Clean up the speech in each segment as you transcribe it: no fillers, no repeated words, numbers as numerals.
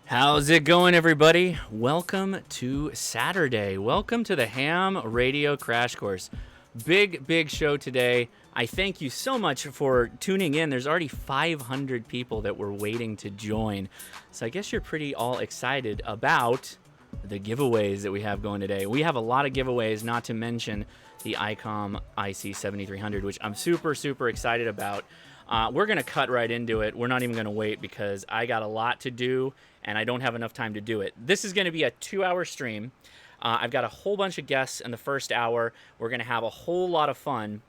How's it going, everybody? Welcome to Saturday. Welcome to the Ham Radio Crash Course. Big show today. I thank you so much for tuning in. There's already 500 people that were waiting to join. So I guess you're pretty all excited about the giveaways that we have going today. We have a lot of giveaways, not to mention the ICOM IC7300, which I'm super excited about. We're going to cut right into it. We're not even going to wait because I got a lot to do and I don't have enough time to do it. This is going to be a 2-hour stream. I've got a whole bunch of guests in the first hour. We're going to have a whole lot of fun.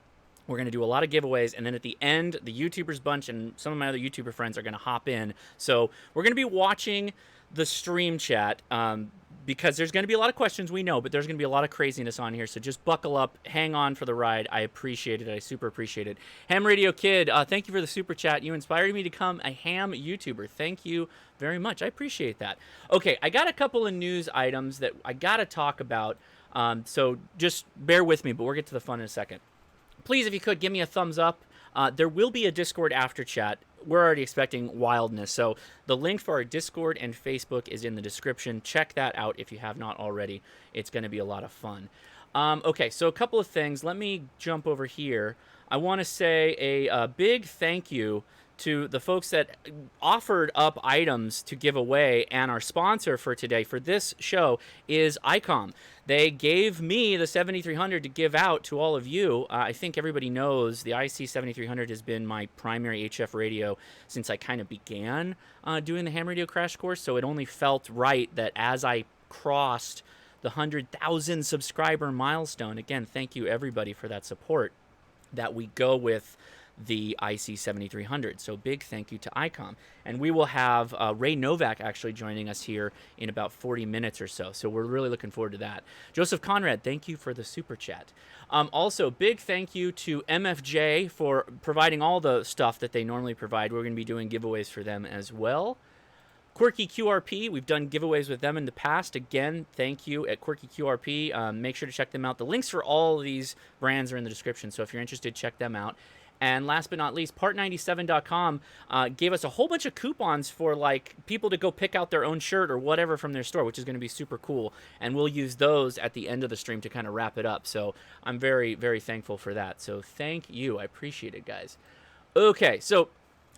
We're going to do a lot of giveaways, and then at the end, the YouTubers bunch and some of my other YouTuber friends are going to hop in. So we're going to be watching the stream chat because there's going to be a lot of questions, we know, but there's going to be a lot of craziness on here. So just buckle up, hang on for the ride. I appreciate it. I super appreciate it. Ham Radio Kid, thank you for the super chat. You inspired me to become a ham YouTuber. Thank you very much. I appreciate that. Okay, I got a couple of news items that I got to talk about. So just bear with me, but we'll get to the fun in a second. Please, if you could, give me a thumbs up. There will be a Discord after chat. We're already expecting wildness. So the link for our Discord and Facebook is in the description. Check that out if you have not already. It's going to be a lot of fun. Okay, so a couple of things. Let me jump over here. I want to say a big thank you to the folks that offered up items to give away, and our sponsor for today for this show is ICOM. They gave me the 7300 to give out to all of you. I think everybody knows the IC7300 has been my primary HF radio since I kind of began doing the Ham Radio Crash Course, so it only felt right that as I crossed the 100,000 subscriber milestone, again, thank you everybody for that support, that we go with the IC7300. So big thank you to ICOM. And we will have Ray Novak actually joining us here in about 40 minutes or so. So we're really looking forward to that. Joseph Conrad, thank you for the super chat. Also, big thank you to MFJ for providing all the stuff that they normally provide. We're going to be doing giveaways for them as well. Quirky QRP, we've done giveaways with them in the past. Again, thank you at Quirky QRP. Make sure to check them out. The links for all of these brands are in the description, so if you're interested, check them out. And last but not least, part97.com gave us a whole bunch of coupons for like people to go pick out their own shirt or whatever from their store, which is going to be super cool. And we'll use those at the end of the stream to kind of wrap it up. So I'm very thankful for that. So thank you. I appreciate it, guys. Okay, so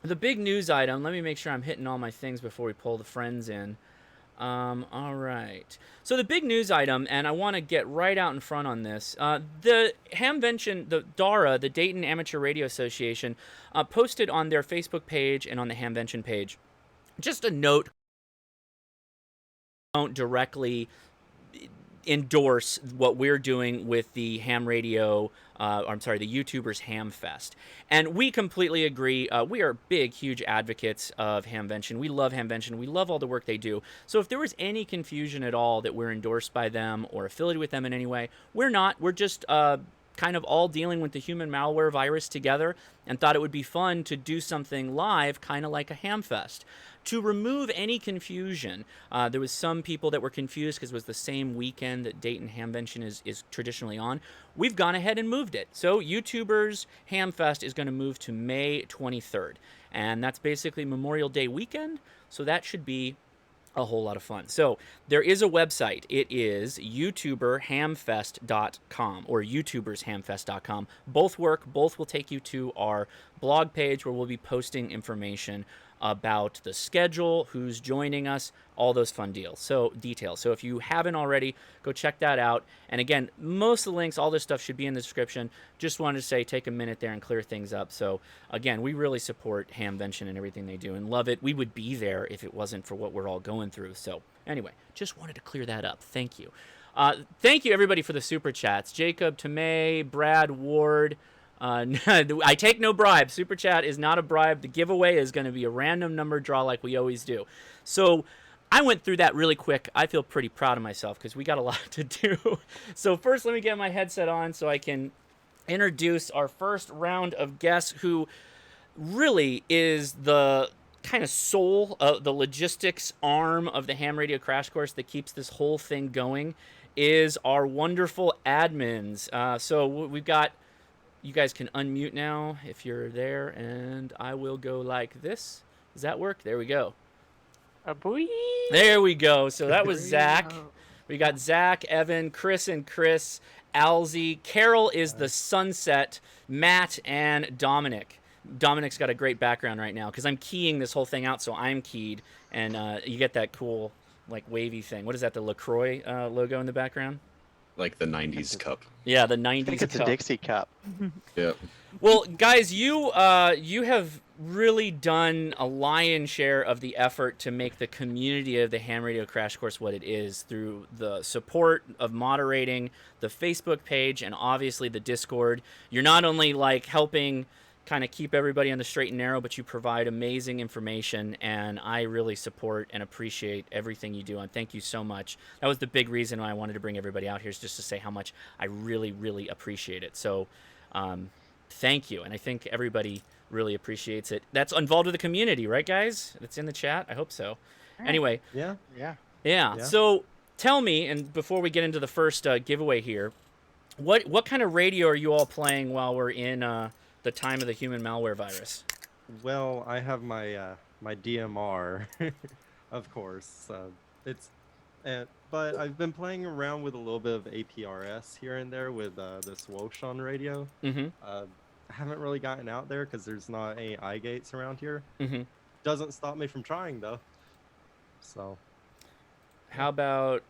the big news item, let me make sure I'm hitting all my things before we pull the friends in. All right. So the big news item, and I want to get right out in front on this, the Hamvention, the DARA, the Dayton Amateur Radio Association, posted on their Facebook page and on the Hamvention page just a note. Don't directly endorse what we're doing with the ham radio, the YouTubers Ham Fest. And we completely agree. We are big, huge advocates of Hamvention. We love Hamvention. We love all the work they do. So if there was any confusion at all that we're endorsed by them or affiliated with them in any way, we're not. We're just kind of all dealing with the human malware virus together and thought it would be fun to do something live, kind of like a Ham Fest. To remove any confusion, there was some people that were confused because it was the same weekend that Dayton Hamvention is traditionally on. We've gone ahead and moved it. So YouTubers Hamfest is going to move to May 23rd. And that's basically Memorial Day weekend. So that should be a whole lot of fun. So there is a website. It is youtuberhamfest.com or youtubershamfest.com. Both work. Both will take you to our blog page where we'll be posting information about the schedule, who's joining us, all those fun details. So if you haven't already, go check that out. And again, most of the links, all this stuff should be in the description. Just wanted to say, take a minute there and clear things up. So again, we really support Hamvention and everything they do and love it. We would be there if it wasn't for what we're all going through. So anyway, just wanted to clear that up. Thank you. Thank you everybody for the super chats. Jacob, Tomei, Brad, Ward. I take no bribe. Super chat is not a bribe. The giveaway is going to be a random number draw like we always do. So I went through that really quick. I feel pretty proud of myself because we got a lot to do. So first, let me get my headset on so I can introduce our first round of guests, who really is the kind of soul of the logistics arm of the Ham Radio Crash Course that keeps this whole thing going, is our wonderful admins. So we've got... You guys can unmute now if you're there, and I will go like this. Does that work? There we go. There we go. So that was Zach. We got Zach, Evan, Chris, and Chris. Alzy. Carol is the sunset. Matt and Dominic. Dominic's got a great background right now because I'm keying this whole thing out, so I'm keyed, and you get that cool like wavy thing. What is that? The LaCroix logo in the background? Like the '90s cup. Yeah, the '90s I think it's cup. a Dixie cup. Yep. Well, guys, you have really done a lion's share of the effort to make the community of the Ham Radio Crash Course what it is through the support of moderating the Facebook page and obviously the Discord. You're not only like helping kind of keep everybody on the straight and narrow, but you provide amazing information, and I really support and appreciate everything you do, and thank you so much. That was the big reason why I wanted to bring everybody out here, is just to say how much I really, really appreciate it. So thank you, and I think everybody really appreciates it. That's involved with the community, right, guys? That's in the chat. I hope so. Right. Anyway. Yeah. So tell me, and before we get into the first giveaway here, what kind of radio are you all playing while we're in the time of the human malware virus? Well, I have my my DMR, of course. But I've been playing around with a little bit of APRS here and there with this Woshon radio. Mm-hmm. I haven't really gotten out there because there's not any iGates around here. Mm-hmm. Doesn't stop me from trying though. So, how about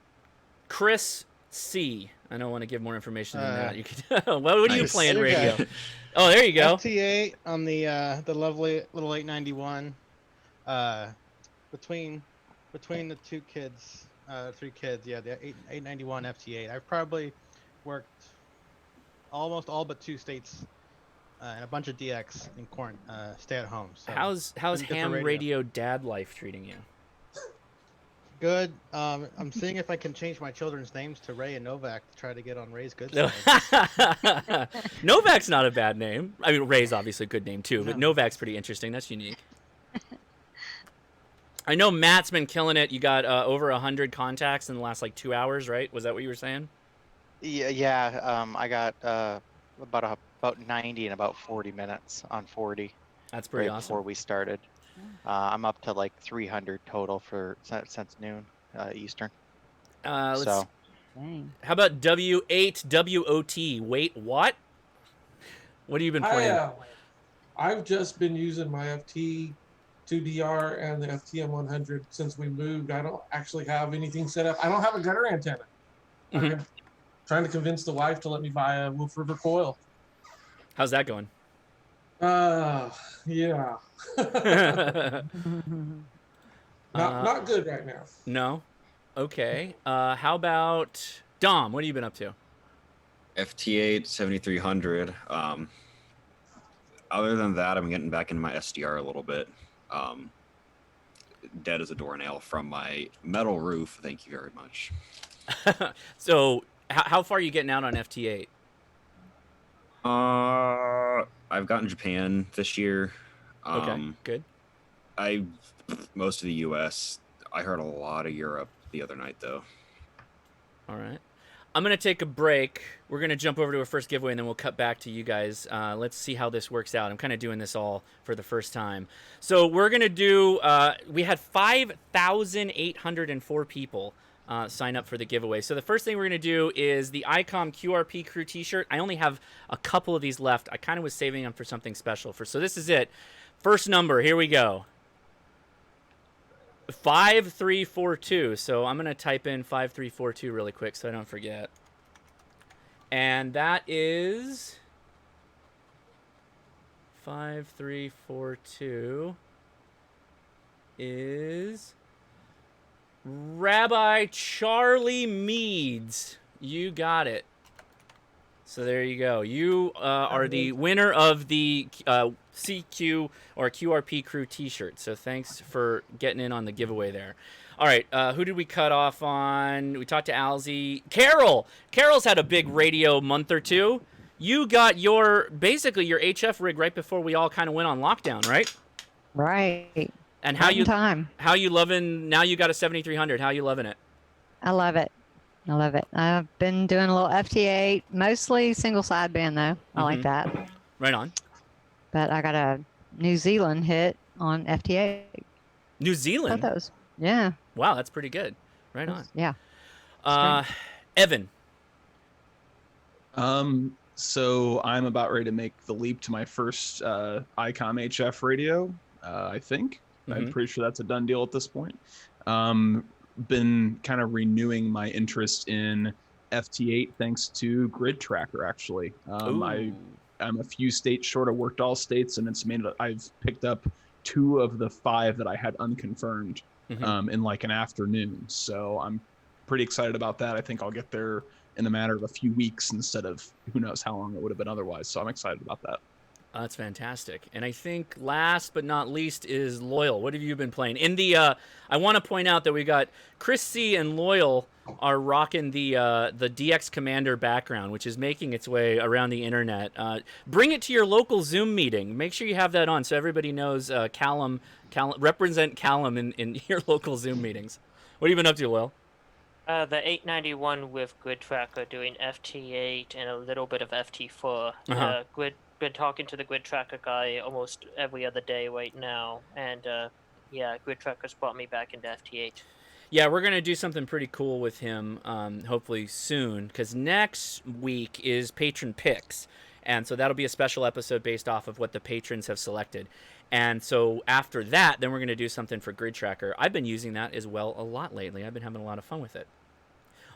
Chris C? I don't want to give more information than that. You can. What are you playing radio? Oh, there you go. FT8 on the lovely little 891. Between the two kids, 3 kids, yeah, the 891 FT8. I've probably worked almost all but 2 states and a bunch of DX in stay at home. So how's ham radio dad life treating you? Good. I'm seeing if I can change my children's names to Ray and Novak to try to get on Ray's good side. Novak's not a bad name. I mean, Ray's obviously a good name too, but Novak's pretty interesting. That's unique. I know Matt's been killing it. You got over 100 contacts in the last like 2 hours, right? Was that what you were saying? Yeah. I got about 90 in about 40 minutes on 40. That's pretty right awesome. Before we started. I'm up to like 300 total since noon Eastern. Let's. So. How about W8WOT? Wait, what? What have you been playing? I've just been using my FT2DR and the FTM100 since we moved. I don't actually have anything set up. I don't have a gutter antenna. Mm-hmm. I'm trying to convince the wife to let me buy a Wolf River coil. How's that going? Yeah. Not good right now. No? Okay. How about Dom? What have you been up to? FT8 7300. Other than that, I'm getting back into my SDR a little bit. Dead as a doornail from my metal roof. Thank you very much. So, how far are you getting out on FT8? I've gotten Japan this year. Okay, good. Most of the U.S. I heard a lot of Europe the other night, though. All right. I'm going to take a break. We're going to jump over to our first giveaway, and then we'll cut back to you guys. Let's see how this works out. I'm kind of doing this all for the first time. So we're going to do, we had 5,804 people sign up for the giveaway. So the first thing we're going to do is the ICOM QRP crew t-shirt. I only have a couple of these left. I kind of was saving them for something special. So this is it. First number, here we go. 5342. So I'm going to type in 5342 really quick so I don't forget. And that is 5342 is Rabbi Charlie Meads. You got it. So there you go. You are the winner of the CQ or QRP crew t-shirt. So thanks for getting in on the giveaway there. All right, who did we cut off on? We talked to Alzy. Carol! Carol's had a big radio month or two. You got basically your HF rig right before we all kind of went on lockdown, right? Right. And how you loving, now you got a 7300, how you loving it? I love it. I love it. I've been doing a little FT8, mostly single sideband though. I like that. Right on. But I got a New Zealand hit on FT8. New Zealand? Both those. Yeah. Wow, that's pretty good. Right on. Yeah. Evan. So I'm about ready to make the leap to my first ICOM HF radio. I think I'm Mhm. pretty sure that's a done deal at this point. Been kind of renewing my interest in FT8 thanks to Grid Tracker. Actually, Ooh. I'm a few states short. I worked all states, and it's made. I've picked up 2 of the 5 that I had unconfirmed in like an afternoon. So I'm pretty excited about that. I think I'll get there in a matter of a few weeks instead of who knows how long it would have been otherwise. So I'm excited about that. That's fantastic. And I think last but not least is Loyal. What have you been playing? In the I want to point out that we got Chris C and Loyal are rocking the DX Commander background, which is making its way around the internet. Bring it to your local Zoom meeting. Make sure you have that on so everybody knows Callum represent Callum in your local Zoom meetings. What have you been up to, Loyal? The 891 with Grid Tracker doing FT8 and a little bit of FT4. Been talking to the Grid Tracker guy almost every other day right now, and yeah, Grid Tracker's brought me back into FT8. Yeah, we're going to do something pretty cool with him, hopefully soon, because next week is patron picks. And so that'll be a special episode based off of what the patrons have selected. And so after that, then we're going to do something for Grid Tracker. I've been using that as well a lot lately. I've been having a lot of fun with it.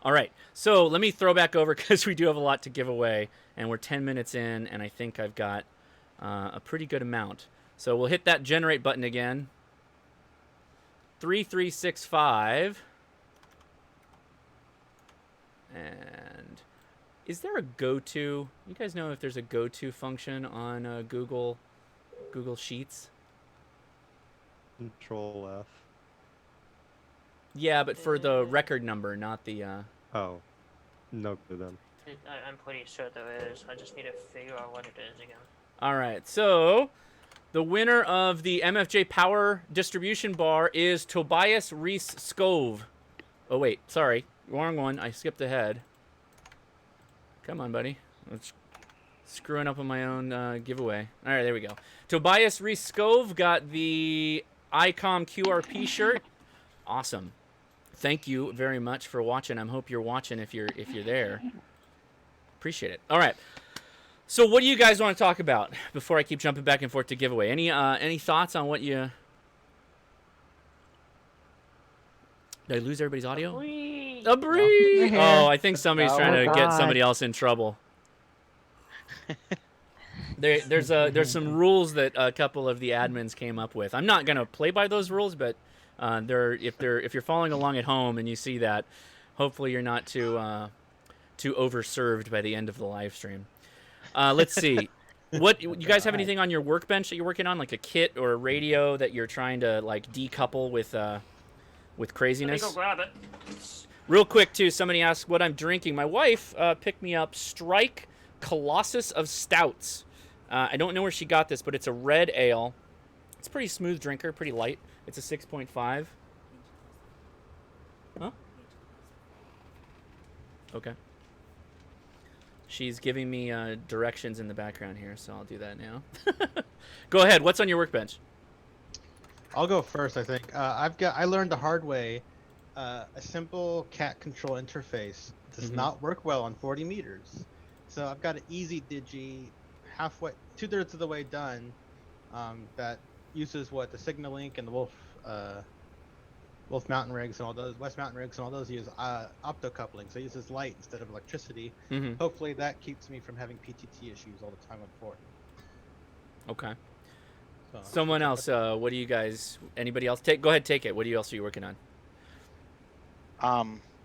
All right, so let me throw back over because we do have a lot to give away, and we're 10 minutes in, and I think I've got a pretty good amount. So we'll hit that generate button again. 3365. And is there a go-to? You guys know if there's a go-to function on Google Sheets? Control F. Yeah, but for the record number, not the... Oh, no clue then. I'm pretty sure there is. I just need to figure out what it is again. All right, so the winner of the MFJ Power Distribution Bar is Tobias Reese Scove. Oh, wait, sorry. Wrong one. I skipped ahead. Come on, buddy. I'm screwing up on my own giveaway. All right, there we go. Tobias Reese Scove got the ICOM QRP shirt. Awesome. Thank you very much for watching. I hope you're watching if you're there. Appreciate it. All right. So what do you guys want to talk about before I keep jumping back and forth to giveaway? Any thoughts on what you... Did I lose everybody's audio? A breeze. No. Oh, I think somebody's trying to get somebody else in trouble. There's some rules that a couple of the admins came up with. I'm not gonna play by those rules, but if you're following along at home and you see that, hopefully you're not too overserved by the end of the live stream. Let's see. What you guys have anything on your workbench that you're working on, like a kit or a radio that you're trying to like decouple with craziness? Let me go grab it. Real quick too, somebody asked what I'm drinking. My wife picked me up Strike Colossus of Stouts. I don't know where she got this, but it's a red ale. It's a pretty smooth drinker, pretty light. It's a 6.5. Huh? Okay. She's giving me directions in the background here, so I'll do that now. Go ahead. What's on your workbench? I'll go first, I think. I learned the hard way. A simple cat control interface does not work well on 40 meters. So I've got an easy digi, halfway, 2/3 of the way done, that uses what the Signalink and the Wolf Mountain rigs and all those, West Mountain rigs and all those use optocoupling, so it uses light instead of electricity. Hopefully that keeps me from having PTT issues all the time on 40. Okay. So, Someone else, what do you guys, anybody else? Go ahead, take it. What else are you working on?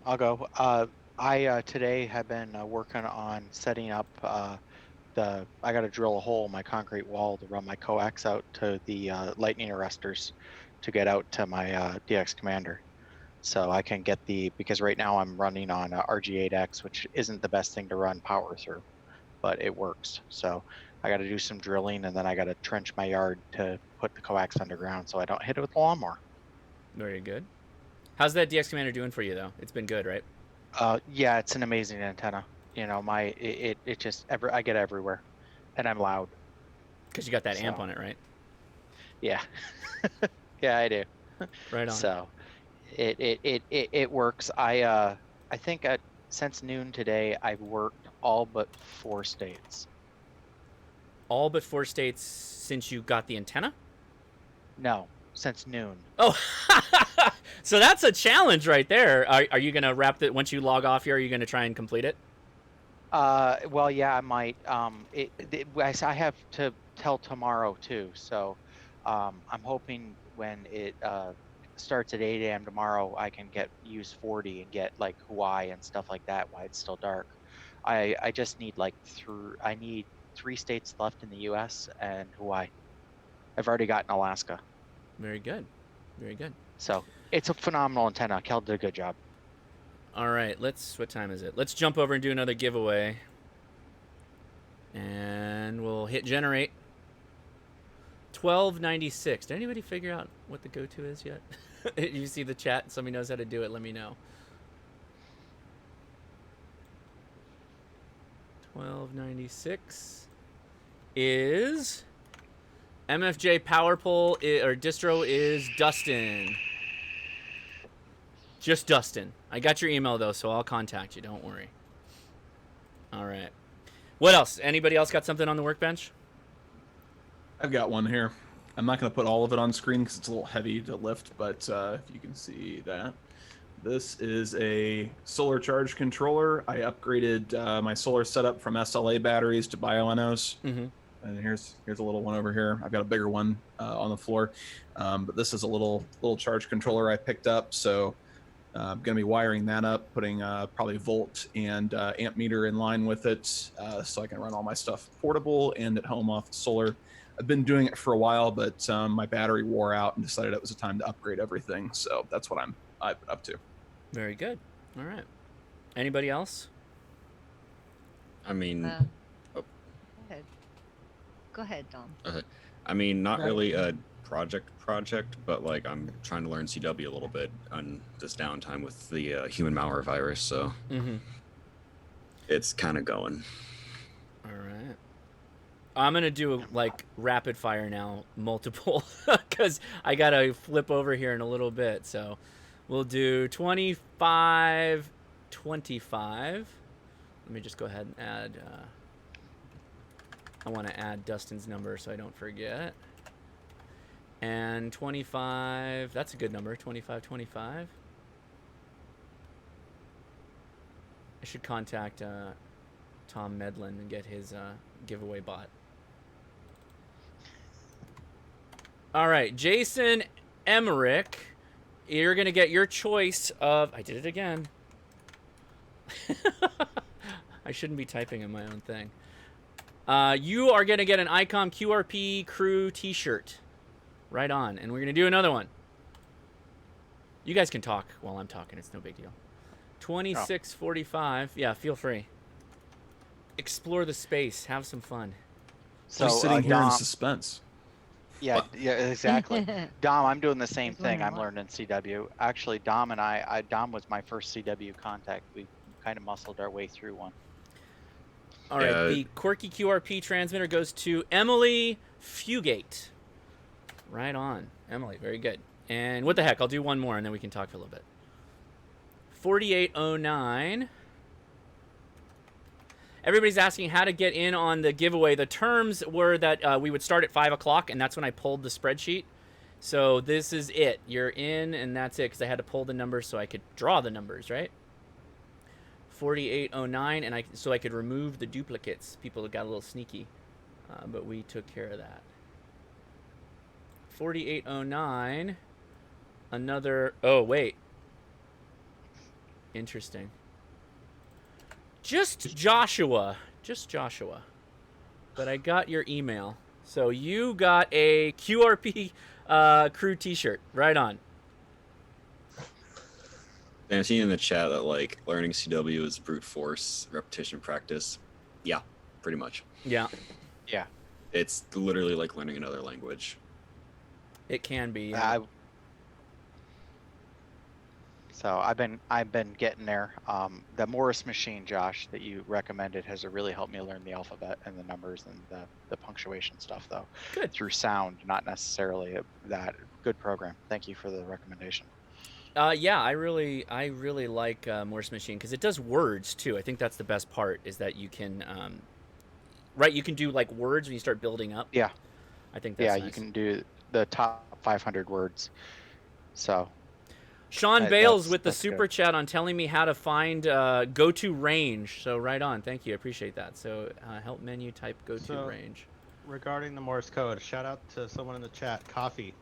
I'll go. I today have been working on setting up I got to drill a hole in my concrete wall to run my coax out to the lightning arresters to get out to my DX Commander. So I can get because right now I'm running on RG8X, which isn't the best thing to run power through, but it works. So I got to do some drilling, and then I got to trench my yard to put the coax underground so I don't hit it with the lawnmower. Very good. How's that DX Commander doing for you, though? It's been good, right? Yeah, it's an amazing antenna. You know, it just I get everywhere, and I'm loud. Because you got that amp on it, right? Yeah. Yeah, I do. Right on. So, It works. I think since noon today, I've worked all but 4 states. All but 4 states since you got the antenna? No, since noon. Oh, so that's a challenge right there. Are you going to wrap it once you log off here? Are you going to try and complete it? Well, yeah, I might. I have to tell tomorrow too. So, I'm hoping when it starts at 8 a.m. tomorrow, I can use 40 and get like Hawaii and stuff like that while it's still dark. I just need I need 3 states left in the U.S. and Hawaii. I've already gotten Alaska. Very good. Very good. So it's a phenomenal antenna. Kel did a good job. All right, what time is it? Let's jump over and do another giveaway. And we'll hit generate. 1296. Did anybody figure out what the go-to is yet? You see the chat? Somebody knows how to do it, let me know. 1296 is MFJ power pole or distro is Dustin. Just Dustin. I got your email though, so I'll contact you. Don't worry. All right. What else? Anybody else got something on the workbench? I've got one here. I'm not going to put all of it on screen because it's a little heavy to lift, but if you can see that. This is a solar charge controller. I upgraded my solar setup from SLA batteries to BioNOs. Mm-hmm. And here's a little one over here. I've got a bigger one on the floor, but this is a little charge controller I picked up. So I'm going to be wiring that up, putting probably volt and amp meter in line with it, so I can run all my stuff portable and at home off the solar. I've been doing it for a while, but my battery wore out and decided it was a time to upgrade everything. So that's what I've been up to. Very good. All right. Anybody else? I mean, Go ahead. Go ahead, Dom. I mean, not really a project, but like I'm trying to learn CW a little bit on this downtime with the human malware virus, so it's kind of going. All right. I'm gonna do like rapid fire now, multiple, because I gotta flip over here in a little bit. So we'll do 25, 25. Let me just go ahead and add. I want to add Dustin's number so I don't forget. And 25, that's a good number, 25, 25. I should contact Tom Medlin and get his giveaway bot. All right, Jason Emmerich, you're going to get your choice of... I did it again. I shouldn't be typing in my own thing. You are going to get an ICOM QRP crew t-shirt. Right on. And we're going to do another one. You guys can talk while I'm talking. It's no big deal. 2645. Yeah, feel free. Explore the space. Have some fun. So sitting here in suspense. Yeah, exactly. Dom, I'm doing the same thing. I'm learning CW. Actually, Dom and Dom was my first CW contact. We kind of muscled our way through one. All right, the quirky QRP transmitter goes to Emily Fugate. Right on. Emily, very good. And what the heck, I'll do one more and then we can talk for a little bit. 4809. Everybody's asking how to get in on the giveaway. The terms were that we would start at 5 o'clock, and that's when I pulled the spreadsheet. So this is it. You're in, and that's it, because I had to pull the numbers so I could draw the numbers, right? 4809, and so I could remove the duplicates. People got a little sneaky, but we took care of that. 4809. Another... Oh, wait. Interesting. Just Joshua. But I got your email. So you got a QRP crew t-shirt. Right on. And I've seen in the chat that like learning CW is brute force, repetition practice. Yeah, pretty much. Yeah. Yeah. It's literally like learning another language. It can be. Yeah. So I've been getting there. The Morris machine, Josh, that you recommended has really helped me learn the alphabet and the numbers and the punctuation stuff, though. Good. Through sound, not necessarily that good program. Thank you for the recommendation. Yeah, I really like Morse Machine because it does words too. I think that's the best part is that you can, right? You can do like words when you start building up. Yeah. I think that's Yeah, nice. you can do the top 500 words. So Sean Bales with the that's super good. chat on telling me how to find go-to range. So right on. Thank you. I appreciate that. So help menu type go-to So- range. Regarding the Morse code, shout out to someone in the chat, Coffee.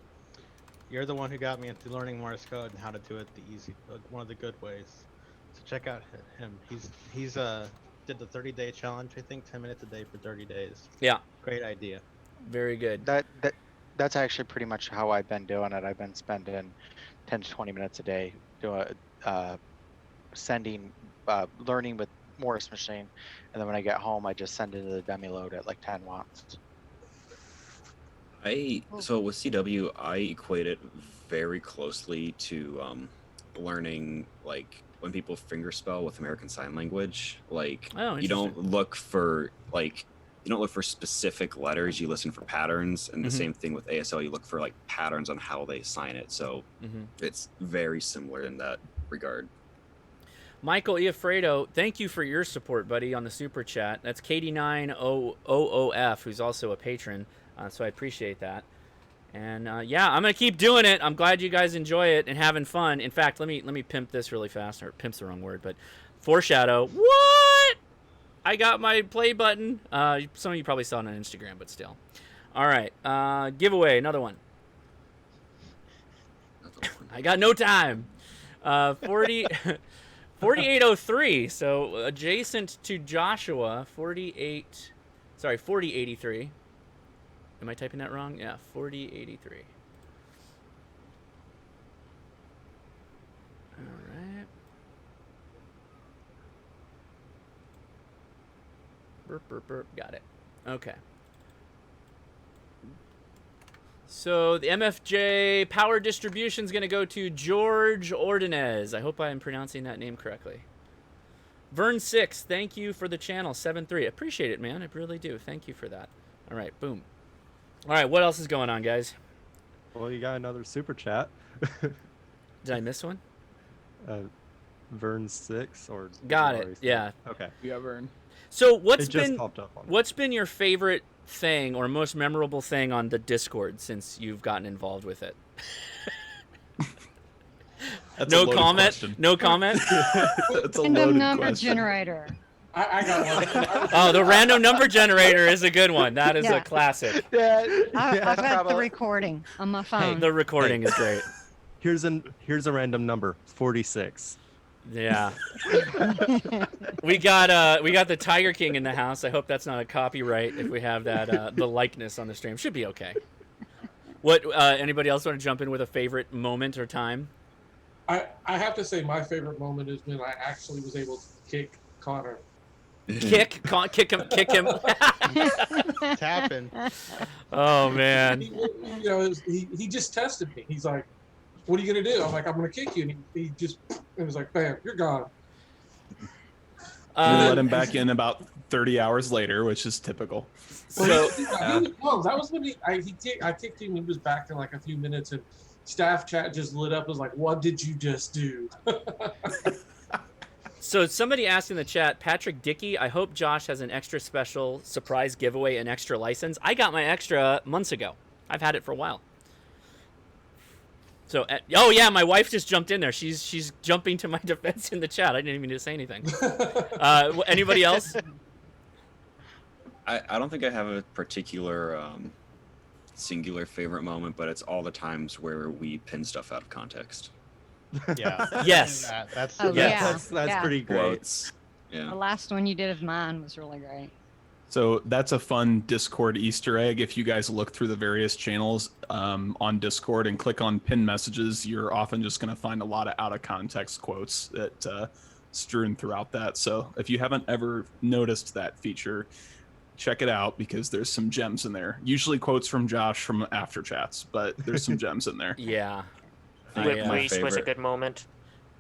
You're the one who got me into learning Morse code and how to do it the easy, one of the good ways. So check out him. He's did the 30-day challenge. I think 10 minutes a day for 30 days. Yeah. Great idea. Very good. That's actually pretty much how I've been doing it. I've been spending 10 to 20 minutes a day doing learning with Morse Machine, and then when I get home, I just send it to the dummy load at like 10 watts. So with CW, I equate it very closely to learning like when people fingerspell with American Sign Language. Like you don't look for specific letters, you listen for patterns, and the same thing with ASL, you look for like patterns on how they sign it. So it's very similar in that regard. Michael Iafredo, thank you for your support, buddy, on the super chat. That's KD9OOF, who's also a patron, so I appreciate that. And yeah, I'm gonna keep doing it. I'm glad you guys enjoy it and having fun. In fact, let me pimp this really fast. Or pimp's the wrong word, but foreshadow. What? I got my play button. Some of you probably saw it on Instagram, but still. All right, giveaway, another one. I got no time. 4803, so adjacent to Joshua, 4083. Am I typing that wrong? Yeah, 4083. All right. Burp, burp, burp. Got it. Okay. So the MFJ power distribution is going to go to George Ordonez. I hope I'm pronouncing that name correctly. Vern6, thank you for the channel. 7-3. Appreciate it, man. I really do. Thank you for that. All right, boom. All right, what else is going on, guys? Well, you got another super chat. Did I miss one? Vern 6 or got it. Yeah. Okay. Yeah, Vern. So It just popped up on what's been your favorite thing or most memorable thing on the Discord since you've gotten involved with it? No comment. Question. No comment. That's a random number question. Generator. I got one. Oh, the random number generator is a good one. That is a classic. Yeah, I've had the recording on my phone. Hey, the recording is great. Here's a random number, 46. Yeah. we got the Tiger King in the house. I hope that's not a copyright if we have that the likeness on the stream. Should be okay. What anybody else want to jump in with a favorite moment or time? I have to say my favorite moment is when I actually was able to kick Connor. Kick him. Tapping. Oh man. He just tested me. He's like, "What are you gonna do?" I'm like, "I'm gonna kick you." And he just, it was like, "Bam, you're gone." We let him back in about 30 hours later, which is typical. Well, he was close. That was when I kicked him. He was back in like a few minutes, and staff chat just lit up. It was like, "What did you just do?" So somebody asked in the chat, Patrick Dickey, I hope Josh has an extra special surprise giveaway, an extra license. I got my extra months ago. I've had it for a while. So, oh yeah, my wife just jumped in there. She's jumping to my defense in the chat. I didn't even need to say anything. Anybody else? I don't think I have a particular singular favorite moment, but it's all the times where we pin stuff out of context. Yeah. Yes. That's pretty great. Quotes. Yeah. The last one you did of mine was really great. So that's a fun Discord Easter egg. If you guys look through the various channels on Discord and click on pin messages, you're often just going to find a lot of out of context quotes that strewn throughout that. So if you haven't ever noticed that feature, check it out because there's some gems in there. Usually quotes from Josh from after chats, but there's some gems in there. Yeah. Whip grease was a good moment.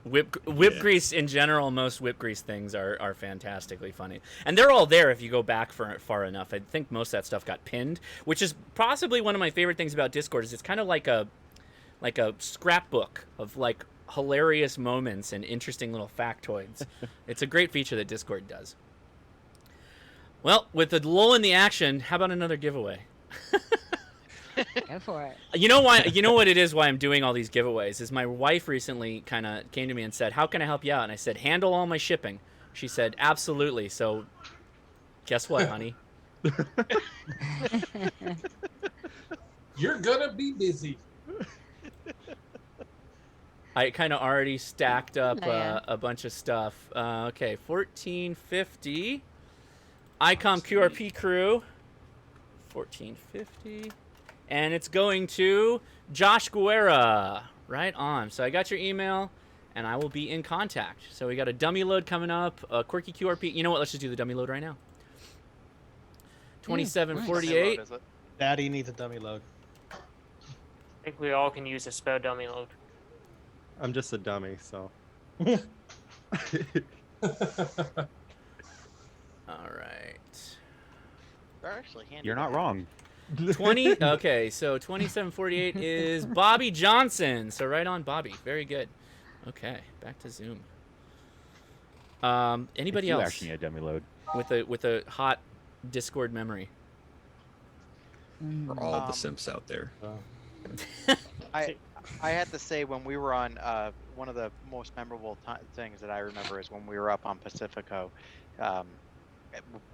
Whip grease in general, most whip grease things are fantastically funny. And they're all there if you go back far enough. I think most of that stuff got pinned, which is possibly one of my favorite things about Discord is it's kind of like a scrapbook of like hilarious moments and interesting little factoids. It's a great feature that Discord does. Well, with the lull in the action, how about another giveaway? Go for it. You know why? You know what it is? Why I'm doing all these giveaways is my wife recently kind of came to me and said, "How can I help you out?" And I said, "Handle all my shipping." She said, "Absolutely." So, guess what, honey? You're gonna be busy. I kind of already stacked up Yeah. a bunch of stuff. Okay, 1450. ICOM QRP crew. 1450. And it's going to Josh Guerra. Right on. So I got your email, and I will be in contact. So we got a dummy load coming up, a quirky QRP. You know what? Let's just do the dummy load right now. 2748. Is it? Daddy needs a dummy load. I think we all can use a spare dummy load. I'm just a dummy, so. All right. They're actually handy. You're not wrong. 20. Okay, so 2748 is Bobby Johnson. So right on, Bobby. Very good. Okay, back to Zoom. Anybody You else actually need a dummy load. with a hot Discord memory? For all the simps out there. I had to say when we were on one of the most memorable things that I remember is when we were up on Pacifico,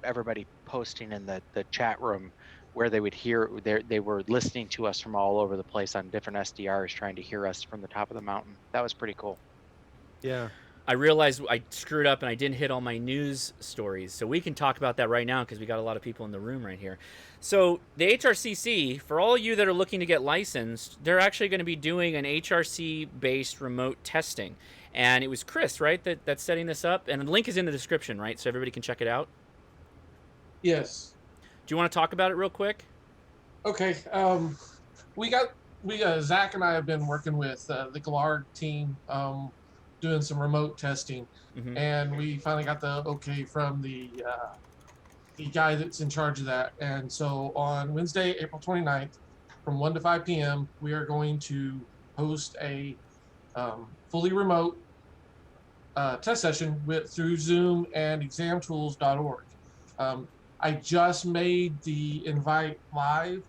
everybody posting in the chat room where they would hear they were listening to us from all over the place on different SDRs trying to hear us from the top of the mountain. That was pretty cool. Yeah. I realized I screwed up and I didn't hit all my news stories. So we can talk about that right now because we got a lot of people in the room right here. So the HRCC, for all you that are looking to get licensed, they're actually going to be doing an HRC-based remote testing. And it was Chris, right, that's setting this up? And the link is in the description, right? So everybody can check it out. Yes. Do you want to talk about it real quick? Okay. Zach and I have been working with the Galar team, doing some remote testing, and we finally got the okay from the guy that's in charge of that. And so on Wednesday, April 29th, from 1 to 5 p.m., we are going to host a fully remote test session through Zoom and examtools.org. I just made the invite live,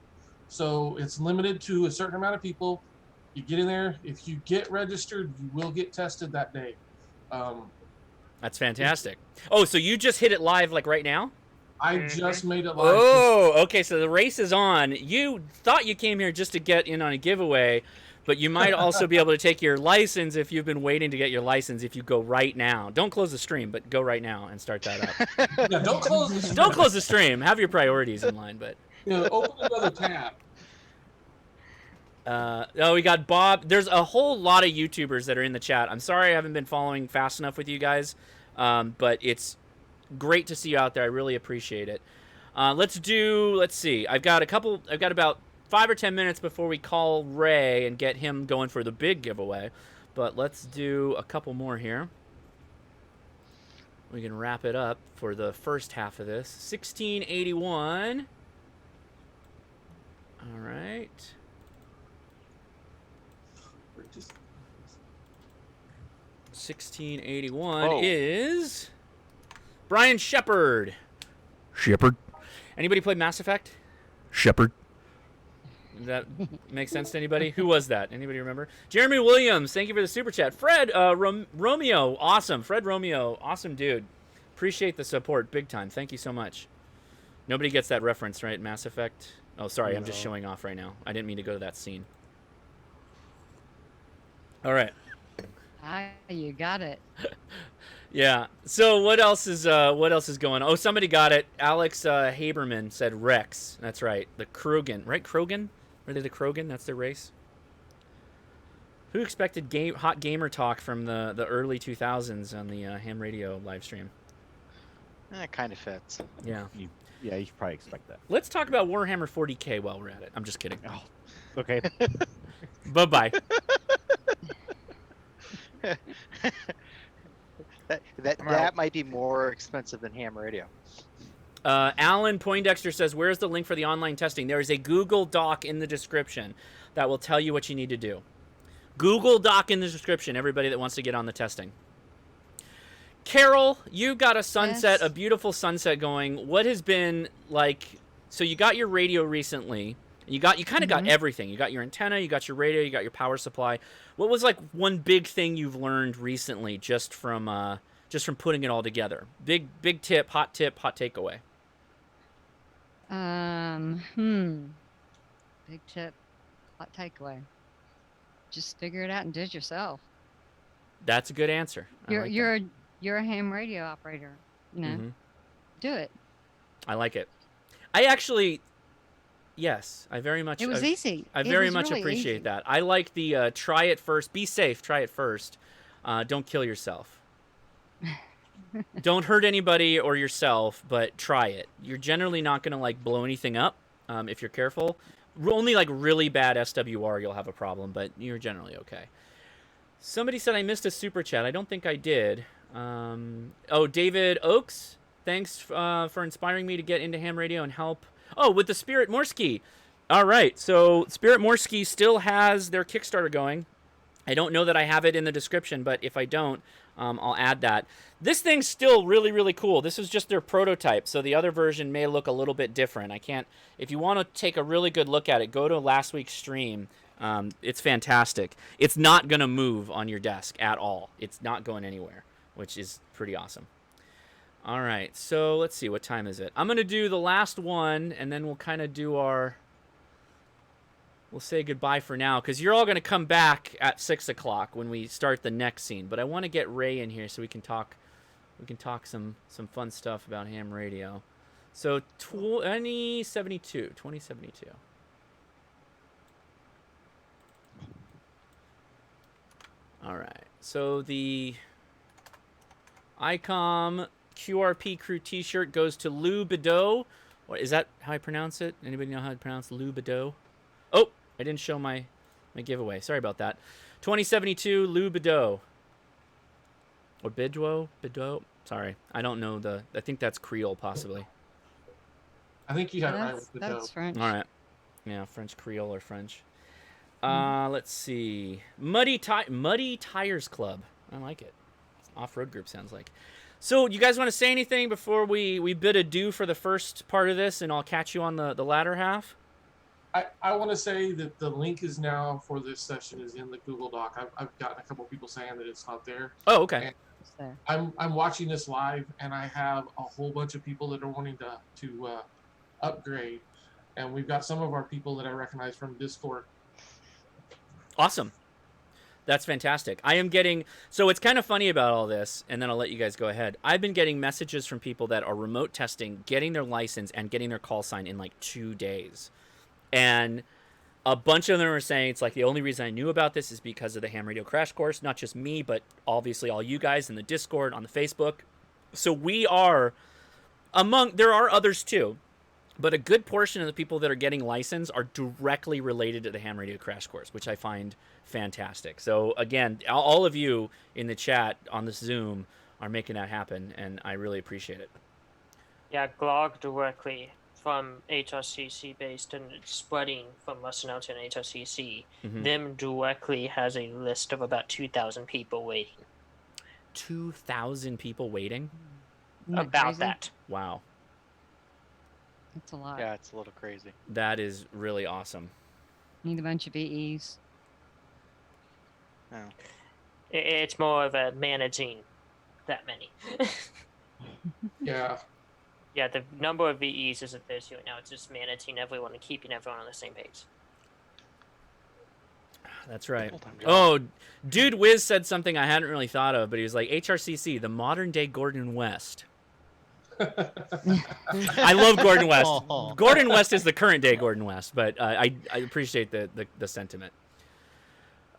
so it's limited to a certain amount of people. You get in there. If you get registered, you will get tested that day. That's fantastic. Oh, so you just hit it live like right now? I just made it live. Oh, okay. So the race is on. You thought you came here just to get in on a giveaway, but you might also be able to take your license if you've been waiting to get your license if you go right now. Don't close the stream, but go right now and start that up. Yeah, don't close the stream. Don't close the stream. Have your priorities in line, but. Open another tab. We got Bob. There's a whole lot of YouTubers that are in the chat. I'm sorry I haven't been following fast enough with you guys, but it's great to see you out there. I really appreciate it. Let's see. I've got about 5 or 10 minutes before we call Ray and get him going for the big giveaway, but let's do a couple more here. We can wrap it up for the first half of this. 1681. All right. 1681 is Brian Shepard. Shepard. Anybody play Mass Effect? Shepard. Does that make sense to anybody? Who was that? Anybody remember? Jeremy Williams, thank you for the super chat. Fred Romeo, awesome. Fred Romeo, awesome dude. Appreciate the support big time. Thank you so much. Nobody gets that reference, right? Mass Effect? Oh, sorry, no. I'm just showing off right now. I didn't mean to go to that scene. All right. You got it. Yeah. So what else is going on? Oh, somebody got it. Alex Haberman said Rex. That's right. The Krogan, right? Krogan? Are they the Krogan? That's their race. Who expected hot gamer talk from the early 2000s on the ham radio live stream? It kind of fits. Yeah. Yeah, you should probably expect that. Let's talk about Warhammer 40K while we're at it. I'm just kidding. Oh, okay. Bye-bye. that might be more expensive than ham radio. Alan Poindexter says, where's the link for the online testing? There is a Google Doc in the description that will tell you what you need to do. Google Doc in the description, everybody that wants to get on the testing. Carol, you got a sunset, Yes. a beautiful sunset going. What has been like, so you got your radio recently. You kind of got everything. You got your antenna, you got your radio, you got your power supply. What was like one big thing you've learned recently just from putting it all together? Big tip, hot takeaway. Big tip, hot takeaway. Just figure it out and do it yourself. That's a good answer. You're a ham radio operator. You know, do it. I like it. I actually, yes, I very much. It was easy. I It very was much really appreciate easy. that. I like the try it first. Be safe. Try it first. Don't kill yourself. Don't hurt anybody or yourself, but try it. You're generally not going to like blow anything up if you're careful. Only like really bad SWR you'll have a problem, but you're generally okay. Somebody said I missed a super chat. I don't think I did. David Oakes, thanks for inspiring me to get into ham radio and help. Oh, with the Spirit Morski. All right, so Spirit Morski still has their Kickstarter going. I don't know that I have it in the description, but if I don't, I'll add that. This thing's still really, really cool. This is just their prototype, so the other version may look a little bit different. If you want to take a really good look at it, go to last week's stream. It's fantastic. It's not going to move on your desk at all. It's not going anywhere, which is pretty awesome. All right, so let's see. What time is it? I'm going to do the last one, and then we'll kind of do our... We'll say goodbye for now, because you're all going to come back at 6 o'clock when we start the next scene. But I want to get Ray in here so we can talk some fun stuff about ham radio. So 2072. All right. So the ICOM QRP crew T-shirt goes to Lou Bedeau. What is that? How I pronounce it? Anybody know how to pronounce Lou Bedeau? Oh, I didn't show my giveaway. Sorry about that. 2072 Lou Bedeau. Or Bedeau. Sorry, I don't know I think that's Creole possibly. I think you got it right with the That's dough. French. All right. Yeah, French Creole or French. Let's see. Muddy Tires Club. I like it. Off-road group sounds like. So, you guys want to say anything before we bid adieu for the first part of this, and I'll catch you on the latter half? I want to say that the link is now for this session is in the Google Doc. I've gotten a couple people saying that it's not there. Oh, okay. And I'm watching this live, and I have a whole bunch of people that are wanting to upgrade, and we've got some of our people that I recognize from Discord. Awesome. That's fantastic. I am getting... So it's kind of funny about all this, and then I'll let you guys go ahead. I've been getting messages from people that are remote testing, getting their license, and getting their call sign in like 2 days. And a bunch of them are saying it's like the only reason I knew about this is because of the Ham Radio Crash Course. Not just me, but obviously all you guys in the Discord, on the Facebook. So we are there are others too, but a good portion of the people that are getting licensed are directly related to the Ham Radio Crash Course, which I find fantastic. So again, all of you in the chat on this Zoom are making that happen, and I really appreciate it. Yeah, Glog directly from HRCC based and spreading from Western Out and HRCC. Them directly has a list of about 2,000 people waiting. 2,000 people waiting? About crazy? that. Wow. That's a lot. Yeah, it's a little crazy. That is really awesome. Need a bunch of VEs. Oh. It's more of a managing that many. Yeah. Yeah, the number of VEs isn't this right now. It's just managing everyone and keeping everyone on the same page. That's right. Full-time job. Oh, Dude Wiz said something I hadn't really thought of, but he was like, HRCC, the modern day Gordon West. I love Gordon West. Gordon West is the current day Gordon West, but I appreciate the sentiment.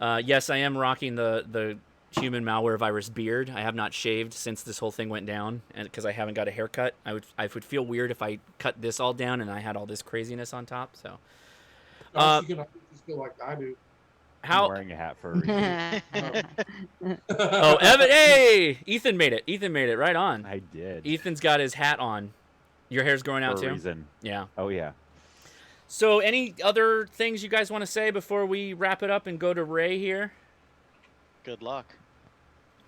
Yes, I am rocking the human malware virus beard. I have not shaved since this whole thing went down, and because I haven't got a haircut. I would feel weird if I cut this all down and I had all this craziness on top. So, You can just feel like I do. I'm wearing a hat for a reason. Oh, Evan! Hey, Ethan made it. Ethan made it right on. I did. Ethan's got his hat on. Your hair's growing out for too. a reason. Yeah. Oh yeah. So, any other things you guys want to say before we wrap it up and go to Ray here? Good luck.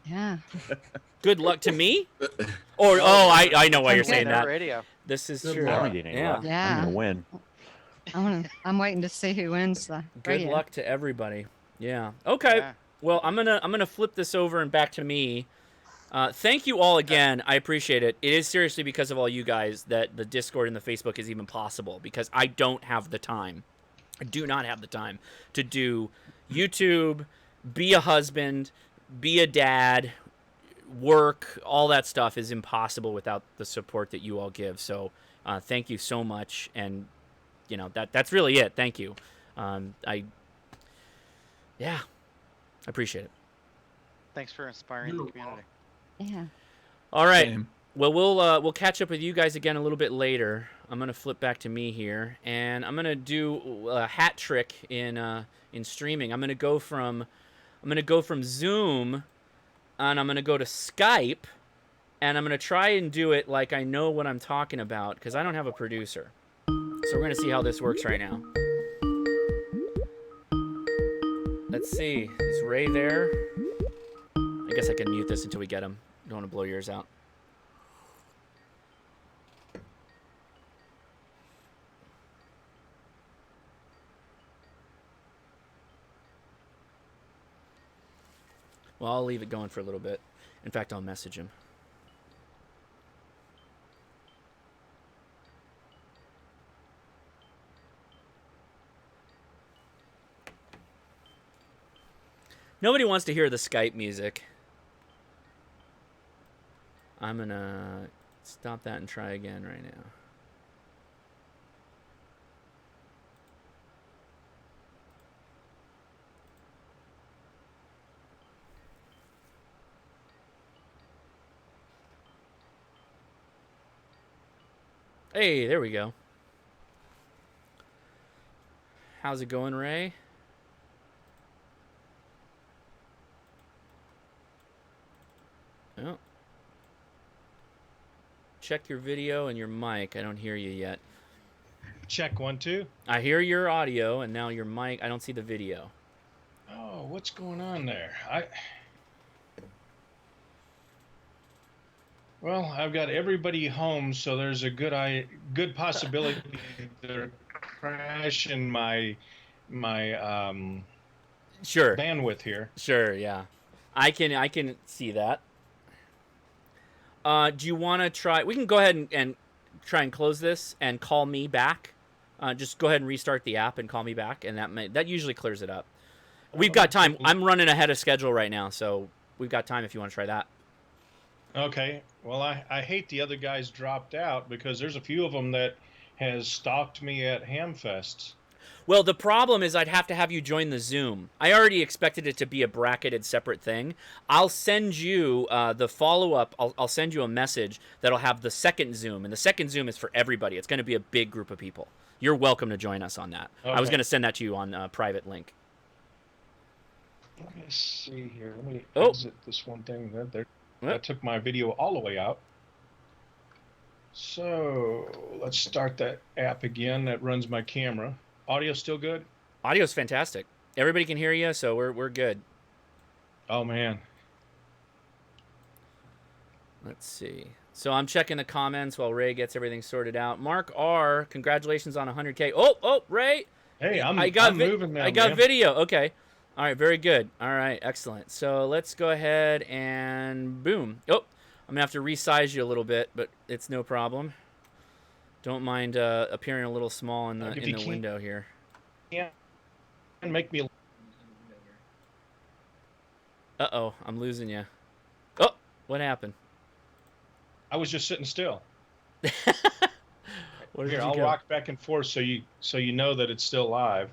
Yeah. Good luck to me? Or I know why you're Okay. saying Their that. radio. This is Good true. I luck. don't need any Yeah. luck. I'm Yeah. gonna win. I'm waiting to see who wins the Good radio. luck to everybody. Yeah. Okay. Yeah. Well, I'm gonna flip this over and back to me. Thank you all again. I appreciate it. It is seriously because of all you guys that the Discord and the Facebook is even possible, because I don't have the time. I do not have the time to do YouTube, be a husband, be a dad, work. All that stuff is impossible without the support that you all give. So thank you so much. And, you know, that's really it. Thank you. I appreciate it. Thanks for inspiring the community. Yeah. All right. Same. Well, we'll catch up with you guys again a little bit later. I'm gonna flip back to me here, and I'm gonna do a hat trick in streaming. I'm gonna go from Zoom, and I'm gonna go to Skype, and I'm gonna try and do it like I know what I'm talking about, because I don't have a producer. So we're gonna see how this works right now. Let's see. Is Ray there? I guess I can mute this until we get him. Don't want to blow yours out. Well, I'll leave it going for a little bit. In fact, I'll message him. Nobody wants to hear the Skype music. I'm gonna stop that and try again right now. Hey, there we go. How's it going, Ray? Oh. Check your video and your mic. I don't hear you yet. Check 1 2. I hear your audio and now your mic. I don't see the video. Oh, what's going on there? Well, I've got everybody home, so there's a good possibility they're crashing my Sure. bandwidth here. Sure, yeah. I can see that. Do you want to try? We can go ahead and try and close this and call me back. Just go ahead and restart the app and call me back, and that usually clears it up. We've got time. I'm running ahead of schedule right now, so we've got time if you want to try that. Okay. Well, I hate the other guys dropped out, because there's a few of them that has stalked me at Hamfests. Well, the problem is I'd have to have you join the Zoom. I already expected it to be a bracketed separate thing. I'll send you the follow-up. I'll send you a message that'll have the second Zoom, and the second Zoom is for everybody. It's going to be a big group of people. You're welcome to join us on that. Okay. I was going to send that to you on a private link. Let me see here. Let me exit this one thing. That took my video all the way out. So let's start that app again. That runs my camera. Audio still good? Audio's fantastic. Everybody can hear you, so we're good. Oh man. Let's see. So I'm checking the comments while Ray gets everything sorted out. Mark R, congratulations on 100K. Oh, Ray. Hey, I'm moving now. I got video. Okay. All right, very good. All right, excellent. So let's go ahead and boom. Oh, I'm gonna have to resize you a little bit, but it's no problem. Don't mind appearing a little small in the window here. Yeah. And make me. Uh-oh, I'm losing you. Oh, what happened? I was just sitting still. Here, I'll rock back and forth so you know that it's still live.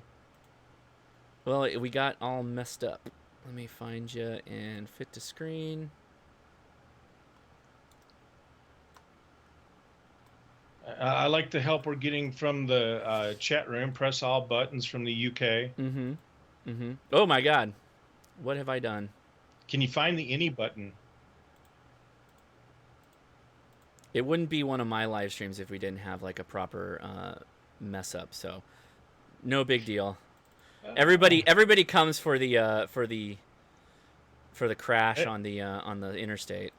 Well, we got all messed up. Let me find you and fit to screen. I like the help we're getting from the chat room. Press all buttons from the UK. Oh my God, what have I done? Can you find the any button? It wouldn't be one of my live streams if we didn't have like a proper mess up. So, no big deal. Everybody comes for the for the crash on the interstate.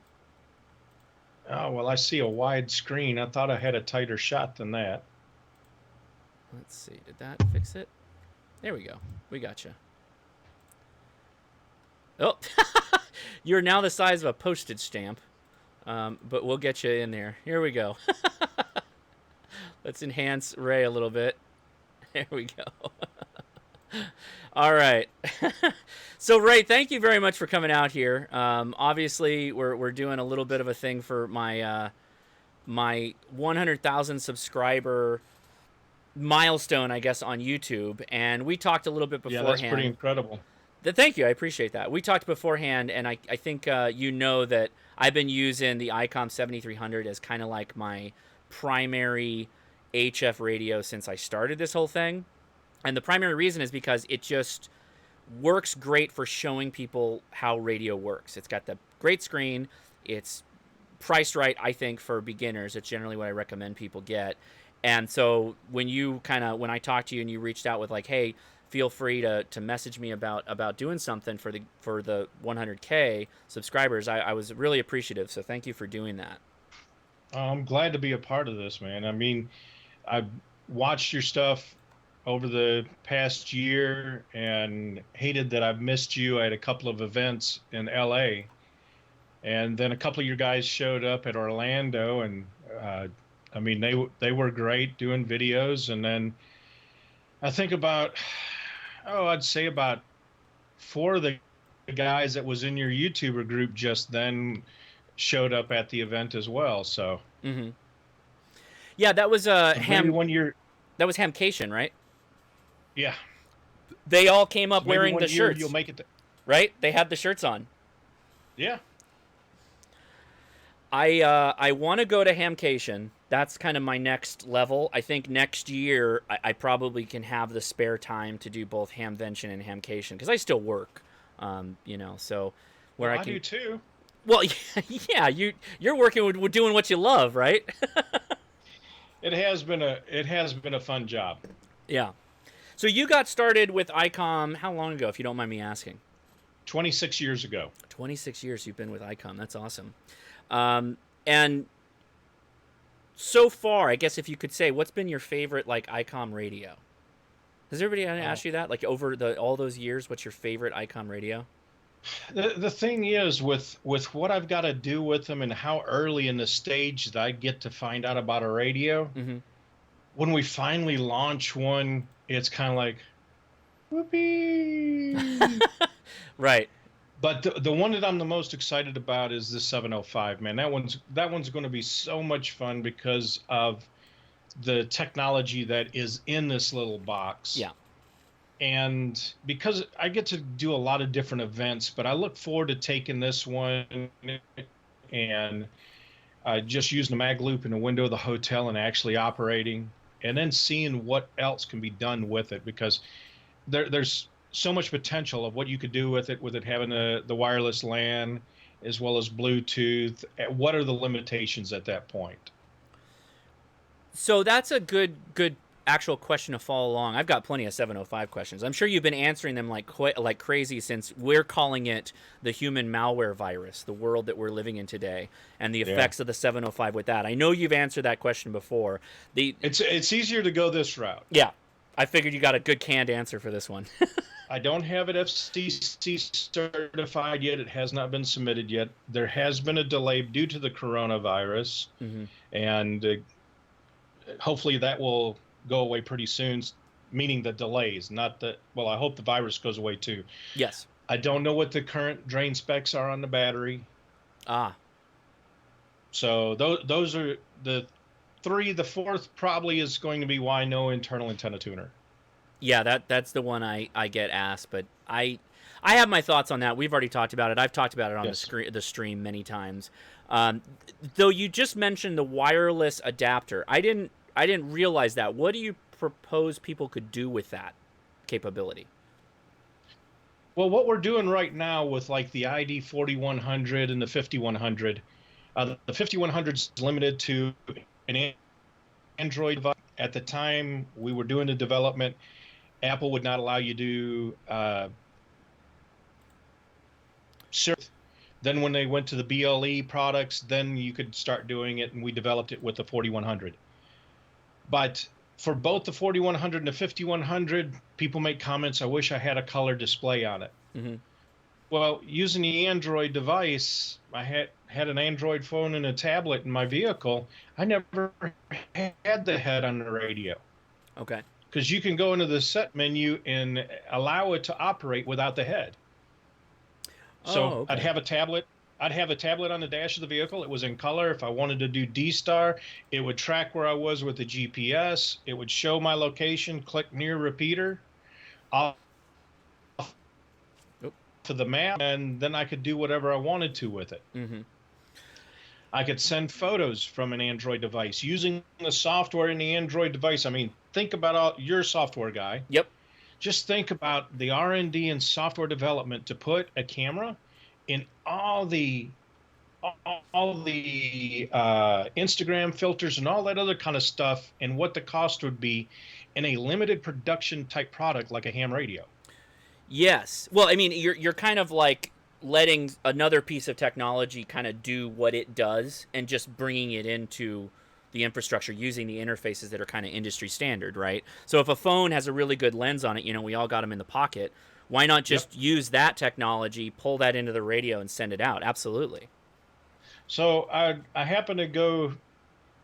Oh, well, I see a wide screen. I thought I had a tighter shot than that. Let's see. Did that fix it? There we go. We got you. Oh, you're now the size of a postage stamp, but we'll get you in there. Here we go. Let's enhance Ray a little bit. There we go. All right. So Ray, thank you very much for coming out here. Obviously, we're doing a little bit of a thing for my my 100,000 subscriber milestone, I guess, on YouTube, and we talked a little bit beforehand. Yeah, that's pretty incredible. Thank you, I appreciate that. We talked beforehand, and I think you know that I've been using the ICOM 7300 as kind of like my primary HF radio since I started this whole thing. And the primary reason is because it just works great for showing people how radio works. It's got the great screen. It's priced right, I think, for beginners. It's generally what I recommend people get. And so when I talked to you and you reached out with like, hey, feel free to message me about doing something for the 100K subscribers, I was really appreciative. So thank you for doing that. I'm glad to be a part of this, man. I mean, I've watched your stuff over the past year and hated that I've missed you at a couple of events in LA. And then a couple of your guys showed up at Orlando, and I mean, they were great doing videos. And then I think I'd say about 4 of the guys that was in your YouTuber group just then showed up at the event as well. So yeah, that was Ham 1 year. That was Hamcation, right? Yeah. They all came up wearing the shirts. You'll make it right? They had the shirts on. Yeah. I want to go to Hamcation. That's kind of my next level. I think next year I probably can have the spare time to do both Hamvention and Hamcation because I still work, so where I can. I do too. Well, yeah, you're working with doing what you love, right? It has been a fun job. Yeah. So you got started with ICOM how long ago, if you don't mind me asking? 26 years ago. 26 years you've been with ICOM. That's awesome. And so far, I guess if you could say, what's been your favorite like ICOM radio? Has everybody asked you that? Like over all those years, what's your favorite ICOM radio? The thing is with what I've got to do with them and how early in the stage that I get to find out about a radio, when we finally launch one, it's kind of like, whoopee. Right. But the one that I'm the most excited about is the 705, man. That one's going to be so much fun because of the technology that is in this little box. Yeah. And because I get to do a lot of different events, but I look forward to taking this one and just using the mag loop in the window of the hotel and actually operating, and then seeing what else can be done with it, because there's so much potential of what you could do with it having the wireless LAN as well as Bluetooth. What are the limitations at that point? So that's a good actual question to follow along. I've got plenty of 705 questions. I'm sure you've been answering them like crazy since we're calling it the human malware virus, the world that we're living in today, and the effects of the 705 with that. I know you've answered that question before. It's easier to go this route. Yeah. I figured you got a good canned answer for this one. I don't have it FCC certified yet. It has not been submitted yet. There has been a delay due to the coronavirus, and hopefully that will go away pretty soon, meaning the delays, not the, well, I hope the virus goes away too. Yes. I don't know what the current drain specs are on the battery. So those are the 3. The 4th probably is going to be why no internal antenna tuner. Yeah, that's the one I get asked, but I have my thoughts on that. We've already talked about it. I've talked about it on the stream many times. Though you just mentioned the wireless adapter, I didn't realize that. What do you propose people could do with that capability? Well, what we're doing right now with like the ID 4100 and the 5100, the 5100 is limited to an Android device. At the time we were doing the development, Apple would not allow you to do Then when they went to the BLE products, then you could start doing it, and we developed it with the 4100. But for both the 4100 and the 5100, people make comments, I wish I had a color display on it. Mm-hmm. Well, using the Android device, I had an Android phone and a tablet in my vehicle. I never had the head on the radio. Okay. Because you can go into the set menu and allow it to operate without the head. So okay. I'd have a tablet on the dash of the vehicle. It was in color. If I wanted to do D-Star, it would track where I was with the GPS. It would show my location, click near repeater off to the map, and then I could do whatever I wanted to with it. Mm-hmm. I could send photos from an Android device using the software in the Android device. I mean, think about your software guy. Yep. Just think about the R&D and software development to put a camera in all the Instagram filters and all that other kind of stuff, and what the cost would be in a limited production type product like a ham radio. Yes. Well, I mean, you're kind of like letting another piece of technology kind of do what it does and just bringing it into the infrastructure using the interfaces that are kind of industry standard, right? So if a phone has a really good lens on it, we all got them in the pocket. Why not just use that technology, pull that into the radio, and send it out? Absolutely. So I happened to go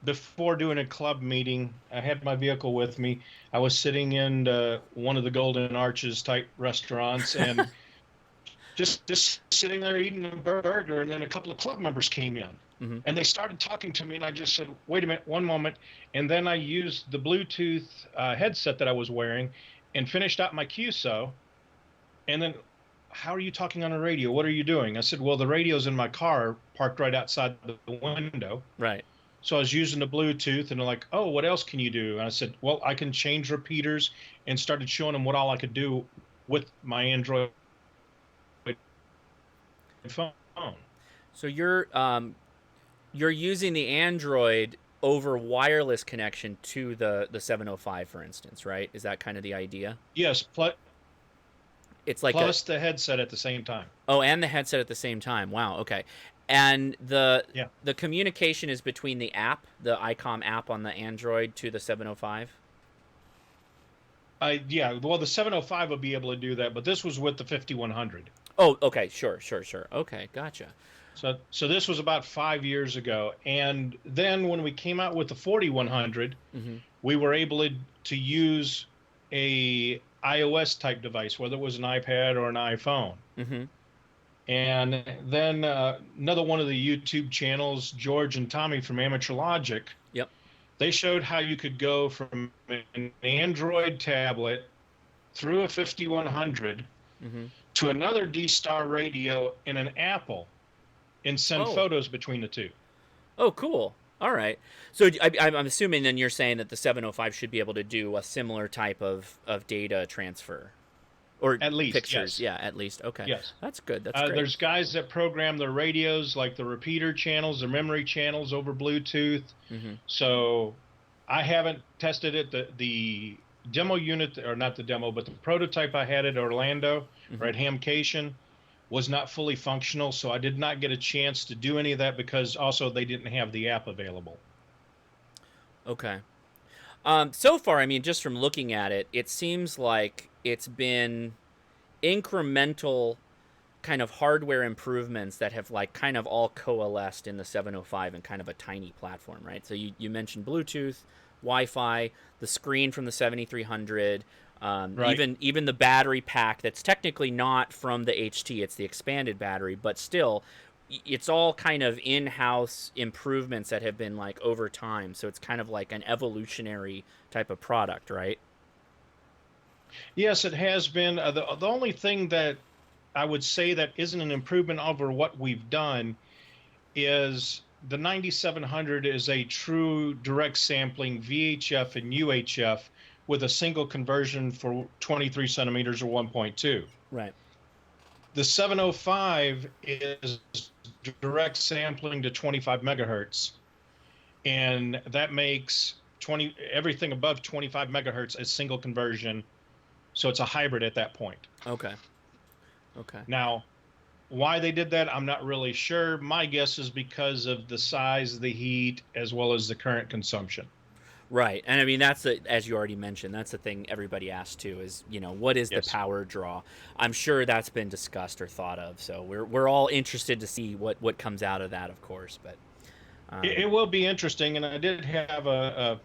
before doing a club meeting. I had my vehicle with me. I was sitting in one of the Golden Arches type restaurants and just sitting there eating a burger, and then a couple of club members came in. Mm-hmm. And they started talking to me, and I just said, wait a minute, one moment. And then I used the Bluetooth headset that I was wearing and finished out my QSO. And then, how are you talking on the radio? What are you doing? I said, well, the radio's in my car parked right outside the window. Right. So I was using the Bluetooth, and they're like, oh, what else can you do? And I said, well, I can change repeaters, and started showing them what all I could do with my Android phone. So you're using the Android over wireless connection to the 705, for instance, right? Is that kind of the idea? Yes. It's like plus the headset at the same time. Oh, and the headset at the same time. Wow. Okay. And the communication is between the app, the ICOM app on the Android, to the 705. Yeah. Well, the 705 will be able to do that, but this was with the 5100. Oh, okay. Sure. Okay, gotcha. So this was about 5 years ago, and then when we came out with the 4100, mm-hmm. we were able to use a iOS type device, whether it was an iPad or an iPhone. Mm-hmm. And then another one of the YouTube channels, George and Tommy from Amateur Logic. Yep. They showed how you could go from an Android tablet through a 5100 mm-hmm. to another D-Star radio in an Apple and send photos between the two. Oh, cool. All right. So I'm assuming then you're saying that the 705 should be able to do a similar type of data transfer. Or at least, pictures. yes. Yeah, at least. Okay. Yes. That's good. That's great. There's guys that program their radios, like the repeater channels, the memory channels over Bluetooth. Mm-hmm. So I haven't tested it. The demo unit, or not the demo, but the prototype I had at Orlando, mm-hmm. or at Hamcation, was not fully functional. So I did not get a chance to do any of that because also they didn't have the app available. Okay. So far, I mean, just from looking at it, it seems like it's been incremental kind of hardware improvements that have like kind of all coalesced in the 705 in kind of a tiny platform, right? So you mentioned Bluetooth, Wi-Fi, the screen from the 7300, right. even the battery pack that's technically not from the HT, it's the expanded battery, but still it's all kind of in-house improvements that have been like over time. So it's kind of like an evolutionary type of product, right? Yes, it has been. The only thing that I would say that isn't an improvement over what we've done is the 9700 is a true direct sampling VHF and UHF with a single conversion for 23 centimeters or 1.2. Right. The 705 is direct sampling to 25 megahertz, and that makes everything above 25 megahertz a single conversion. So it's a hybrid at that point. Okay. Now, Why they did that, I'm not really sure. My guess is because of the size, the heat, as well as the current consumption. Right, and I mean that's as you already mentioned, that's the thing everybody asks too is what is the Yes. power draw? I'm sure that's been discussed or thought of, so we're all interested to see what comes out of that, of course. But It will be interesting, and I did have a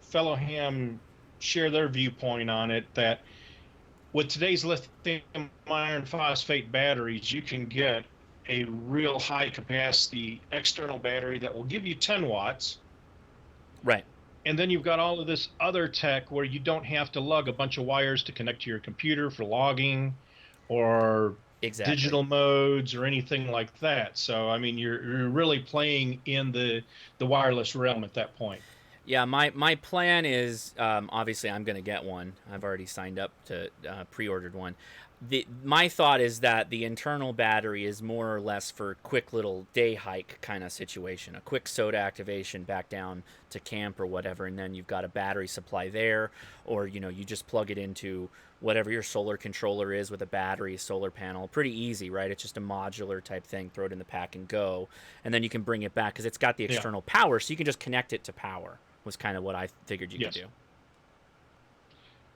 fellow ham share their viewpoint on it that with today's lithium iron phosphate batteries, you can get a real high capacity external battery that will give you 10 watts. Right. And then you've got all of this other tech where you don't have to lug a bunch of wires to connect to your computer for logging or digital modes or anything like that. So, I mean, you're really playing in the wireless realm at that point. Yeah, my plan is obviously I'm going to get one. I've already signed up to pre-ordered one. My thought is that the internal battery is more or less for quick little day hike kind of situation, a quick soda activation back down to camp or whatever, and then you've got a battery supply there, or you just plug it into whatever your solar controller is with a battery, solar panel. Pretty easy, right? It's just a modular type thing. Throw it in the pack and go, and then you can bring it back because it's got the external power, so you can just connect it to power. Was kind of what I figured you could do.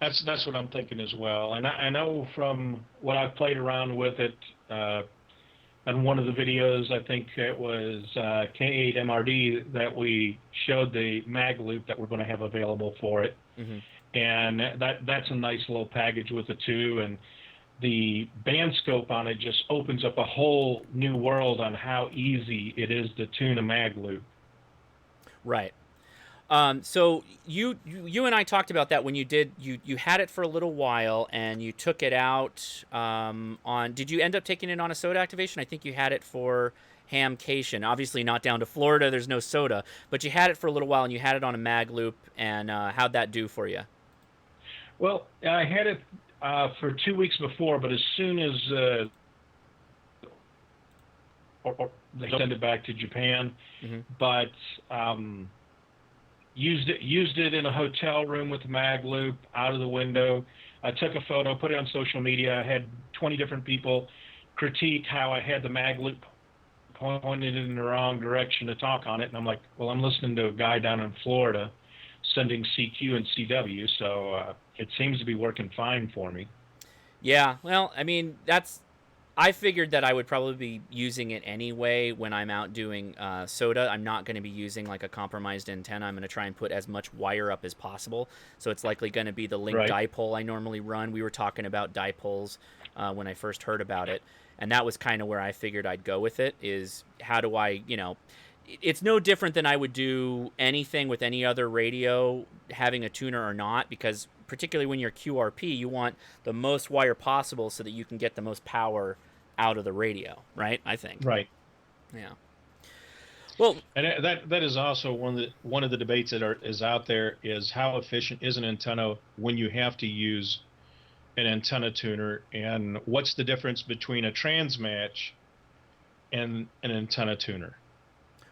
That's what I'm thinking as well. And I know from what I've played around with it, on one of the videos, I think it was K8MRD that we showed the mag loop that we're going to have available for it. Mm-hmm. And that's a nice little package with the two. And the band scope on it just opens up a whole new world on how easy it is to tune a mag loop. Right. So you and I talked about that when you had it for a little while and you took it out did you end up taking it on a soda activation? I think you had it for Hamcation. Obviously not down to Florida, there's no soda, but you had it for a little while and you had it on a mag loop, and how'd that do for you? Well, I had it for 2 weeks before, but as soon as they sent it back to Japan, mm-hmm. but used it in a hotel room with the mag loop out of the window. I took a photo, put it on social media. I had 20 different people critique how I had the mag loop pointed in the wrong direction to talk on it. And I'm like, well, I'm listening to a guy down in Florida sending CQ and CW, so it seems to be working fine for me. Yeah, well, I mean, I figured that I would probably be using it anyway when I'm out doing soda. I'm not going to be using like a compromised antenna. I'm going to try and put as much wire up as possible. So it's likely going to be the link dipole I normally run. We were talking about dipoles when I first heard about it. And that was kind of where I figured I'd go with it, is how do I, it's no different than I would do anything with any other radio, having a tuner or not, because particularly when you're QRP, you want the most wire possible so that you can get the most power out of the radio, right? I think. Right. Yeah. Well, and that is also one of the debates that is out there, is how efficient is an antenna when you have to use an antenna tuner, and what's the difference between a transmatch and an antenna tuner?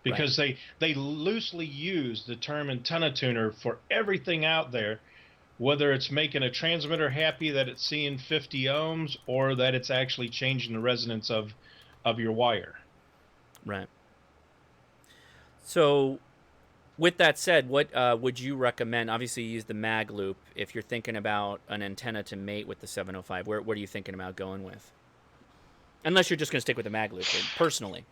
Because they loosely use the term antenna tuner for everything out there, whether it's making a transmitter happy that it's seeing 50 ohms or that it's actually changing the resonance of your wire. Right. So with that said, what would you recommend? Obviously, you use the mag loop. If you're thinking about an antenna to mate with the 705, what are you thinking about going with? Unless you're just going to stick with the mag loop, personally.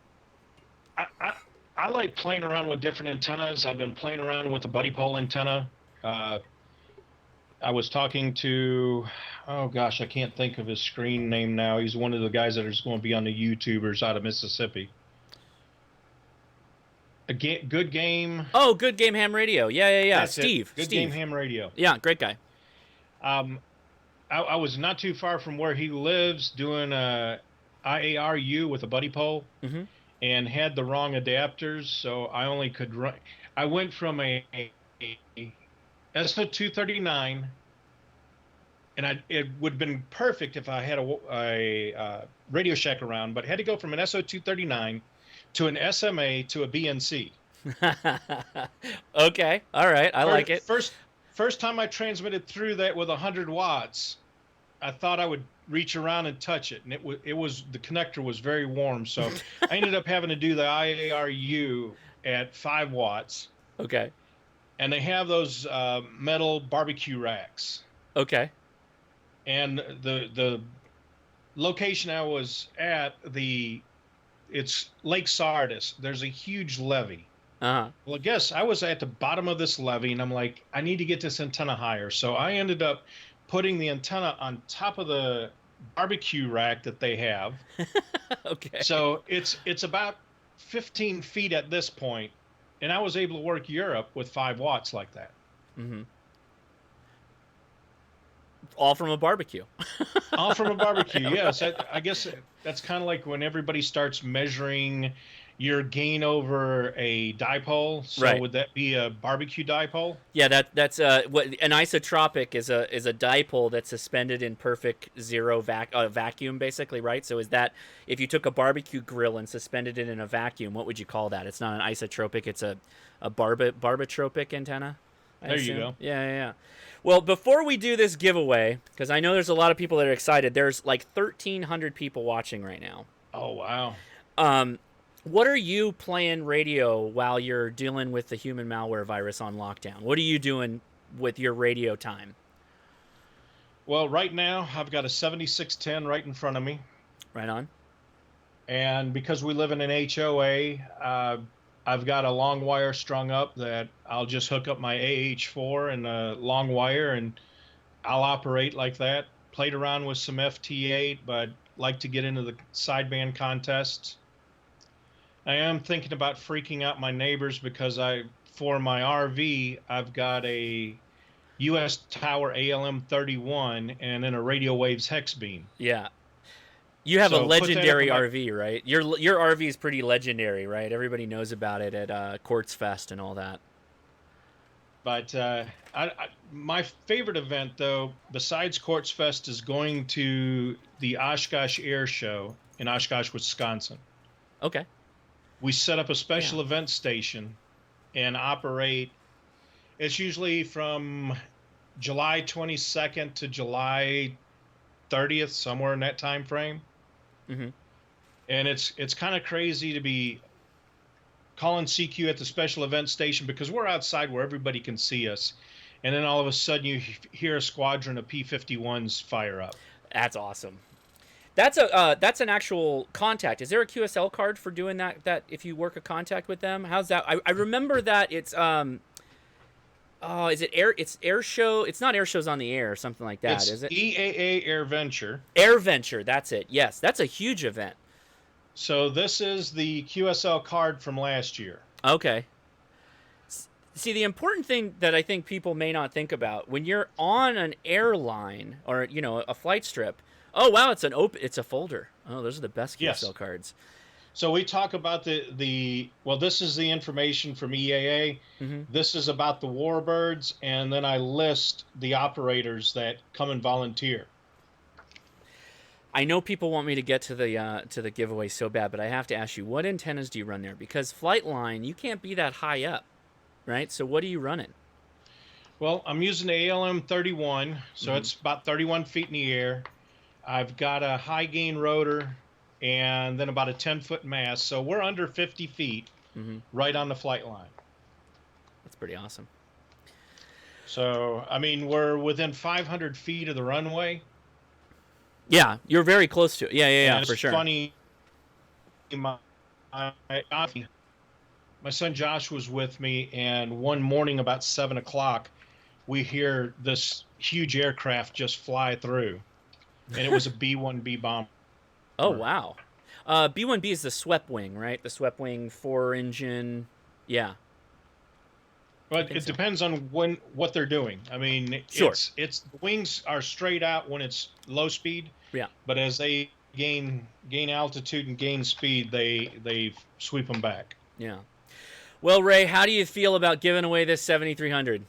I like playing around with different antennas. I've been playing around with a buddy pole antenna. I was talking to, oh gosh, I can't think of his screen name now. He's one of the guys that is going to be on the YouTubers out of Mississippi. Good Game. Oh, Good Game Ham Radio. Yeah. That's Steve. Good Game Ham Radio. Yeah, great guy. I was not too far from where he lives doing a IARU with a buddy pole, mm-hmm. and had the wrong adapters, so I only could run. I went from a SO239, and it would have been perfect if I had a Radio Shack around, but had to go from an SO239 to an SMA to a BNC. Okay, all right, I like it. First time I transmitted through that with 100 watts, I thought I would reach around and touch it, and it was the connector was very warm, so I ended up having to do the IARU at 5 watts. Okay. And they have those metal barbecue racks. Okay. And the location I was at, it's Lake Cerritos. There's a huge levee. Uh-huh. Well, I guess I was at the bottom of this levee, and I'm like, I need to get this antenna higher. So I ended up putting the antenna on top of the barbecue rack that they have. Okay. So it's about 15 feet at this point, and I was able to work Europe with 5 watts like that. Mm-hmm. All from a barbecue. All from a barbecue, yes. I guess that's kind of like when everybody starts measuring your gain over a dipole. So Right. would that be a barbecue dipole? Yeah, that's what an isotropic is a dipole that's suspended in perfect zero vacuum, basically, right? So is that if you took a barbecue grill and suspended it in a vacuum, what would you call that? It's not an isotropic; it's a barbatropic antenna. I There you assume. go. Yeah. Well, before we do this giveaway, because I know there's a lot of people that are excited. There's like 1,300 people watching right now. Oh wow. What are you playing radio while you're dealing with the human malware virus on lockdown? What are you doing with your radio time? Well, right now I've got a 7610 right in front of me. Right on. And because we live in an HOA, I've got a long wire strung up that I'll just hook up my AH4 and a long wire, and I'll operate like that. Played around with some FT8, but like to get into the sideband contests. I am thinking about freaking out my neighbors because for my RV, I've got a US Tower ALM 31 and then a Radio Waves hex beam. Yeah. You have So a put that legendary up on my- RV, right? Your RV is pretty legendary, right? Everybody knows about it at Quartz Fest and all that. But my favorite event, though, besides Quartz Fest, is going to the Oshkosh Air Show in Oshkosh, Wisconsin. Okay. We set up a special event station and operate. It's usually from July 22nd to July 30th, somewhere in that time frame. Mm-hmm. And it's kind of crazy to be calling CQ at the special event station because we're outside where everybody can see us. And then all of a sudden you hear a squadron of P-51s fire up. That's awesome. That's an actual contact. Is there a QSL card for doing that? That if you work a contact with them, how's that? I remember that it's is it air? It's air show. It's not air shows on the air or something like that, is it? EAA Air Venture. Air Venture. That's it. Yes, that's a huge event. So this is the QSL card from last year. Okay. See, the important thing that I think people may not think about when you're on an airline or a flight strip. Oh wow, it's a folder. Oh, those are the best QSL cards. So we talk about well, this is the information from EAA. Mm-hmm. This is about the warbirds, and then I list the operators that come and volunteer. I know people want me to get to the giveaway so bad, but I have to ask you, what antennas do you run there? Because Flightline, you can't be that high up, right? So what are you running? Well, I'm using the ALM 31, so Mm-hmm. it's about 31 feet in the air. I've got a high gain rotor and then about a 10-foot mast. So we're under 50 feet Mm-hmm. right on the flight line. That's pretty awesome. So, I mean, we're within 500 feet of the runway. Yeah, you're very close to it. Yeah, And for it's sure. funny, my son Josh was with me, and one morning about 7 o'clock, we hear this huge aircraft just fly through. And it was a B-1B bomber. Oh, wow. B-1B is the swept wing, right? The swept wing 4-engine. Yeah. But it depends on what they're doing. I mean, Sure. it's the wings are straight out when it's low speed. Yeah. But as they gain altitude and gain speed, they sweep them back. Yeah. Well, Ray, how do you feel about giving away this 7300?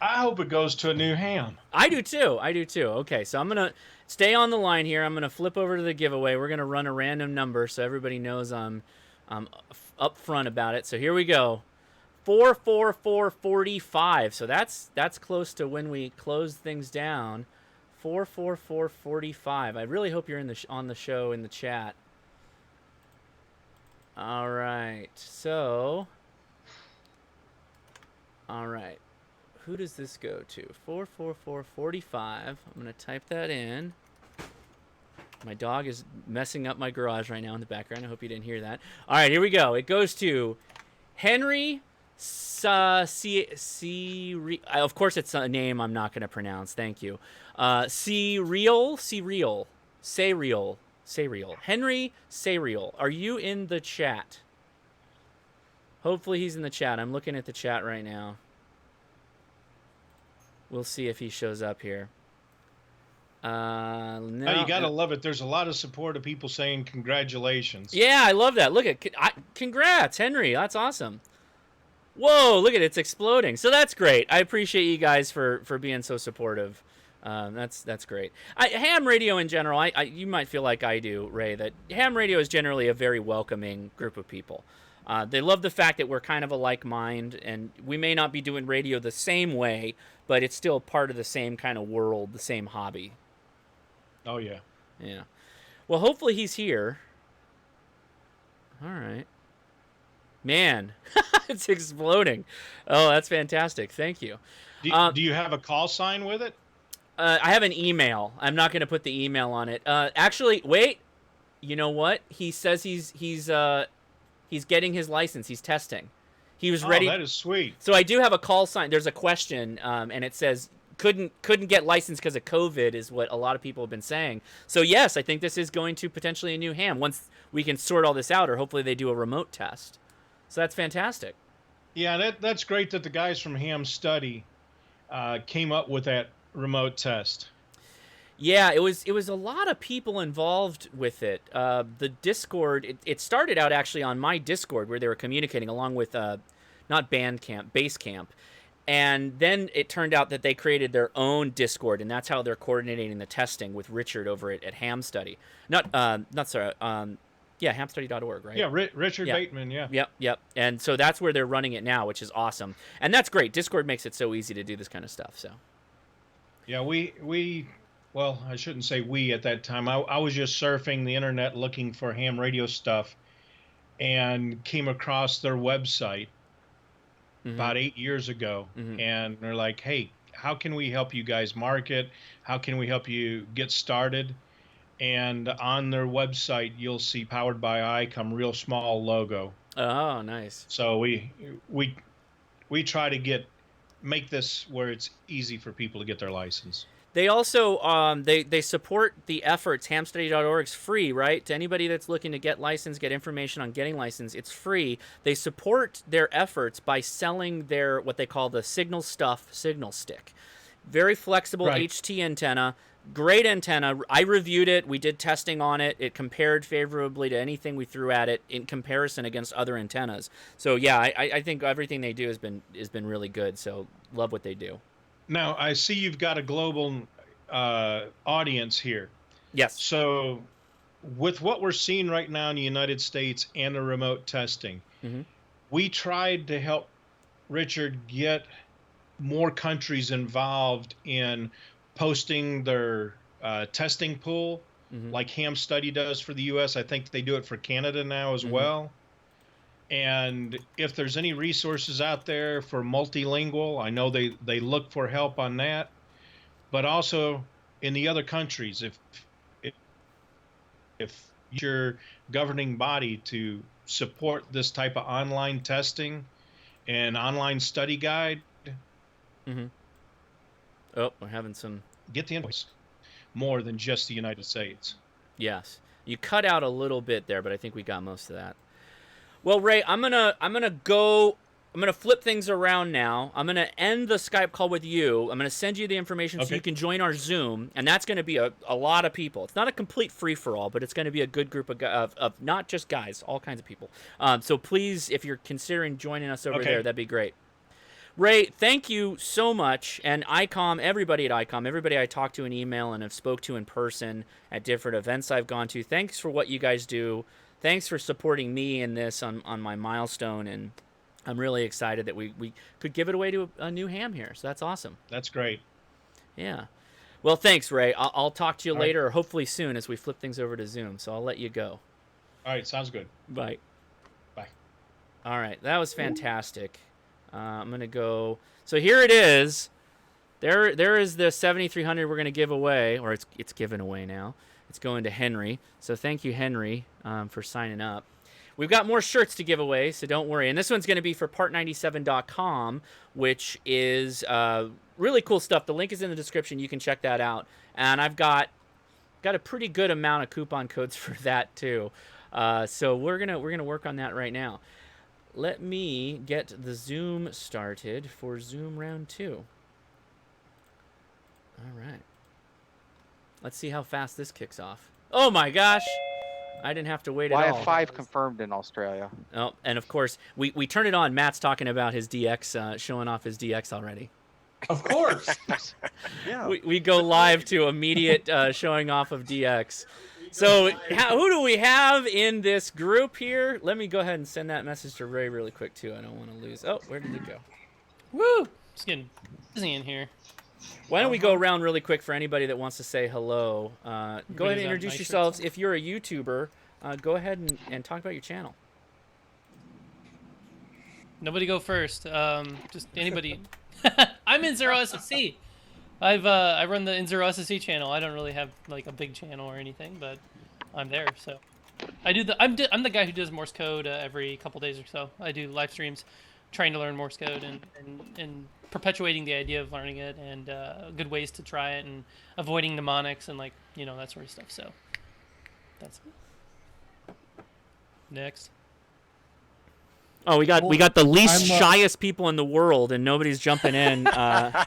I hope it goes to a new ham. I do too. Okay, so I'm gonna stay on the line here. I'm gonna flip over to the giveaway. We're gonna run a random number so everybody knows I'm up front about it. So here we go. 44445. So that's close to when we close things down. 44445. I really hope you're in on the show in the chat. All right. So, all right. Who does this go to? 44445. I'm going to type that in. My dog is messing up my garage right now in the background. I hope you didn't hear that. All right, here we go. It goes to Henry of course, it's a name I'm not going to pronounce. Thank you. Serial. Henry Serial. Are you in the chat? Hopefully he's in the chat. I'm looking at the chat right now. We'll see if he shows up here. No, you gotta love it. There's a lot of support of people saying congratulations. Yeah, I love that. Look at congrats, Henry. That's awesome. Whoa, look at it. It's exploding. So that's great. I appreciate you guys for being so supportive. That's great. Ham radio in general, you might feel like I do, Ray, that ham radio is generally a very welcoming group of people. They love the fact that we're kind of a like mind, and we may not be doing radio the same way, but it's still part of the same kind of world, the same hobby. Oh, yeah. Yeah. Well, hopefully he's here. All right. Man, it's exploding. Oh, that's fantastic. Thank you. Do you have a call sign with it? I have an email. I'm not going to put the email on it. Actually, wait. You know what? He says he's getting his license. He's testing. He was ready. Oh, that is sweet. So I do have a call sign. There's a question, and it says couldn't get licensed because of COVID is what a lot of people have been saying. So yes, I think this is going to potentially a new ham once we can sort all this out, or hopefully they do a remote test. So that's fantastic. Yeah, that's great that the guys from Ham Study came up with that remote test. Yeah, it was a lot of people involved with it. The Discord, it started out actually on my Discord where they were communicating along with not Bandcamp, Basecamp. And then it turned out that they created their own Discord, and that's how they're coordinating the testing with Richard over at Ham Study. Hamstudy.org, right? Yeah, Richard Bateman, yeah. Yep. And so that's where they're running it now, which is awesome. And that's great. Discord makes it so easy to do this kind of stuff, so. Yeah, well, I shouldn't say we at that time. I was just surfing the internet looking for ham radio stuff and came across their website about 8 years ago. And they're like, hey, how can we help you guys market? How can we help you get started? And on their website, you'll see Powered by Icom, real small logo. Oh, nice. So we try to make this where it's easy for people to get their license. They also they support the efforts. Hamstudy.org is free, right? To anybody that's looking to get licensed, get information on getting licensed, it's free. They support their efforts by selling their what they call the signal stick. Very flexible HT antenna. Great antenna. I reviewed it. We did testing on it. It compared favorably to anything we threw at it in comparison against other antennas. So yeah, I think everything they do has been really good. So love what they do. Now I see you've got a global audience here. Yes. So with what we're seeing right now in the United States and the remote testing, we tried to help Richard get more countries involved in posting their testing pool, like Ham Study does for the U.S. I think they do it for Canada now as well. And if there's any resources out there for multilingual, I know they look for help on that. But also in the other countries, if your governing body to support this type of online testing and online study guide. Oh, we're having some. Get the invoice more than just the United States. Yes, you cut out a little bit there, but I think we got most of that. Well, Ray, I'm gonna flip things around now. I'm gonna end the Skype call with you. I'm gonna send you the information so you can join our Zoom, and that's gonna be a lot of people. It's not a complete free for all, but it's gonna be a good group of not just guys, all kinds of people. So please, if you're considering joining us over there, that'd be great. Ray, thank you so much, and ICOM, everybody at ICOM, everybody I talked to in email and have spoke to in person at different events I've gone to, thanks for what you guys do. Thanks for supporting me in this on my milestone, and I'm really excited that we could give it away to a new ham here, so that's awesome. That's great. Yeah. Well, thanks, Ray. I'll talk to you All later, or hopefully soon, as we flip things over to Zoom. So I'll let you go. All right, sounds good. Bye. Bye. All right, that was fantastic. I'm gonna go. So here it is. There is the 7300 we're gonna give away, or it's given away now. It's going to Henry. So thank you, Henry, for signing up. We've got more shirts to give away, so don't worry. And this one's going to be for part97.com, which is really cool stuff. The link is in the description. You can check that out. And I've got a pretty good amount of coupon codes for that too. So we're gonna work on that right now. Let me get the Zoom started for Zoom round 2. All right. Let's see how fast this kicks off. Oh my gosh! I didn't have to wait Well, at I all. have 5 confirmed in Australia. Oh, and of course, we turn it on. Matt's talking about his DX, showing off his DX already. Of course. Yeah. We go live to immediate showing off of DX. So who do we have in this group here? Let me go ahead and send that message to Ray really quick, too. I don't want to lose. Oh, where did it go? Woo! It's getting busy in here. Why don't we go around really quick for anybody that wants to say hello. Go ahead and got introduce nice yourselves. shirts on. If you're a YouTuber, go ahead and talk about your channel. Nobody go first. Just anybody. I'm in Zero SSC. I run the Zero SSC channel. I don't really have like a big channel or anything, but I'm there. So I do I'm the guy who does Morse code every couple days or so. I do live streams, trying to learn Morse code and perpetuating the idea of learning it and good ways to try it and avoiding mnemonics and like that sort of stuff. So that's it. Next. Oh, we got the least shyest people in the world, and nobody's jumping in. I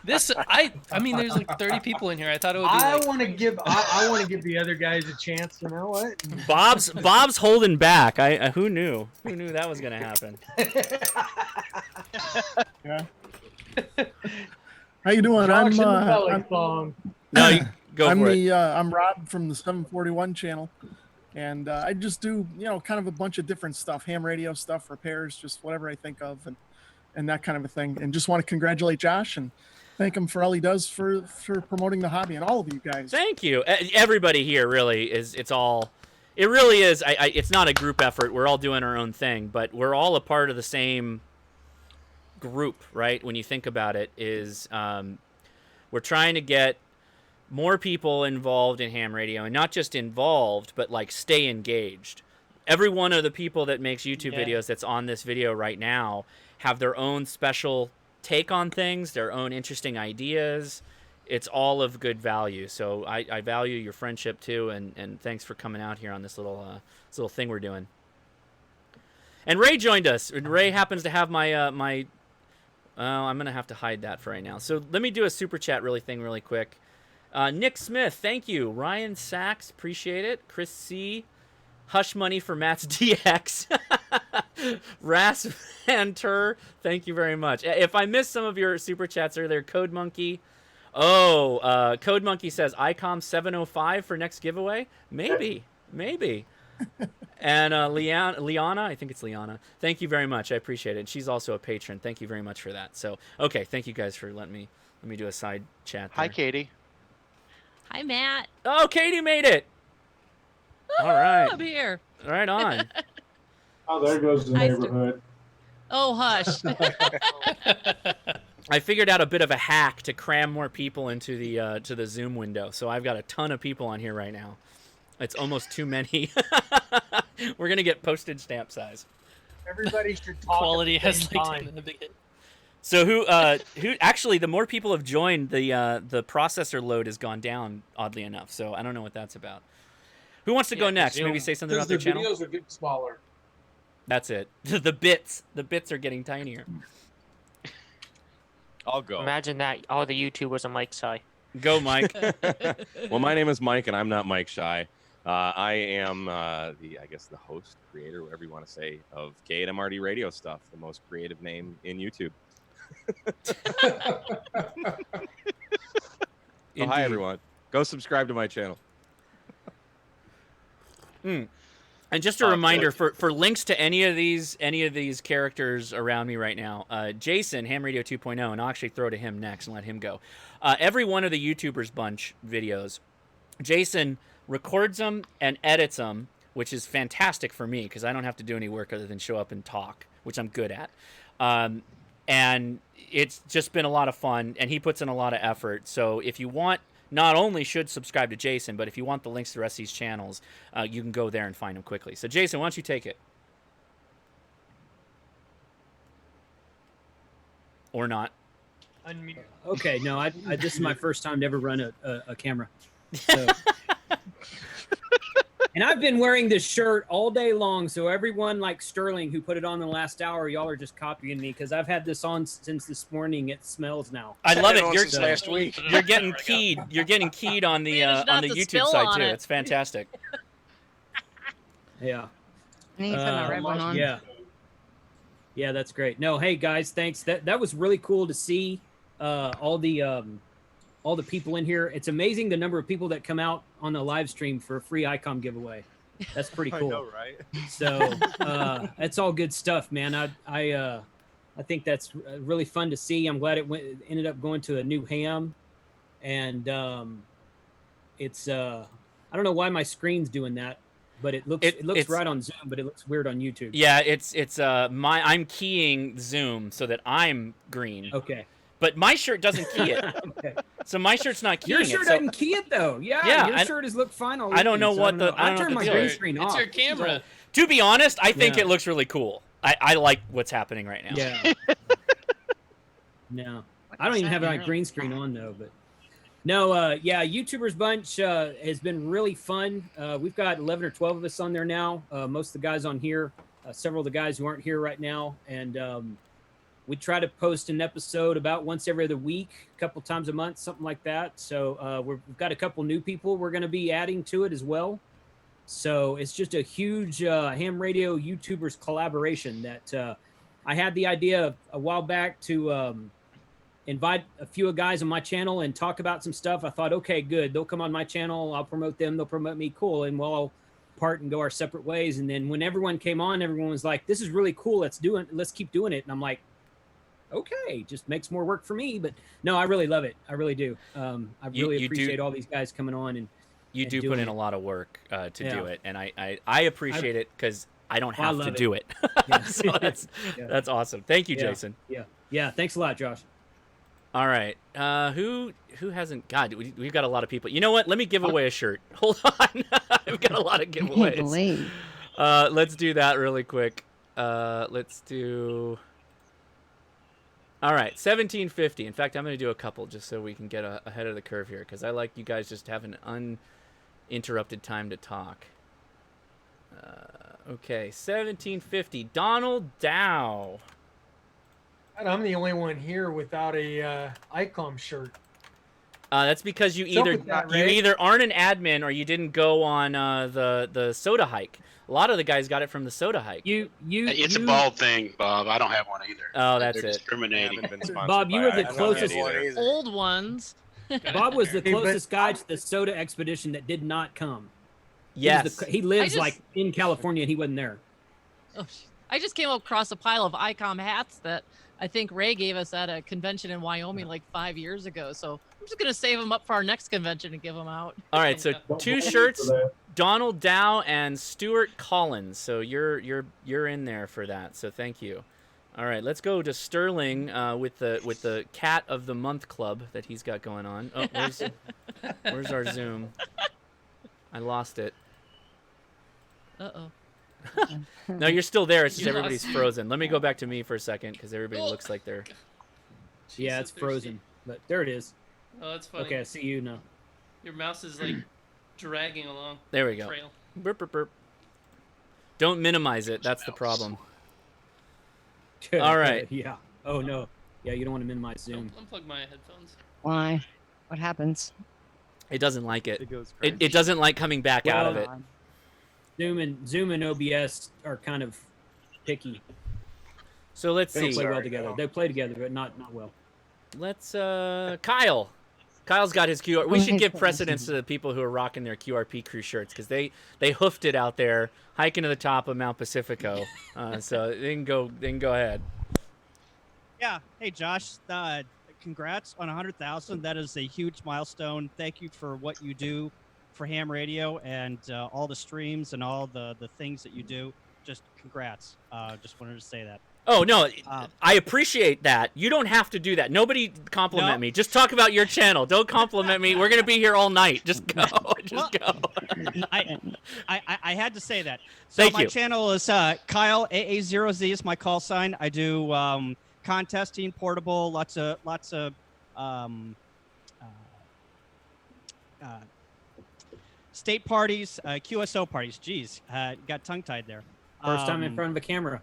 mean, there's like 30 people in here. I thought it would be. I want to give the other guys a chance. You know what? Bob's holding back. Who knew? Who knew that was gonna happen? Yeah. How you doing? I'm Rob from the 741 channel. And I just do, kind of a bunch of different stuff, ham radio stuff, repairs, just whatever I think of and that kind of a thing. And just want to congratulate Josh and thank him for all he does for promoting the hobby and all of you guys. Thank you. Everybody here really is, it really is. It's not a group effort. We're all doing our own thing, but we're all a part of the same group, right? When you think about it, is we're trying to get more people involved in ham radio, and not just involved, but like stay engaged. Every one of the people that makes YouTube videos that's on this video right now have their own special take on things, their own interesting ideas. It's all of good value. So I value your friendship too, and thanks for coming out here on this little thing we're doing. And Ray joined us. And Ray happens to have my I'm gonna have to hide that for right now. So let me do a super chat really quick. Nick Smith, thank you. Ryan Sachs, appreciate it. Chris C, hush money for Matt's DX. Ras Van Tur, thank you very much. If I missed some of your super chats earlier, Code Monkey. Oh, Code Monkey says ICOM 705 for next giveaway. Maybe. And Liana, I think it's Liana. Thank you very much. I appreciate it. She's also a patron. Thank you very much for that. So, okay, thank you guys for letting me do a side chat there. Hi, Katie. Hi, Matt. Oh, Katie made it. All right. I'm here. Right on. Oh, there goes the neighborhood. Oh, hush. I figured out a bit of a hack to cram more people into the to the Zoom window. So I've got a ton of people on here right now. It's almost too many. We're gonna get postage stamp size. Everybody should talk. Quality at the has same like time. taken a big hit. So who actually, the more people have joined, the processor load has gone down, oddly enough. So I don't know what that's about. Who wants to go next? Maybe say something about their channel. The videos are getting smaller. That's it. The bits are getting tinier. I'll go. Imagine that all the YouTubers are Mike Shy. Go, Mike. Well, my name is Mike, and I'm not Mike Shy. I am the host, creator, whatever you want to say, of K8MRD Radio Stuff, the most creative name in YouTube. So hi, everyone. Go subscribe to my channel. And just a reminder for links to any of these characters around me right now, Jason, Ham Radio 2.0, and I'll actually throw to him next and let him go. Every one of the YouTubers Bunch videos, Jason records them and edits them, which is fantastic for me because I don't have to do any work other than show up and talk, which I'm good at. And it's just been a lot of fun, and he puts in a lot of effort. So if you want, not only should subscribe to Jason, but if you want the links to the rest of these channels, you can go there and find them quickly. So Jason, why don't you take it? Or not. Okay, no, this is my first time to ever run a camera. So. And I've been wearing this shirt all day long, so everyone like Sterling who put it on in the last hour, y'all are just copying me because I've had this on since this morning. It smells now. I love it. Since last week. You're getting keyed. You're getting keyed on the YouTube side too. It's fantastic. Yeah. And you put my red one on. Yeah. Yeah, that's great. No, hey guys, thanks. That was really cool to see all the people in here. It's amazing the number of people that come out on the live stream for a free ICOM giveended. That's pretty cool. I know, right? So that's all good stuff, man. I think that's really fun to see. I'm glad it ended up going to a new ham, and it's I don't know why my screen's doing that, but it looks right on Zoom, but it looks weird on YouTube. Yeah, I'm keying Zoom so that I'm green. Okay. But my shirt doesn't key it. Okay. So my shirt's not keying Your it. shirt So doesn't key it though. Yeah, your shirt has looked fine all I don't know weekend, what so the I turned my green screen off. It's your camera. To be honest, I think it looks really cool. I like what's happening right now. Yeah. No, I don't even have my green screen on though. But no, yeah, YouTubers Bunch has been really fun. We've got 11 or 12 of us on there now. Most of the guys on here, several of the guys who aren't here right now, and we try to post an episode about once every other week, a couple times a month, something like that. So we've got a couple new people we're going to be adding to it as well. So it's just a huge ham radio YouTubers collaboration that I had the idea a while back to invite a few guys on my channel and talk about some stuff. I thought, okay, good. They'll come on my channel. I'll promote them. They'll promote me. Cool. And we'll all part and go our separate ways. And then when everyone came on, everyone was like, this is really cool. Let's keep doing it. And I'm like, okay, just makes more work for me. But no, I really love it. I really do. I really appreciate all these guys coming on and you do put in a lot of work to do it, and I appreciate it because I don't have to do it. So that's awesome. Thank you, Jason. Yeah. Thanks a lot, Josh. All right. Who hasn't? God, we've got a lot of people. You know what? Let me give away a shirt. Hold on. We've got a lot of giveaways. Let's do that really quick. Let's do. All right, 1750. In fact, I'm going to do a couple just so we can get ahead of the curve here because I like you guys just have an uninterrupted time to talk. Okay, 1750. Donald Dow. I'm the only one here without a ICOM shirt. That's because you either aren't an admin or you didn't go on the soda hike. A lot of the guys got it from the soda hike. It's a bald thing, Bob. I don't have one either. Oh, that's They're it. Discriminating. Bob, you were the closest. Old ones. Bob was the closest guy to the soda expedition that did not come. Yes. He lives like in California and he wasn't there. Oh, I just came across a pile of ICOM hats that I think Ray gave us at a convention in Wyoming like 5 years ago. So I'm just gonna save them up for our next convention and give them out. All right, so 2 shirts, Donald Dow and Stuart Collins. So you're in there for that. So thank you. All right, let's go to Sterling with the Cat of the Month Club that he's got going on. Oh, where's our Zoom? I lost it. Uh-oh. No, you're still there. It's just everybody's frozen. Let me go back to me for a second because everybody looks like they're. Yeah, it's frozen, but there it is. Oh, that's funny. Okay, I see you now. Your mouse is like dragging along. There we go. Trail. Burp, burp, burp. Don't minimize it. That's the problem. All right. Yeah. Oh no. Yeah, you don't want to minimize Zoom. Unplug my headphones. Why? What happens? It doesn't like it. It goes It doesn't like coming back out of it. Zoom and OBS are kind of picky. So let's They see. play well together. They play together, but not well. Let's Kyle. Kyle's got his QR. We should give precedence to the people who are rocking their QRP crew shirts because they hoofed it out there hiking to the top of Mount Pacifico. So they can go ahead. Yeah. Hey, Josh. Congrats on 100,000. That is a huge milestone. Thank you for what you do for ham radio and all the streams and all the things that you do. Just congrats. Just wanted to say that. Oh, no, I appreciate that. You don't have to do that. Nobody compliment me. Just talk about your channel. Don't compliment me. We're going to be here all night. Just go. Just go. I had to say that. So Thank my you. channel is Kyle AA0Z is my call sign. I do contesting, portable, lots of state parties, QSO parties. Jeez, got tongue tied there. First time in front of a camera.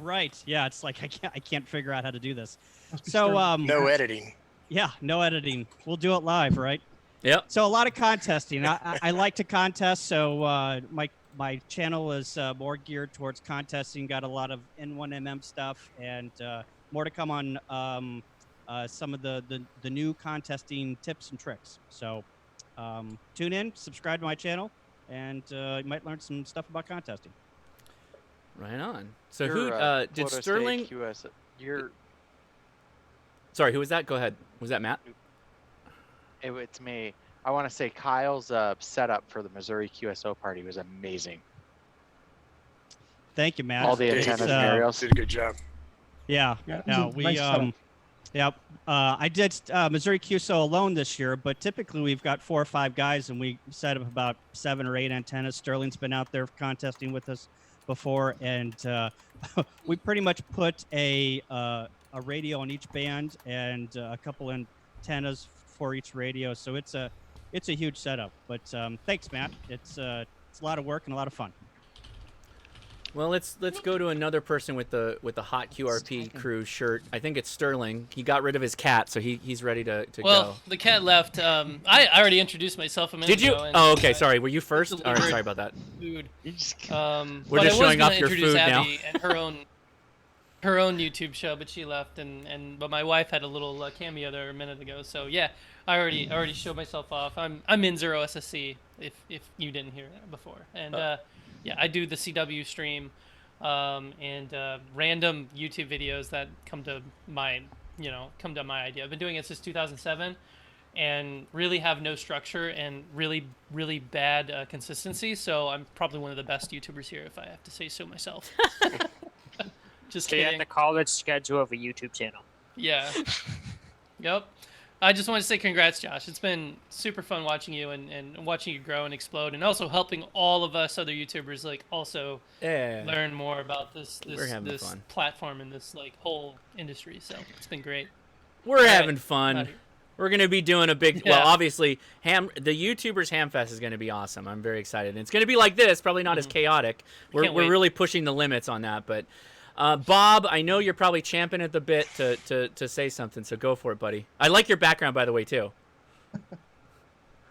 Right. Yeah. It's like I can't figure out how to do this. So no editing. Yeah, no editing. We'll do it live, right? Yep. So a lot of contesting. I like to contest. So my channel is more geared towards contesting. Got a lot of N1MM stuff and more to come on some of the new contesting tips and tricks. So tune in, subscribe to my channel, and you might learn some stuff about contesting. Right on. So Your, who did Florida Sterling? State QS, your Sorry, who was that? Go ahead. Was that Matt? it's me. I want to say Kyle's setup for the Missouri QSO party was amazing. Thank you, Matt. All the antennas and aerials. Did a good job. Yeah. No, we nice setup. Yep. I did Missouri QSO alone this year, but typically we've got 4 or 5 guys, and we set up about 7 or 8 antennas. Sterling's been out there contesting with us before, and we pretty much put a radio on each band and a couple antennas for each radio. So it's a huge setup. But thanks, Matt. It's a lot of work and a lot of fun. Well, let's go to another person with the hot QRP crew shirt. I think it's Sterling. He got rid of his cat, so he's ready to go. Well, the cat left. I already introduced myself a minute Did you? ago. Oh, okay. Sorry. Were you first? All right. Sorry about that. Food. We're but just showing I off was gonna your introduce food now. Abby and her own YouTube show, but she left, but my wife had a little cameo there a minute ago. So yeah, I already showed myself off. I'm in Zero SSC if you didn't hear that before, and yeah, I do the CW stream, and random YouTube videos that come to my idea. I've been doing it since 2007, and really have no structure and really bad consistency. So I'm probably one of the best YouTubers here, if I have to say so myself. Just so you kidding. have the college schedule of a YouTube channel. Yeah. Yep. I just want to say congrats, Josh. It's been super fun watching you and watching you grow and explode, and also helping all of us other YouTubers also learn more about this fun. platform and this whole industry. So it's been great. We're having fun. We're going to be doing a big, well, Yeah. obviously, the YouTubers Hamfest is going to be awesome. I'm very excited. And it's going to be like this, probably not as chaotic. We're Can't wait. really pushing the limits on that. But, Bob, I know you're probably champing at the bit to say something, so go for it, buddy. I like your background, by the way, too.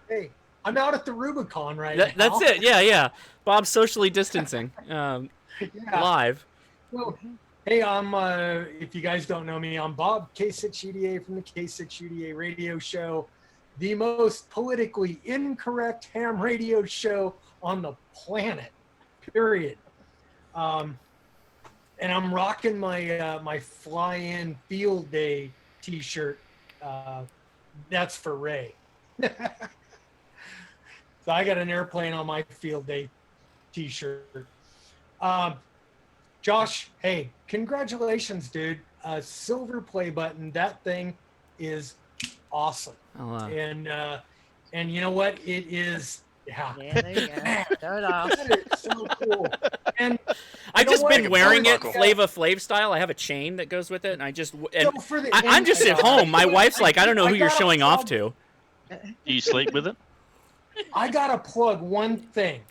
Hey, I'm out at the Rubicon right now. That's it. Yeah. Bob's socially distancing live. Well, hey, I'm if you guys don't know me, I'm Bob, K6UDA from the K6UDA radio show, the most politically incorrect ham radio show on the planet, period. And I'm rocking my my fly-in field day t-shirt. That's for Ray. So I got an airplane on my field day t-shirt. Josh, hey, congratulations, dude. Silver play button. That thing is awesome. Oh, wow. And you know what? It is. Yeah. there you go. Show it off. That is so cool. And I've just been wearing it Yeah. Flava Flav style. I have a chain that goes with it, and So for the I'm just at home. My wife's like, I don't know who you're gotta showing off plug- to. Do you sleep with it? I gotta plug one thing.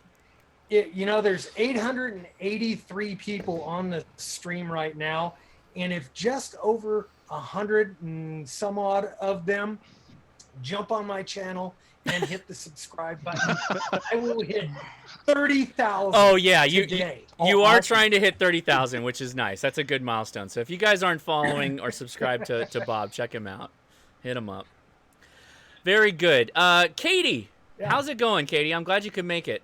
There's 883 people on the stream right now, and if just over 100 and some odd of them jump on my channel and hit the subscribe button, I will hit 30,000. Oh yeah, you today. are Awesome. trying to hit 30,000, which is nice. That's a good milestone. So if you guys aren't following or subscribed to Bob, check him out. Hit him up. Very good. Katie, how's it going, Katie? I'm glad you could make it.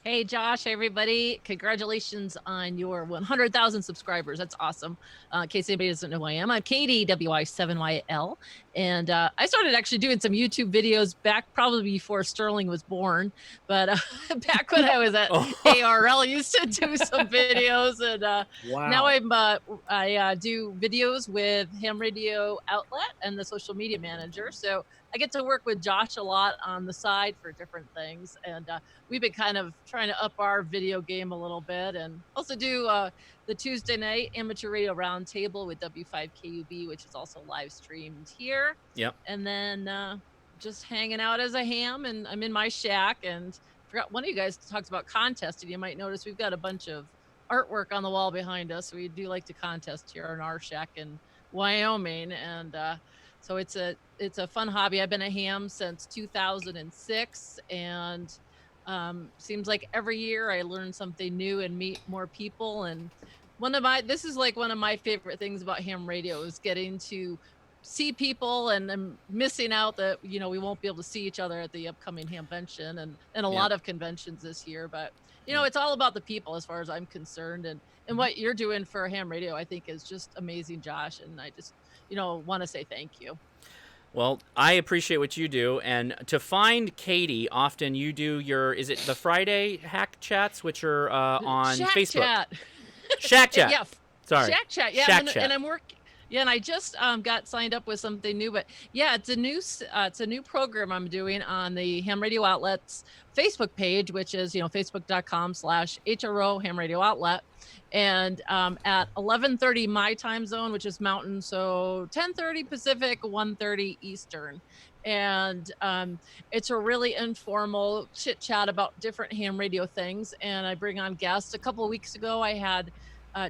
Hey, Josh, everybody. Congratulations on your 100,000 subscribers. That's awesome. In case anybody doesn't know who I am, I'm Katie, WI7YL. And I started actually doing some YouTube videos back probably before Sterling was born. But back when I was at ARL, I used to do some videos. And now I do videos with Ham Radio Outlet and the social media manager. So I get to work with Josh a lot on the side for different things. And we've been kind of trying to up our video game a little bit, and also do the Tuesday night amateur radio roundtable with W5KUB, which is also live streamed here. Yep. And then just hanging out as a ham, and I'm in my shack. And forgot one of you guys talks about contesting. You might notice we've got a bunch of artwork on the wall behind us. We do like to contest here in our shack in Wyoming, and so it's a fun hobby. I've been a ham since 2006, and seems like every year I learn something new and meet more people. And this is like one of my favorite things about ham radio is getting to see people, and I'm missing out that, we won't be able to see each other at the upcoming hamvention and a lot of conventions this year. But, it's all about the people as far as I'm concerned. And what you're doing for ham radio, I think is just amazing, Josh. And I just, want to say thank you. Well, I appreciate what you do, and to find Katie, often you do is it the Friday hack chats, which are on Shack Facebook? Chat. Shack Chat. Yeah. Sorry. Shack Chat. Yeah. Shack Chat. And I'm working. Yeah, and I just got signed up with something new, but yeah, it's a new program I'm doing on the Ham Radio Outlet's Facebook page, which is facebook.com/HRO Ham Radio Outlet. And at 11:30 my time zone, which is Mountain, so 10:30 Pacific, 1:30 Eastern. And it's a really informal chit chat about different ham radio things. And I bring on guests. A couple of weeks ago, I had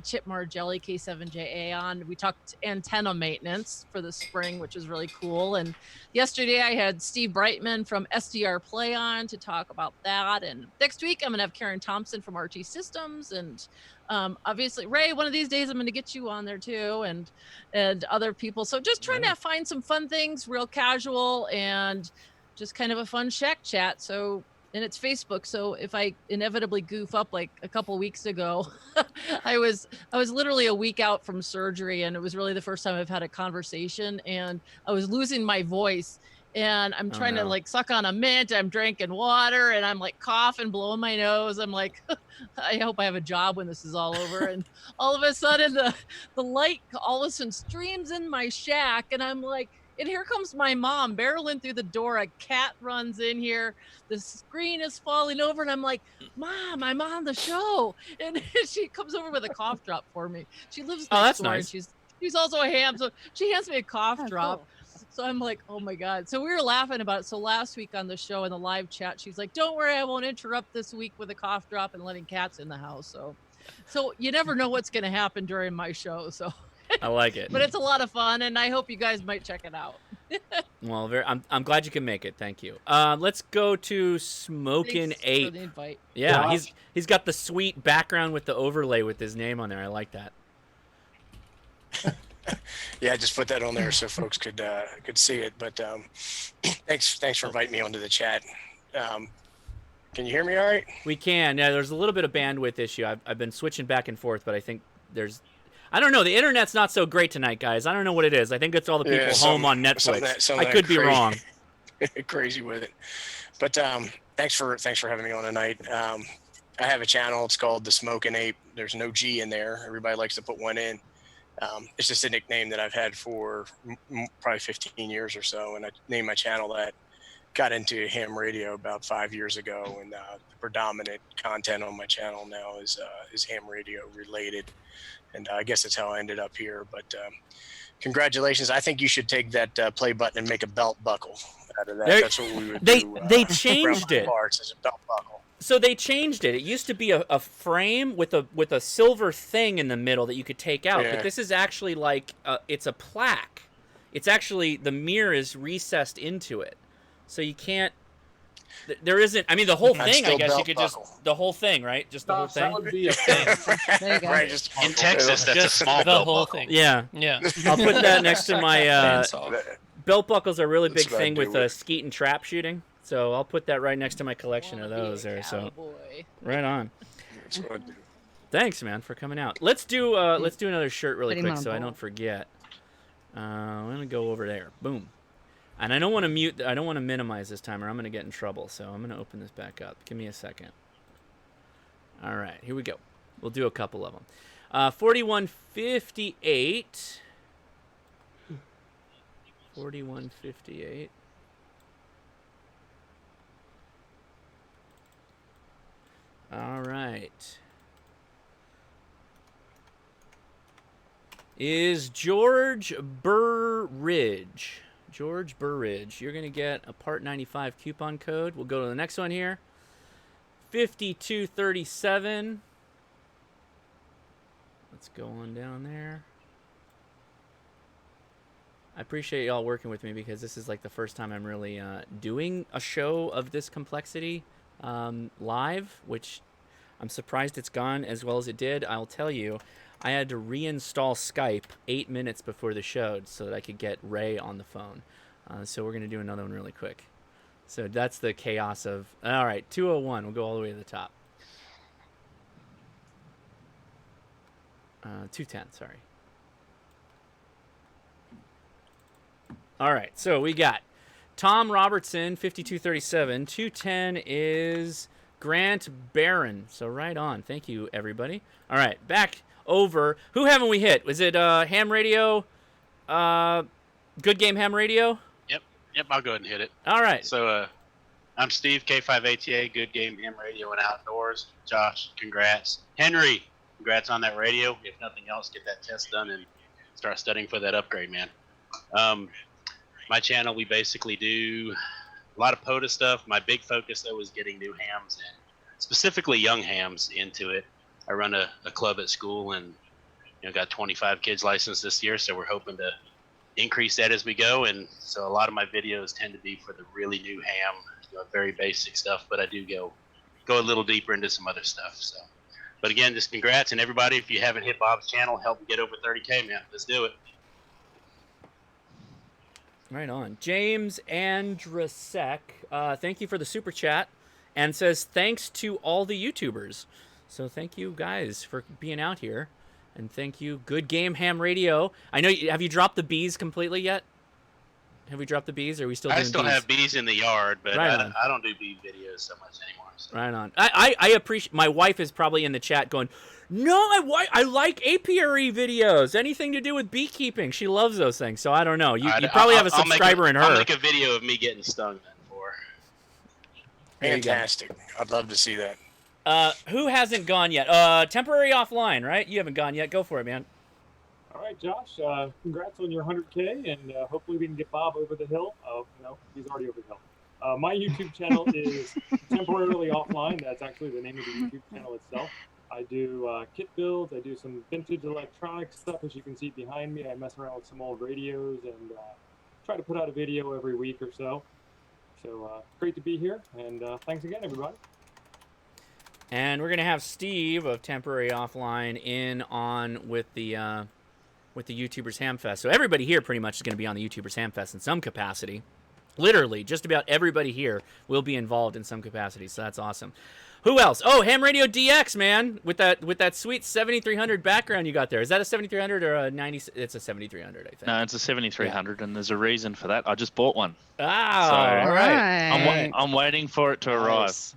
Chip Margelli, K7JA on. We talked antenna maintenance for the spring, which is really cool. And yesterday I had Steve Brightman from SDR Play on to talk about that. And next week I'm gonna have Karen Thompson from RT Systems, and obviously Ray, one of these days I'm gonna get you on there too, and other people. So just trying to find some fun things, real casual, and just kind of a fun shack chat. So, and it's Facebook. So if I inevitably goof up, like a couple weeks ago, I was literally a week out from surgery, and it was really the first time I've had a conversation, and I was losing my voice, and I'm trying to like suck on a mint. I'm drinking water, and I'm like coughing, blowing my nose. I'm like, I hope I have a job when this is all over. And all of a sudden the light all of a sudden streams in my shack, and I'm like, and here comes my mom barreling through the door. A cat runs in here. The screen is falling over. And I'm like, Mom, I'm on the show. And she comes over with a cough drop for me. She lives next door. Nice. And she's also a ham. So she hands me a cough drop. Cool. So I'm like, oh my God. So we were laughing about it. So last week on the show in the live chat, she's like, don't worry, I won't interrupt this week with a cough drop and letting cats in the house. So you never know what's going to happen during my show. So I like it. But it's a lot of fun, and I hope you guys might check it out. Well, I'm glad you can make it. Thank you. Let's go to Smokin' Thanks 8. for the invite. Yeah, he's got the sweet background with the overlay with his name on there. I like that. Yeah, I just put that on there so folks could see it. But thanks for inviting me onto the chat. Can you hear me all right? We can. Yeah, there's a little bit of bandwidth issue. I've been switching back and forth, but I think I don't know. The internet's not so great tonight, guys. I don't know what it is. I think it's all the people home on Netflix. I could be wrong. Crazy with it. But thanks for having me on tonight. I have a channel. It's called The Smokin' Ape. There's no G in there. Everybody likes to put one in. It's just a nickname that I've had for probably 15 years or so, and I named my channel that. Got into ham radio about 5 years ago, and the predominant content on my channel now is ham radio related, and I guess that's how I ended up here. But congratulations! I think you should take that play button and make a belt buckle out of that. That's what we would do. They changed it. Parts as a belt buckle. So they changed it. It used to be a frame with a silver thing in the middle that you could take out, but this is actually like it's a plaque. It's actually the mirror is recessed into it. So you can't. There isn't. I mean, the whole I'd thing. I still guess you belt could buckle. just the whole thing, right? Just the whole Gosh, that thing. would be a thing. There you go. Right, just In Texas, that's Just a small the belt whole buckle. thing. Yeah. Yeah. I'll put that next to my Bandsaw. belt buckle's a really That's big what I thing do with with it. skeet and trap shooting. So I'll put that right next to my collection of those there. So Cowboy. right on. That's what I do. Thanks, man, for coming out. Let's do another shirt really Put him quick on a so I ball. don't forget. I'm gonna go over there. Boom. And I don't want to mute. I don't want to minimize this time, or I'm gonna get in trouble. So I'm gonna open this back up. Give me a second. All right, here we go. We'll do a couple of them. 4158. 4158. All right. Is George Burridge. George Burridge. You're going to get a Part 95 coupon code. We'll go to the next one here. 5237. Let's go on down there. I appreciate y'all working with me because this is like the first time I'm really doing a show of this complexity live, which I'm surprised it's gone as well as it did. I'll tell you, I had to reinstall Skype 8 minutes before the show so that I could get Ray on the phone. So we're going to do another one really quick. So that's the chaos of... All right, 201. We'll go all the way to the top. 210, sorry. All right, so we got Tom Robertson, 5237. 210 is Grant Barron. So right on. Thank you, everybody. All right, back over. Who haven't we hit? Was it Ham Radio? Good Game Ham Radio? Yep, I'll go ahead and hit it. All right. So, I'm Steve, K5ATA, Good Game Ham Radio and Outdoors. Josh, congrats. Henry, congrats on that radio. If nothing else, get that test done and start studying for that upgrade, man. My channel, we basically do a lot of POTA stuff. My big focus, though, is getting new hams and specifically young hams into it. I run a club at school and got 25 kids licensed this year, so we're hoping to increase that as we go. And so a lot of my videos tend to be for the really new ham, very basic stuff, but I do go a little deeper into some other stuff. So, but again, just congrats, and everybody, if you haven't hit Bob's channel, help him get over 30K, man. Let's do it. Right on. James Andrasek, thank you for the super chat, and says thanks to all the YouTubers. So thank you guys for being out here, and thank you, Good Game Ham Radio. I know. Have you dropped the bees completely yet? Have we dropped the bees? Or are we still? I doing still bees? have bees in the yard, but Right I don't do bee videos so much anymore. So. Right on. I appreciate. My wife is probably in the chat going, "No, I like apiary videos. Anything to do with beekeeping. She loves those things." So I don't know. You probably have a subscriber in her. I'll make a video of me getting stung then for. Fantastic. I'd love to see that. Who hasn't gone yet? Temporary offline, right? You haven't gone yet. Go for it, man. All right, Josh. Congrats on your 100K, and hopefully we can get Bob over the hill. Oh no, he's already over the hill. My YouTube channel is Temporarily Offline. That's actually the name of the YouTube channel itself. I do kit builds. I do some vintage electronic stuff, as you can see behind me. I mess around with some old radios and try to put out a video every week or so. So great to be here, and thanks again, everybody. And we're gonna have Steve of Temporary Offline in on with the YouTubers Hamfest. So everybody here pretty much is gonna be on the YouTubers Hamfest in some capacity. Literally, just about everybody here will be involved in some capacity. So that's awesome. Who else? Oh, Ham Radio DX, man, with that sweet 7300 background you got there. Is that a 7300 or a 90? It's a 7300, I think. No, it's a 7300, and there's a reason for that. I just bought one. Ah, so all right. I'm waiting for it to arrive. Nice.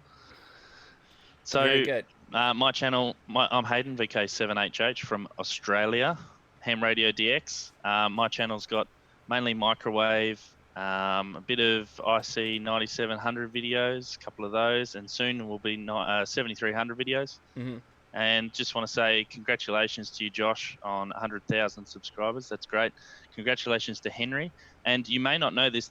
So very good. My channel, I'm Hayden VK7HH from Australia, Ham Radio DX. My channel's got mainly microwave, a bit of IC 9700 videos, a couple of those, and soon will be 7300 videos. Mm-hmm. And just want to say congratulations to you, Josh, on 100,000 subscribers. That's great. Congratulations to Henry. And you may not know this.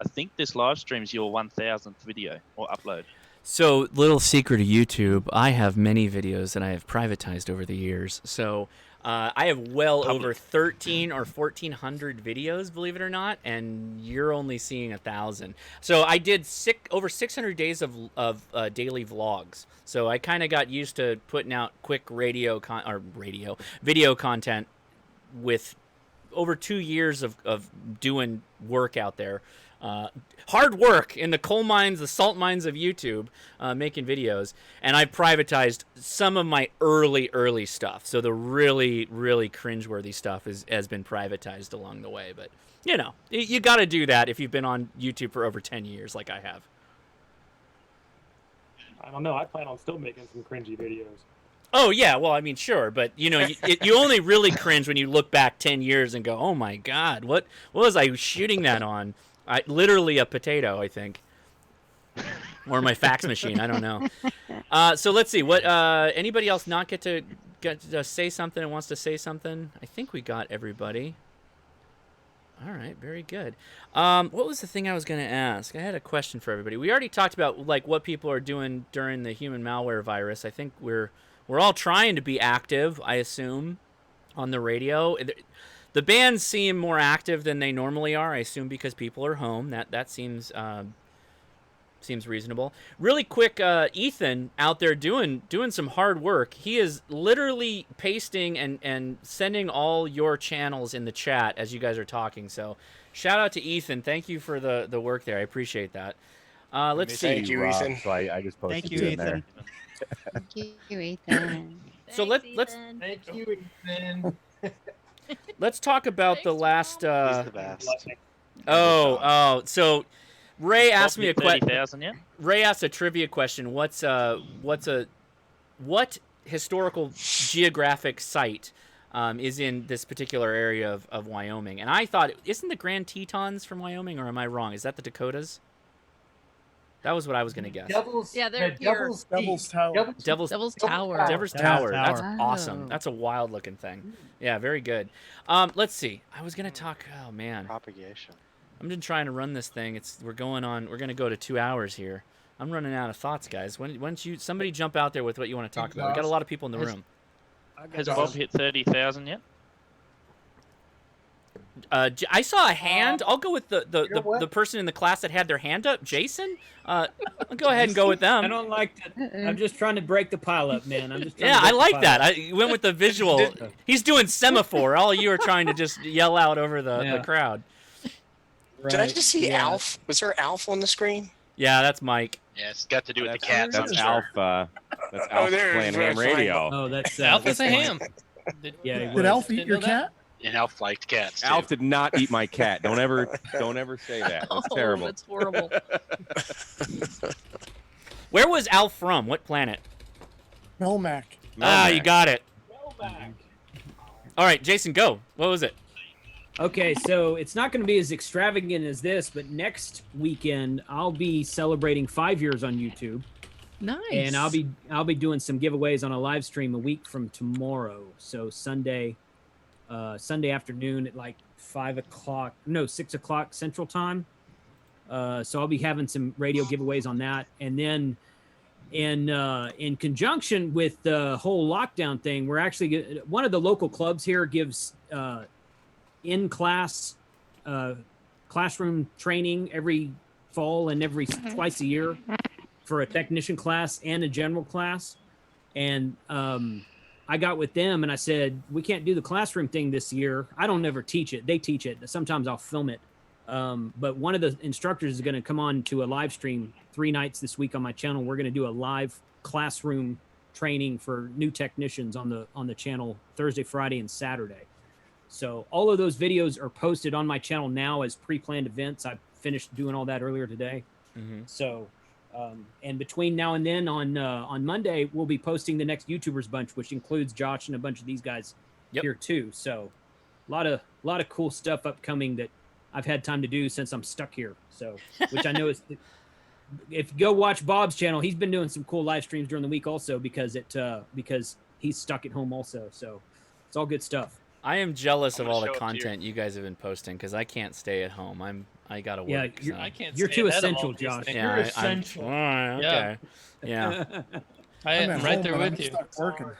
I think this live stream is your 1000th video or upload. So, little secret of YouTube, I have many videos that I have privatized over the years. So, I have well over 13 or 1,400 videos, believe it or not, and you're only seeing 1,000. So, I did over 600 days of daily vlogs. So, I kind of got used to putting out quick video content with over 2 years of doing work out there. Hard work in the coal mines, the salt mines of YouTube, making videos. And I've privatized some of my early stuff. So the really, really cringeworthy stuff has been privatized along the way. But, you know, you got to do that if you've been on YouTube for over 10 years like I have. I don't know. I plan on still making some cringy videos. Oh, yeah. Well, I mean, sure. But, you know, you only really cringe when you look back 10 years and go, oh, my God, what was I shooting that on? Literally a potato, I think. Or my fax machine. I don't know. So let's see. What? Anybody else not get to say something and wants to say something? I think we got everybody. All right. Very good. What was the thing I was going to ask? I had a question for everybody. We already talked about like what people are doing during the human malware virus. I think we're all trying to be active, I assume, on the radio. The bands seem more active than they normally are, I assume, because people are home. That seems reasonable. Really quick, Ethan out there doing some hard work. He is literally pasting and sending all your channels in the chat as you guys are talking. So shout out to Ethan. Thank you for the work there. I appreciate that. Let's see. Thank you, Ethan. So I just posted Thank you, it in there. Ethan. Thank you, Ethan. So let's Thank you, Ethan. let's talk about the last. He's the best. So Ray asked me a question. 30,000 yet? Ray asked a trivia question. What historical geographic site is in this particular area of Wyoming? And I thought, isn't the Grand Tetons from Wyoming, or am I wrong? Is that the Dakotas? That was what I was going to guess. They're here. Devil's Tower. Devil's Tower. Devil's Tower. That's Oh. awesome. That's a wild looking thing. Yeah, very good. Let's see. I was going to talk. Oh man. Propagation. I'm just trying to run this thing. We're going to go to 2 hours here. I'm running out of thoughts, guys. Why don't you somebody jump out there with what you want to talk about? We got a lot of people in the room. Has Bob hit 30,000 yet? I saw a hand. I'll go with the person in the class that had their hand up. Jason. I'll go ahead and go with them. I don't like that. I'm just trying to break the pile up, man. I'm just I like that. I went with the visual. He's doing semaphore. All you are trying to just yell out over the crowd. Right. Did I just see Alf? Was there Alf on the screen? Yeah, that's Mike. Yeah, it's got to do with the cats. That's I'm Alf. sure. That's Alf playing ham radio. Oh, that's Alf is that's a fine. ham. Did Alf eat your cat? And Alf liked cats. Too. Alf did not eat my cat. Don't ever say that. That's terrible. That's horrible. Where was Alf from? What planet? Melmac. You got it. All right, Jason, go. What was it? Okay, so it's not going to be as extravagant as this, but next weekend I'll be celebrating 5 years on YouTube. Nice. And I'll be doing some giveaways on a live stream a week from tomorrow. So Sunday afternoon at like 6 o'clock Central Time. So I'll be having some radio giveaways on that, and then in conjunction with the whole lockdown thing, we're actually one of the local clubs here gives in-class classroom training every fall and every twice a year for a technician class and a general class. And I got with them and I said, we can't do the classroom thing this year. I don't ever teach it. They teach it. Sometimes I'll film it. But one of the instructors is going to come on to a live stream 3 nights this week on my channel. We're going to do a live classroom training for new technicians on the channel Thursday, Friday, and Saturday. So all of those videos are posted on my channel now as pre-planned events. I finished doing all that earlier today. Mm-hmm. So, and between now and then on Monday, we'll be posting the next YouTubers bunch, which includes Josh and a bunch of these guys here too. So a lot of cool stuff upcoming that I've had time to do since I'm stuck here. So, which I know is, if you go watch Bob's channel, he's been doing some cool live streams during the week also because he's stuck at home also. So it's all good stuff. I am jealous of all the content you guys have been posting because I can't stay at home. I gotta work. Yeah, so. I can't. You're stay too ahead of all essential, these Josh. things. Yeah, You're I, essential. All right, okay. Yeah. I I'm am at right home, there but I'm with you. stuck working.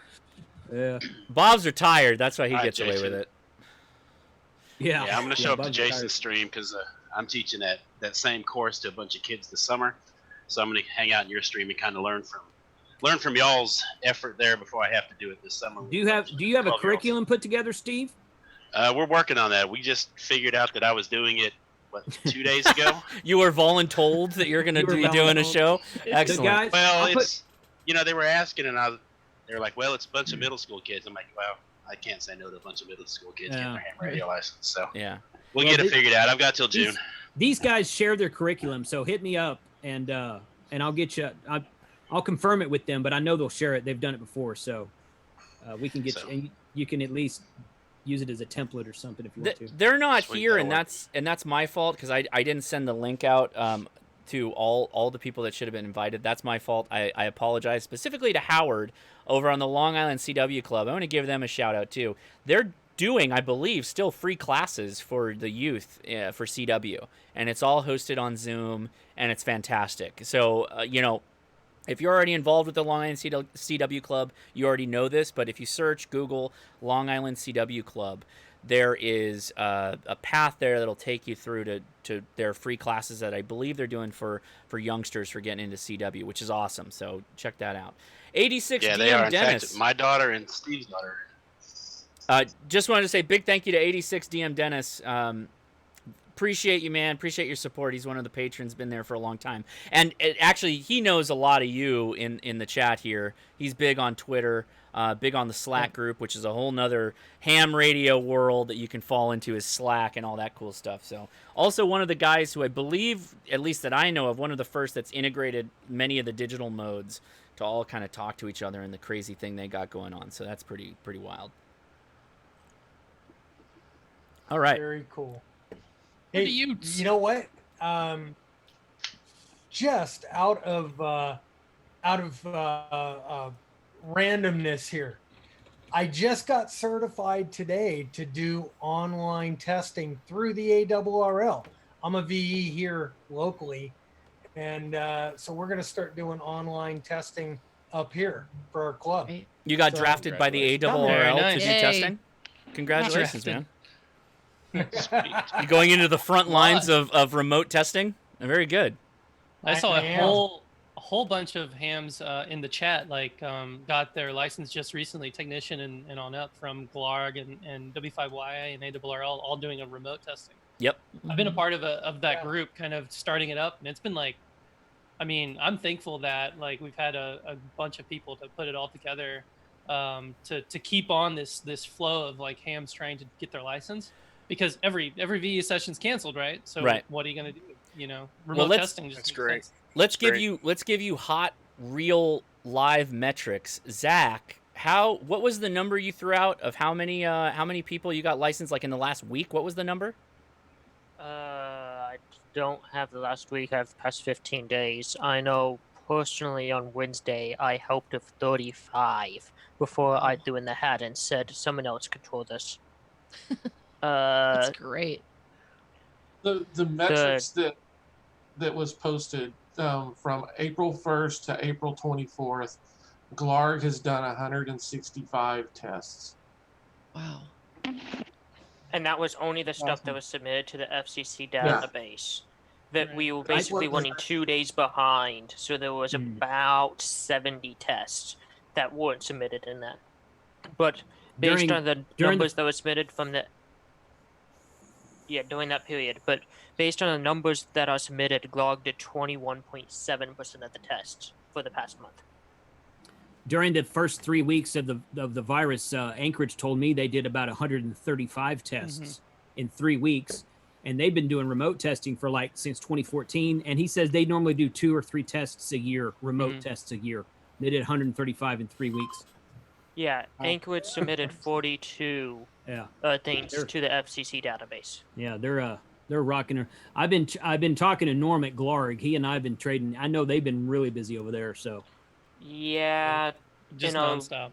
Yeah. Bob's retired. That's why he All right, gets away with Jason. it. Yeah. Yeah, I'm gonna show up to Bob's Jason's retired. stream because I'm teaching that same course to a bunch of kids this summer. So I'm gonna hang out in your stream and kind of learn from y'all's effort there before I have to do it this summer. Do you have a 12-year-olds. curriculum put together, Steve? We're working on that. We just figured out that I was doing it 2 days ago. You were voluntold that you're gonna be doing a show. Excellent. Well, it's they were asking, and they were like, "Well, it's a bunch of middle school kids." I'm like, "Well, I can't say no to a bunch of middle school kids getting their ham radio license." So yeah, we'll get it figured out. I've got till June. These guys share their curriculum, so hit me up and I'll get you. I'll confirm it with them, but I know they'll share it. They've done it before, so we can get you. And you can at least use it as a template or something if you want to. They're not here, and that's my fault because I didn't send the link out to all the people that should have been invited. That's my fault. I apologize specifically to Howard over on the Long Island CW Club. I want to give them a shout out too. They're doing, I believe, still free classes for the youth for CW, and it's all hosted on Zoom, and it's fantastic. So if you're already involved with the Long Island CW Club, you already know this, but if you search, Google Long Island CW Club, there is a path there that'll take you through to their free classes that I believe they're doing for youngsters for getting into CW, which is awesome. So check that out. 86 Yeah, DM they are. In Dennis. fact, my daughter and Steve's daughter. Just wanted to say big thank you to 86 DM Dennis. Appreciate you, man. Appreciate your support. He's one of the patrons, been there for a long time. And actually, he knows a lot of you in the chat here. He's big on Twitter, big on the Slack group, which is a whole nother ham radio world that you can fall into, is Slack and all that cool stuff. So also one of the guys who I believe, at least that I know of, one of the first that's integrated many of the digital modes to all kind of talk to each other and the crazy thing they got going on. So that's pretty wild. All right. Very cool. Hey, you know what? Just out of randomness here, I just got certified today to do online testing through the ARRL. I'm a VE here locally, and so we're going to start doing online testing up here for our club. You got drafted by the ARRL to do Yay. testing? Congratulations, man. You're going into the front lines of remote testing? Very good. I saw a whole bunch of hams in the chat, got their license just recently, technician and on up, from Glarg and W5YA and ARRL, all doing a remote testing. Yep. I've been a part of that group, kind of starting it up, and it's been I'm thankful that we've had a bunch of people to put it all together to keep on this flow of hams trying to get their license. Because every VE session's canceled, right? So what are you gonna do? Remote testing just makes sense. Let's give you hot, real, live metrics. Zach, what was the number you threw out of how many people you got licensed in the last week? What was the number? I don't have the last week. I've passed 15 days. I know personally on Wednesday I helped with 35 before I threw in the hat and said someone else control this. That's great. The metrics that was posted from April 1st to April 24th, Glarg has done 165 tests. Wow. And that was only the stuff that was submitted to the FCC database. That we were basically running 2 days behind, so there was about 70 tests that weren't submitted in that. But based on the numbers that were submitted from the during that period, but based on the numbers that are submitted, Glarg did 21.7% of the tests for the past month. During the first 3 weeks of the virus, Anchorage told me they did about 135 tests in 3 weeks, and they've been doing remote testing for since 2014. And he says they normally do 2 or 3 tests a year, remote tests a year. They did 135 in 3 weeks. Yeah, Anchorage submitted 42 things to the FCC database. Yeah, they're rocking her. I've been talking to Norm at Glarg. He and I have been trading. I know they've been really busy over there. So yeah, just nonstop.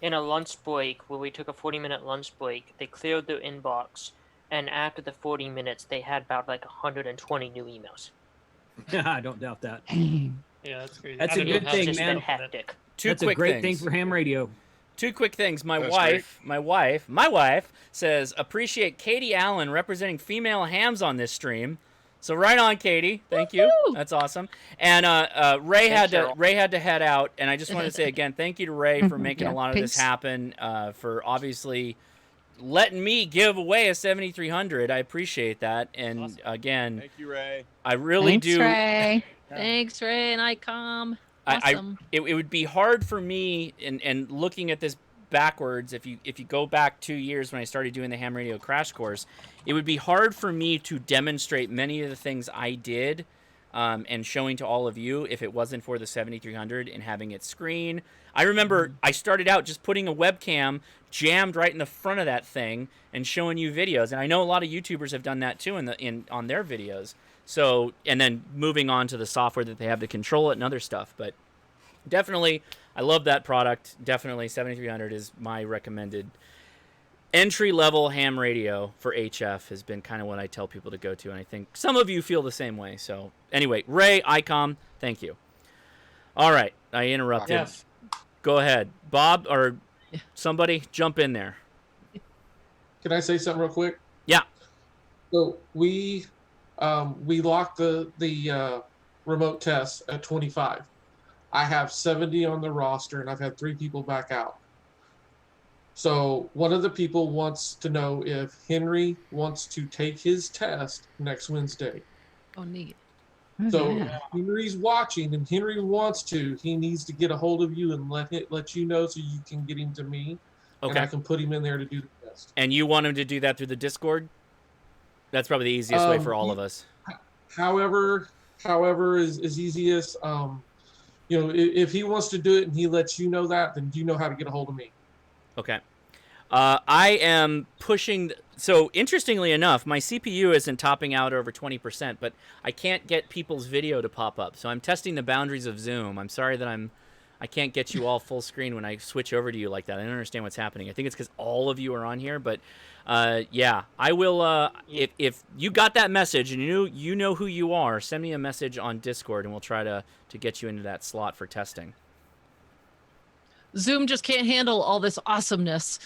In a lunch break where we took a 40-minute lunch break, they cleared their inbox and after the 40 minutes, they had about like 120 new emails. I don't doubt that. Yeah, that's crazy. That's I a don't know good how thing, it's man. been hectic. That's a great thing for ham radio. Two quick things. My That's wife says, appreciate Katie Allen representing female hams on this stream. So right on, Katie. Thank you. That's awesome. And Ray had to head out, and I just wanted to say again, thank you to Ray for making a lot of this happen, for obviously letting me give away a 7300. I appreciate that. And again, Thank you, Ray. I really Thanks, do. Ray. Thanks, Ray and ICOM. Awesome. It would be hard for me, and looking at this backwards, if you go back 2 years when I started doing the ham radio crash course, it would be hard for me to demonstrate many of the things I did and showing to all of you if it wasn't for the 7300 and having it screen. I remember I started out just putting a webcam jammed right in the front of that thing and showing you videos, and I know a lot of YouTubers have done that too on their videos. So, and then moving on to the software that they have to control it and other stuff. But definitely, I love that product. Definitely, 7300 is my recommended entry-level ham radio for HF. Has been kind of what I tell people to go to, and I think some of you feel the same way. So, anyway, Ray, ICOM, thank you. All right, I interrupted. Yes. Go ahead, Bob, or somebody jump in there. Can I say something real quick? Yeah. So we locked the remote tests at 25. I have 70 on the roster, and I've had 3 people back out. So one of the people wants to know if Henry wants to take his test next Wednesday. Oh, neat. So if Henry's watching and Henry wants to, he needs to get a hold of you and let you know so you can get him to me. Okay. And I can put him in there to do the test. And you want him to do that through the Discord? That's probably the easiest way for all of us. However is easiest. If he wants to do it and he lets you know that, then you know how to get a hold of me. Okay. I am pushing. So interestingly enough, my CPU isn't topping out over 20%, but I can't get people's video to pop up. So I'm testing the boundaries of Zoom. I'm sorry that I can't get you all full screen when I switch over to you like that. I don't understand what's happening. I think it's because all of you are on here, but yeah, I will. If you got that message and you know who you are, send me a message on Discord and we'll try to get you into that slot for testing. Zoom just can't handle all this awesomeness.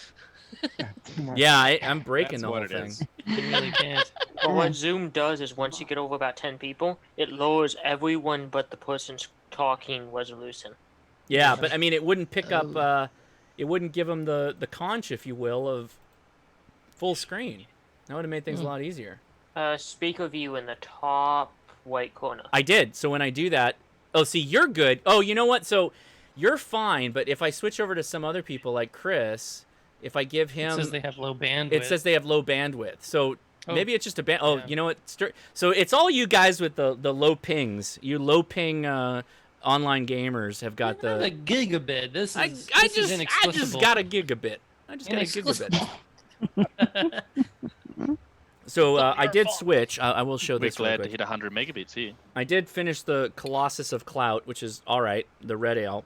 Yeah, I'm breaking That's the whole what it thing. is. It really can't. But what Zoom does is once you get over about 10 people, it lowers everyone but the person's talking resolution. Yeah, but I mean, it wouldn't pick up. It wouldn't give them the conch, if you will, of full screen. That would have made things a lot easier. Speaker view in the top right corner. I did. So when I do that, oh, see, you're good. Oh, you know what? So you're fine. But if I switch over to some other people like Chris, if I give him, It says they have low bandwidth. it says they have low bandwidth. So Oh. maybe it's just a band. Oh, you know what? So it's all you guys with the low pings. You low ping online gamers have got Not a the. gigabit. This is I this just is inexplicable. got a gigabit. I just got a Inexplicable. gigabit. So I did switch. I will show We're this. real glad to quick. hit 100 megabits here. I did finish the Colossus of Clout, which is all right, the Red Ale.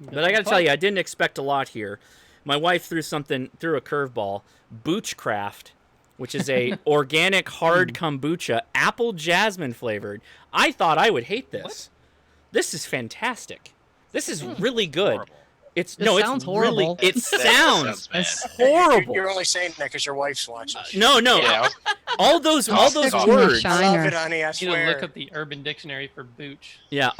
got But I got to some tell you, fun. I didn't expect a lot here. My wife threw a curveball. Boochcraft, which is a organic hard kombucha, apple jasmine flavored. I thought I would hate this. This is fantastic. This is really good. It's This no, sounds it's really. horrible. It sounds It's horrible. You're only saying that because your wife's watching. No. All those words. I love it, honey. I You need to swear. look up the Urban Dictionary for booch. Yeah,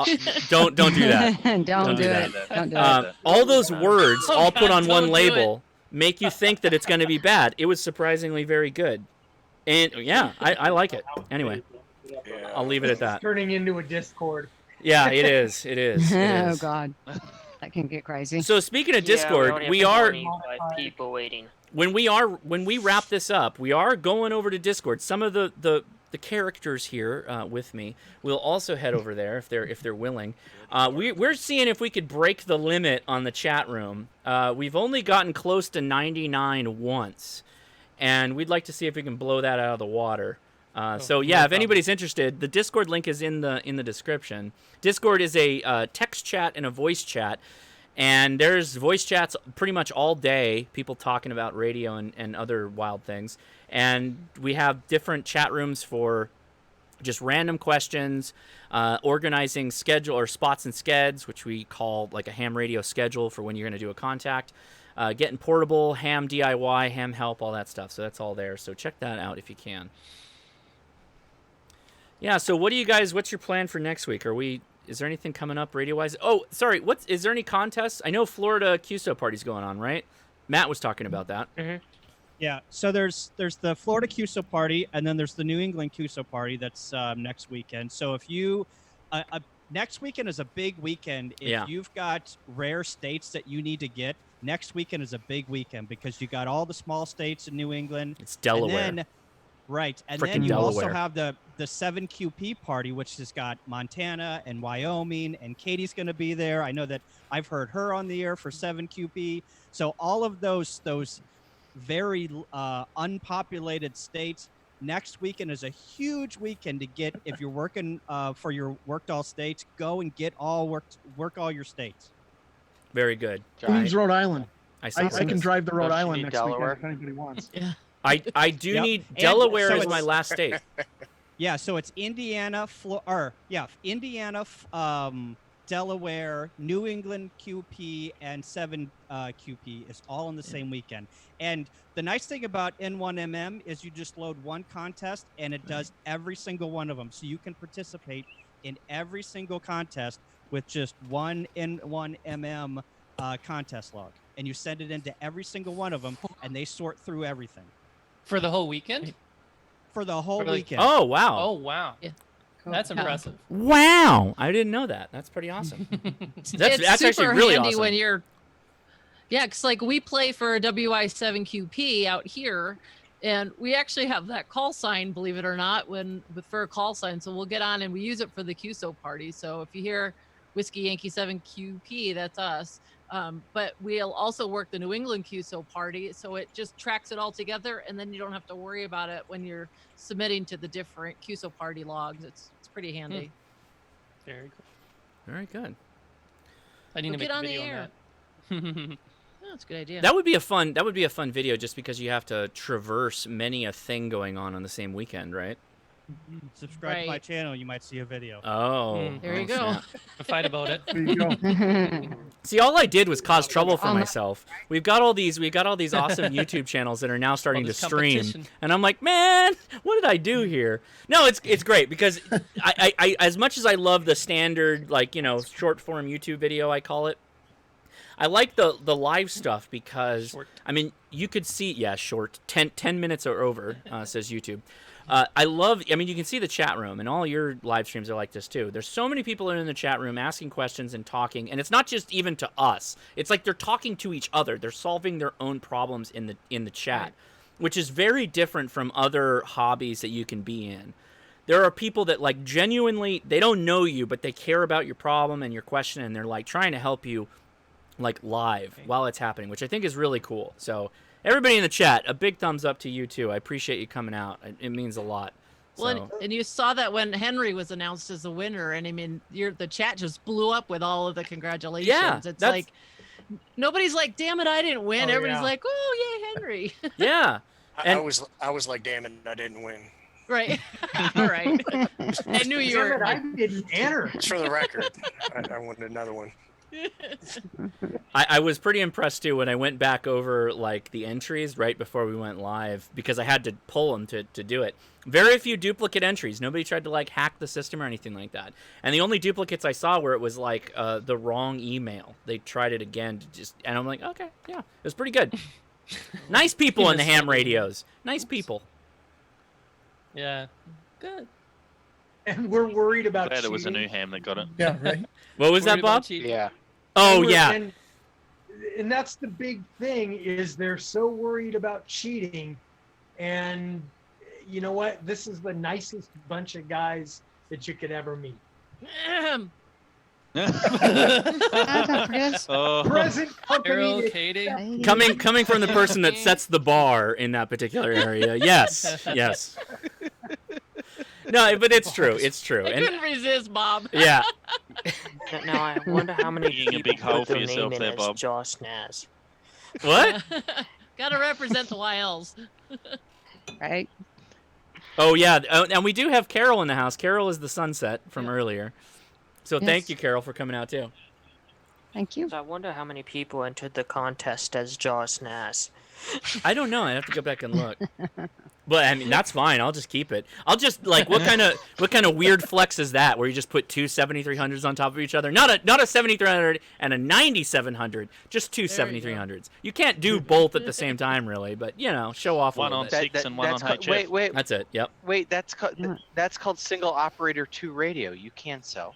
don't do that. Don't do it. Don't do it. All those words, Oh, all put God, on one don't do label, make you think that it's going to be bad. It was surprisingly very good, and yeah, I like it. Anyway, I'll leave it at that. Turning into a Discord. Yeah, it is. It is. It Oh is. God, that can get crazy. So speaking of Yeah, Discord, only we have are 25 people waiting. when we wrap this up, we are going over to Discord. Some of the characters here with me will also head over there if they're willing. We're seeing if we could break the limit on the chat room. We've only gotten close to 99 once, and we'd like to see if we can blow that out of the water. So yeah, if anybody's interested, the Discord link is in the description. Discord is a text chat and a voice chat. And there's voice chats pretty much all day, people talking about radio and other wild things. And we have different chat rooms for just random questions, organizing schedule or spots and skeds, which we call like a ham radio schedule for when you're going to do a contact, getting portable, ham DIY, ham help, all that stuff. So that's all there. So check that out if you can. Yeah. So what's your plan for next week? Is there anything coming up radio-wise? Oh, sorry. Is there any contests? I know Florida QSO party's going on, right? Matt was talking about that. Mm-hmm. Yeah. So there's the Florida QSO party, and then there's the New England QSO party that's next weekend. So if you next weekend is a big weekend. If you've got rare states that you need to get, next weekend is a big weekend because you got all the small states in New England. It's Delaware. And then, right. And Frickin' then you Delaware. also have the 7QP party, which has got Montana and Wyoming, and Katie's going to be there. I know that I've heard her on the air for 7QP. So all of those very unpopulated states, next weekend is a huge weekend to get. If you're working for your worked all states, go and get work all your states. Very good. Queens, Rhode Island. I can drive to Rhode Don't you Island need next Delaware? weekend if anybody wants. Yeah. I do Yep. need And Delaware so is it's- my last state. Yeah, so it's Indiana, Indiana, Delaware, New England QP, and 7 QP is all in the same weekend. And the nice thing about N1MM is you just load one contest, and it does every single one of them. So you can participate in every single contest with just one N1MM contest log. And you send it into every single one of them, and they sort through everything. For the whole weekend? For the whole Really? weekend. Oh, wow. Oh, wow. Yeah. That's impressive. Wow. I didn't know that. That's pretty awesome. It's that's super actually really handy awesome. when you're. Yeah, because like we play for WI7QP out here, and we actually have that call sign, believe it or not, for a call sign. So we'll get on and we use it for the QSO party. So if you hear Whiskey Yankee 7QP, that's us. But we'll also work the New England QSO party, so it just tracks it all together, and then you don't have to worry about it when you're submitting to the different QSO party logs. It's pretty handy. Very cool. Very good. I need We'll to make get a on the video air. on that. Oh, that's a good idea. That would be a fun video just because you have to traverse many a thing going on the same weekend, right? Subscribe to my Right. channel, you might see a video. Oh. There you oh, go. snap. To fight about it. There you go. See, all I did was cause trouble for myself. We've got all these awesome YouTube channels that are now starting to this stream, competition. and I'm like, man, what did I do here? No, it's great because I as much as I love the standard short form YouTube video, I call it, I like the live stuff because Short. I mean you could see short 10 minutes or over says YouTube. You can see the chat room, and all your live streams are like this too. There's so many people in the chat room asking questions and talking, and it's not just even to us. It's like they're talking to each other. They're solving their own problems in the chat, Right. which is very different from other hobbies that you can be in. There are people that like genuinely, they don't know you, but they care about your problem and your question, and they're like trying to help you like live while it's happening, which I think is really cool. So everybody in the chat, a big thumbs up to you too. I appreciate you coming out. It means a lot. Well, So, and you saw that when Henry was announced as the winner, and I mean, the chat just blew up with all of the congratulations. Yeah, It's that's- like nobody's like, "Damn it, I didn't win." Oh, Everybody's yeah. like, "Oh, yay, Henry!" yeah. I was like, damn it, I didn't win. Right. All right. I knew you Damn were. it, I didn't enter. Just for the record, I wanted another one. I was pretty impressed too when I went back over like the entries right before we went live because I had to pull them to do it. Very few duplicate entries. Nobody tried to like hack the system or anything like that. And the only duplicates I saw where it was like the wrong email. They tried it again and I'm like, okay, yeah, it was pretty good. Nice people in the ham radios. Nice people. Yeah. Good. And we're worried about Glad it was a cheating. new ham that got it. Yeah, right. What was Worried that, about Bob? cheating. Yeah. Oh And we're- yeah. and that's the big thing is they're so worried about cheating, and you know what? This is the nicest bunch of guys that you could ever meet. Ahem. Don't forget us. Oh, Present Carol, company. Katie. Coming from the person that sets the bar in that particular area. Yes. Yes. No, but it's true. It's true. I And couldn't resist, Bob. yeah. Now I wonder how many Digging a people big hole put for their yourself name in there, as Bob. Josh Nass. What? Gotta represent the YLs. Right. Oh yeah, and we do have Carol in the house. Carol is the sunset from earlier. So thank Yes. you, Carol, for coming out too. Thank you. So I wonder how many people entered the contest as Josh Nass. I don't know. I have to go back and look. But I mean, that's fine. I'll just keep it. I'll just like what kind of weird flex is that? Where you just put two 7300s on top of each other? Not a 7300 and a 9700. Just two 7300s. You can't do both at the same time, really. But you know, show off a One little on bit. 6 and one on HF. Wait. That's it. Yep. Wait, that's called single operator 2 radio. You can so.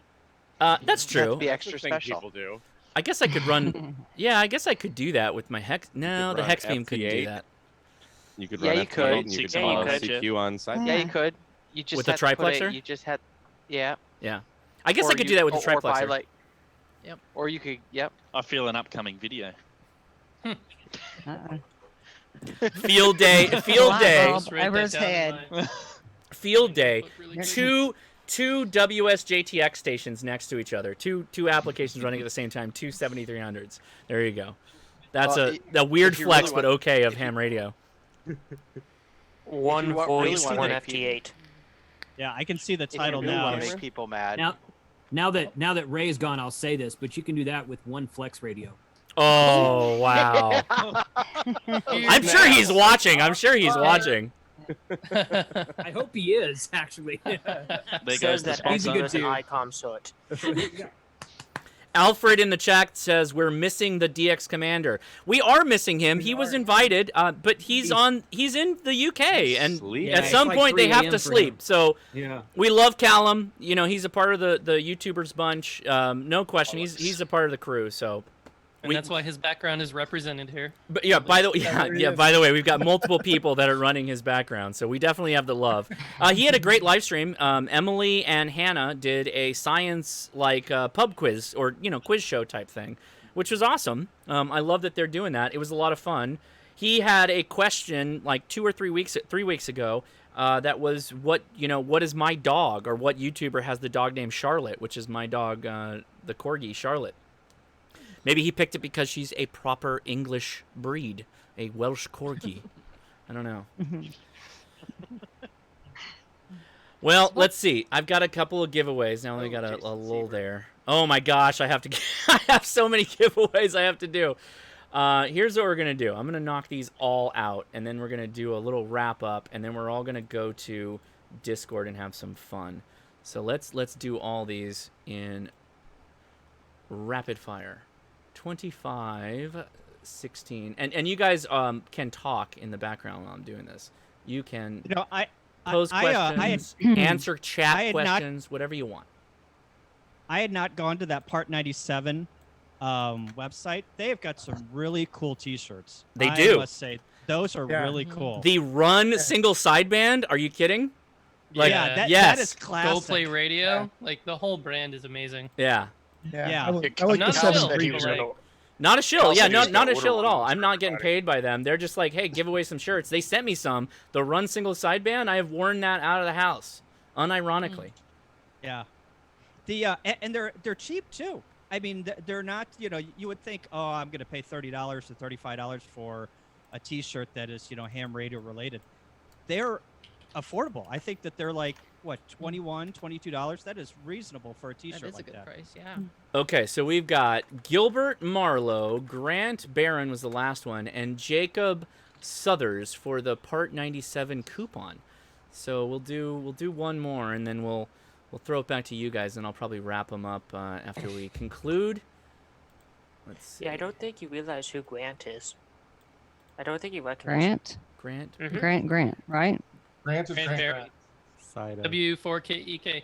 That's You have true. to be extra That's the thing special. people do. I guess I could run. Yeah, I guess I could do that with my hex. No, could the run hex beam couldn't do FT8. that. You could Yeah, run you F8 could. and you could Yeah, you follow could, CQ on side. Yeah, you could. You just With the had to put triplexer? You just had. Yeah. Yeah. I guess Or I could you- do that with the or by, triplexer. like- Yep. Or you could. Yep. I feel an upcoming video. Field day. Field Wow, day. Bob, over his head. Field day. good. Two WSJTX stations next to each other. Two applications running at the same time. Two 7300s. There you go. That's Well, a weird if you flex, really but want- okay of ham radio. One really voice, wanna one make FT8. Yeah, I can see the If you title really now. want to make people mad. Now that Ray's gone, I'll say this, but you can do that with one flex radio. Oh wow! I'm sure he's watching. I'm sure he's watching. I hope he is actually. There Says goes the that sponsor. Exodus and ICOM soot. Alfred in the chat says we're missing the DX commander. We are missing him. He was invited, but he's in the UK, and Sleep. at Yeah, some it's like point they 3 have a.m. to for sleep. him. So Yeah. we love Callum. You know, he's a part of the YouTubers bunch. No question. He's a part of the crew. So. And that's why his background is represented here. But yeah, by the way, we've got multiple people that are running his background, so we definitely have the love. He had a great live stream. Emily and Hannah did a science pub quiz or quiz show type thing, which was awesome. I love that they're doing that. It was a lot of fun. He had a question like 3 weeks ago. That was what is my dog, or what YouTuber has the dog named Charlotte, which is my dog, the corgi Charlotte. Maybe he picked it because she's a proper English breed, a Welsh corgi. I don't know. Well, let's see. I've got a couple of giveaways. Now I only got a lull there. Oh my gosh, I have so many giveaways I have to do. Here's what we're gonna do. I'm gonna knock these all out, and then we're gonna do a little wrap up, and then we're all gonna go to Discord and have some fun. So let's do all these in rapid fire. 25, 16, and you guys can talk in the background while I'm doing this. You can pose questions, answer chat questions, whatever you want. I had not gone to that Part 97 website. They have got some really cool T-shirts. They do. I must say, those are really cool. The Run single sideband? Are you kidding? That is classic. Go Play Radio. Like the whole brand is amazing. Yeah. I like Not the a seven shill, three. but like- Not a shill. Also, Yeah, he was not gonna a shill order at all. one I'm not getting paid by them. They're just like, hey, give away some shirts. They sent me some. The Run single sideband, I have worn that out of the house, unironically. Yeah. And they're cheap too. I mean, they're not. You would think, oh, I'm going to pay $30 to $35 for a T-shirt that is ham radio related. They're affordable. I think that they're like what, $21, $22. That is reasonable for a T-shirt. That is like a good price. Yeah. Okay, so we've got Gilbert Marlowe, Grant Barron was the last one, and Jacob Suthers for the Part 97 coupon. So we'll do one more, and then we'll throw it back to you guys, and I'll probably wrap them up after we conclude. Let's see. Yeah, I don't think you realize who Grant is. I don't think you recognize Grant. Mhm. Grant. Right. Grant is Grant Grant. Barrett. W4KEK.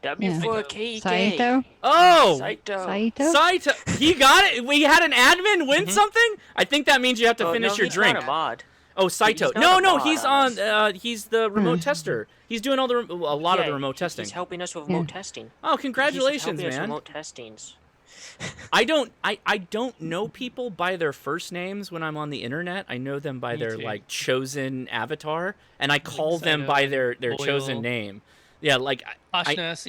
W4KEK. Saito. Oh! Saito. Saito. He got it. We had an admin win something? I think that means you have to Oh, finish no, your he's drink. not a mod. Oh, Saito. He's not No, a no, mod he's on. He's the remote tester. He's doing all a lot of the remote testing. He's helping us with remote testing. Oh, congratulations, He's helping us with man. remote testings. I don't know people by their first names when I'm on the internet. I know them by Me their too. chosen avatar, and I call them by their chosen Loyal. name. Yeah, like that's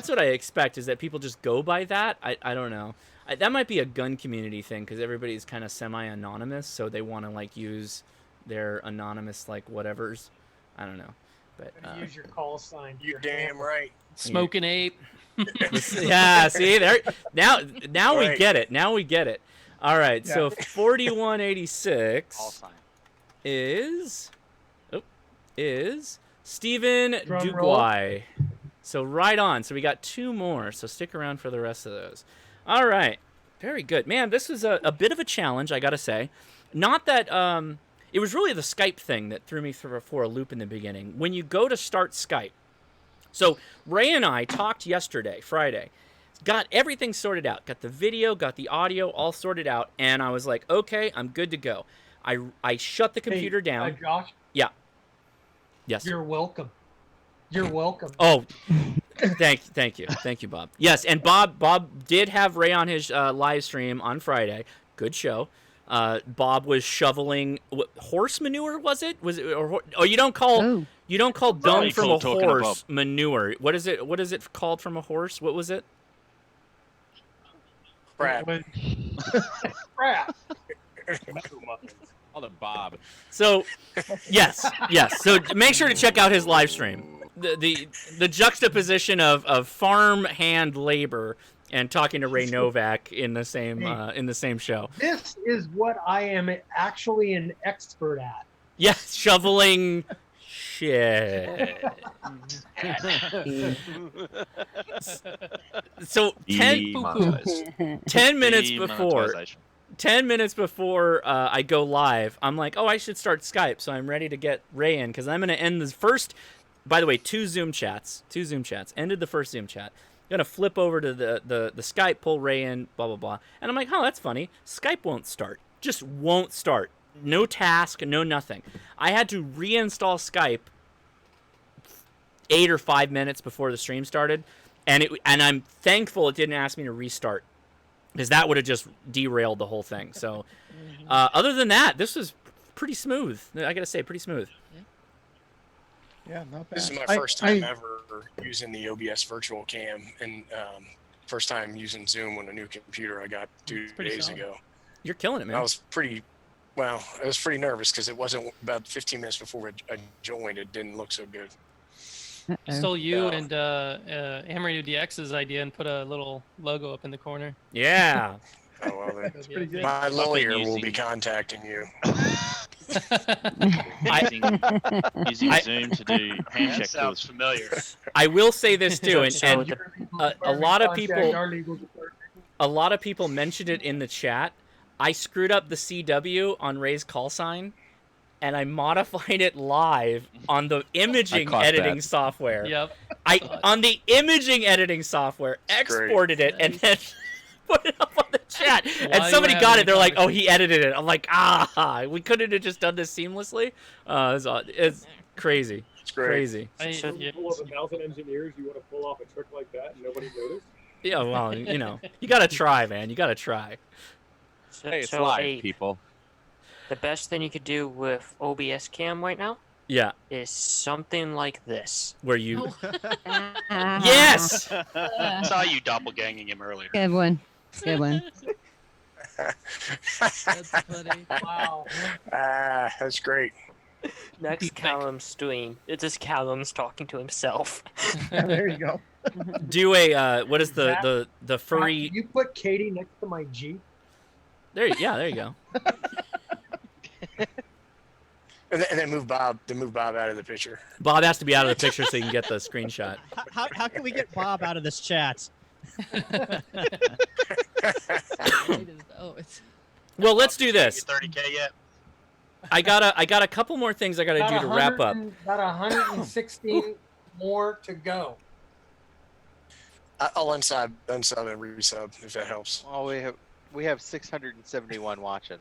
what I expect, is that people just go by that. I don't know. That might be a gun community thing, because everybody's kind of semi-anonymous, so they want to like use their anonymous like whatevers. I don't know, but Use your call sign. You're damn right. Smoking ape. yeah, see there. Now we Right. get it. Now we get it. All right, Yeah. so 4186 is Stephen Drum roll. Duguay. So right on. So we got 2 more. So stick around for the rest of those. All right. Very good. Man, this was a bit of a challenge, I got to say. Not that it was really the Skype thing that threw me for a loop in the beginning. When you go to start Skype. So Ray and I talked yesterday, Friday. Got everything sorted out. Got the video, got the audio all sorted out, and I was like, "Okay, I'm good to go." I shut the computer down. Josh. Yeah. Yes. You're welcome. You're welcome. Oh, thank you, Bob. Yes, and Bob did have Ray on his live stream on Friday. Good show. Bob was shoveling horse manure. Was it? Or you don't call dung from a horse manure? What is it? What is it called from a horse? What was it? Crap. Crap. Call it Bob. So, yes. So make sure to check out his live stream. The juxtaposition of farm hand labor and talking to Ray Novak in the same show. This is what I am actually an expert at. Yes, shoveling shit. So 10 minutes before. 10 minutes before I go live, I'm like, oh, I should start Skype, so I'm ready to get Ray in, because I'm going to end the first, by the way, 2 Zoom chats, ended the first Zoom chat, going to flip over to the Skype, pull Ray in, blah, blah, blah, and I'm like, oh, that's funny, Skype won't start, just won't start, no task, no nothing. I had to reinstall Skype 8 or 5 minutes before the stream started, and I'm thankful it didn't ask me to restart, because that would have just derailed the whole thing. So, other than that, this was pretty smooth. I gotta say, pretty smooth. Yeah, not bad. This is my first time ever using the OBS virtual cam, and first time using Zoom on a new computer I got 2 days ago. You're killing it, man. I was pretty nervous because it wasn't about 15 minutes before I joined. It didn't look so good. Stole you and Ham Radio DX's idea and put a little logo up in the corner. Yeah. Oh, well, then. That's pretty good. My lawyer will be contacting you. using Zoom to do handshake That sounds familiar. I will say this too, and a lot of people mentioned it in the chat. I screwed up the CW on Ray's call sign, and I modified it live on the imaging editing software. Yep. On the imaging editing software, exported it, and then put it up on the chat. And somebody got it. They're like, "Oh, he edited it." I'm like, we couldn't have just done this seamlessly. It's crazy. It's crazy. So full of 1,000 engineers, you want to pull off a trick like that and nobody noticed? Yeah, well, you gotta try, man. You gotta try. Hey, it's live, people. The best thing you could do with OBS Cam right now is something like this. Where you... Yes! I saw you doppelganging him earlier. Good one. Good one. That's funny. Wow. That's great. Next Callum's stream, it's just Callum's talking to himself. There you go. Do a what is the furry? You put Katie next to my Jeep. There you go. And then move Bob out of the picture. Bob has to be out of the picture so you can get the screenshot. How can we get Bob out of this chat? Well, let's do this. 30K yet? I got a couple more things I gotta do to wrap up. About 116 more to go. I'll unsub and resub if that helps. Well, we have 671 watching.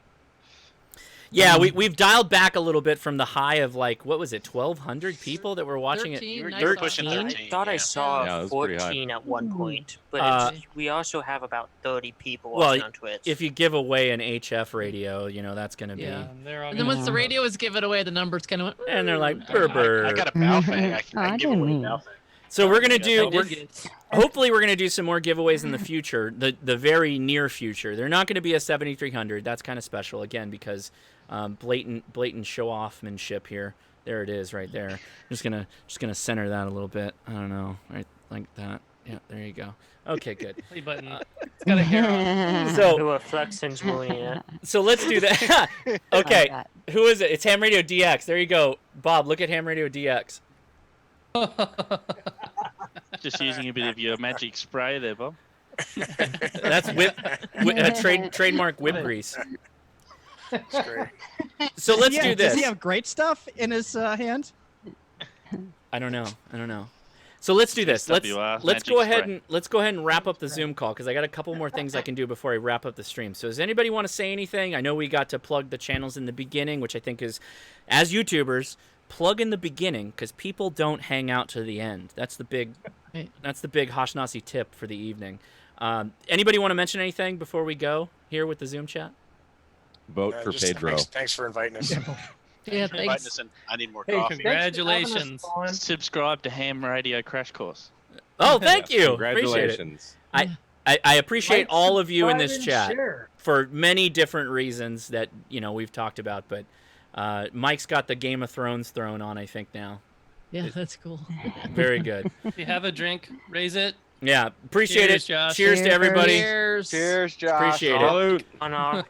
Yeah, we've dialed back a little bit from the high of like, what was it, 1,200 people that were watching 13, it? You were pushing 13? I thought I saw Yeah, it was pretty high. 14 at one point, but we also have about 30 people Well, watching on Twitch. if you give away an HF radio, that's going to be... Yeah. They're all And then once the radio was given away, the numbers kind of went. And they're like, burr. I got a Balfang. I can give away a Balfang. So we're gonna do. Idiots. Hopefully, we're gonna do some more giveaways in the future, the very near future. They're not gonna be a 7300. That's kind of special again because blatant show offmanship here. There it is, right there. Just gonna center that a little bit. I don't know, right like that. Yeah, there you go. Okay, good. Play button. It's got a hair on. So Flexion's moving it. So let's do that. Okay, who is it? It's Ham Radio DX. There you go, Bob. Look at Ham Radio DX. Just using a bit of your magic spray there, Bob. That's trademark whip grease. So let's do this. Does he have great stuff in his hand? I don't know. So let's do this. Let's go ahead and wrap up the Zoom call because I got a couple more things I can do before I wrap up the stream. So does anybody want to say anything? I know we got to plug the channels in the beginning, which I think is, as YouTubers, plug in the beginning because people don't hang out to the end. That's the big Hashnasi tip for the evening. Anybody want to mention anything before we go here with the Zoom chat? Vote for Pedro. Thanks for inviting us. Yeah, Inviting thanks. us in. I need more Hey, coffee. congratulations. Subscribe to Ham Radio Crash Course. Oh, thank you. Congratulations. Appreciate it. I appreciate all of you in this subscribe chat and share. for many different reasons that we've talked about, but Mike's got the Game of Thrones throne on, I think, now. Yeah, that's cool. Very good. If you have a drink, raise it. Yeah, appreciate Cheers, it. Josh. Cheers to everybody. Cheers, Josh. Appreciate it. Salute.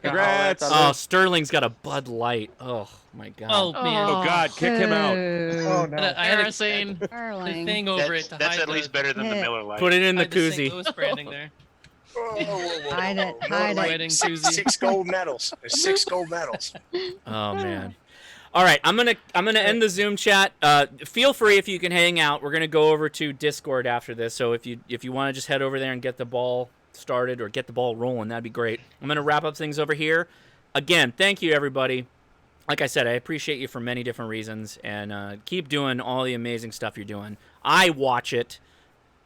Congrats. Oh, Sterling's got a Bud Light. Oh my God. Oh man. Oh God, kick him out. Oh, I had Embarrassing. the thing over it to That's hide at least better than the Miller Lite. Put it in the hide the St. koozie. Louis branding there. Hide it. Miller Hide Lite, it. Wedding six, koozie. 6 gold medals. There's 6 gold medals. Oh man. All right, I'm gonna end the Zoom chat. Feel free if you can hang out. We're gonna go over to Discord after this. So if you want to just head over there and get the ball started or get the ball rolling, that'd be great. I'm gonna wrap up things over here. Again, thank you everybody. Like I said, I appreciate you for many different reasons, and keep doing all the amazing stuff you're doing. I watch it.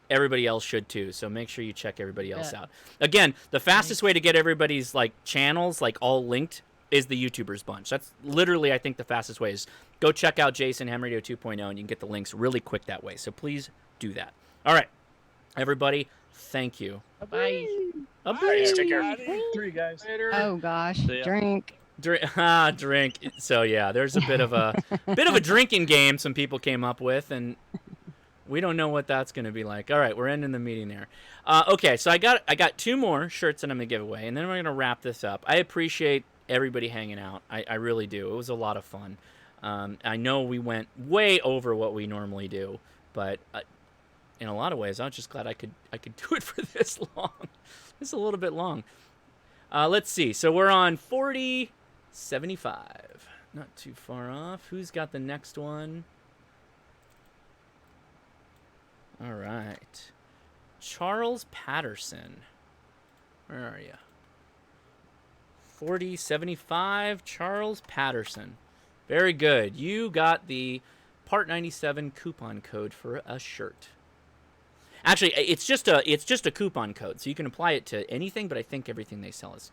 Everybody else should too. So make sure you check everybody else out. Again, the fastest way to get everybody's channels all linked is the YouTubers bunch. That's literally, I think, the fastest way is go check out Jason Ham Radio 2.0 and you can get the links really quick that way. So please do that. All right, everybody, thank you. Bye. Bye. Take care. Three guys. Oh gosh, See ya. drink. Drink. So yeah, there's a bit of a drinking game some people came up with, and we don't know what that's going to be like. All right, we're ending the meeting there. Okay, so I got 2 more shirts that I'm going to give away, and then we're going to wrap this up. I appreciate everybody hanging out. I really do. It was a lot of fun. I know we went way over what we normally do, but in a lot of ways, I'm just glad I could do it for this long. It's a little bit long. Let's see. So we're on 40.75. Not too far off. Who's got the next one? All right. Charles Patterson. Where are you? 40.75. Charles Patterson. Very good. You got the Part 97 coupon code for a shirt. Actually, it's just a coupon code, so you can apply it to anything. But I think everything they sell is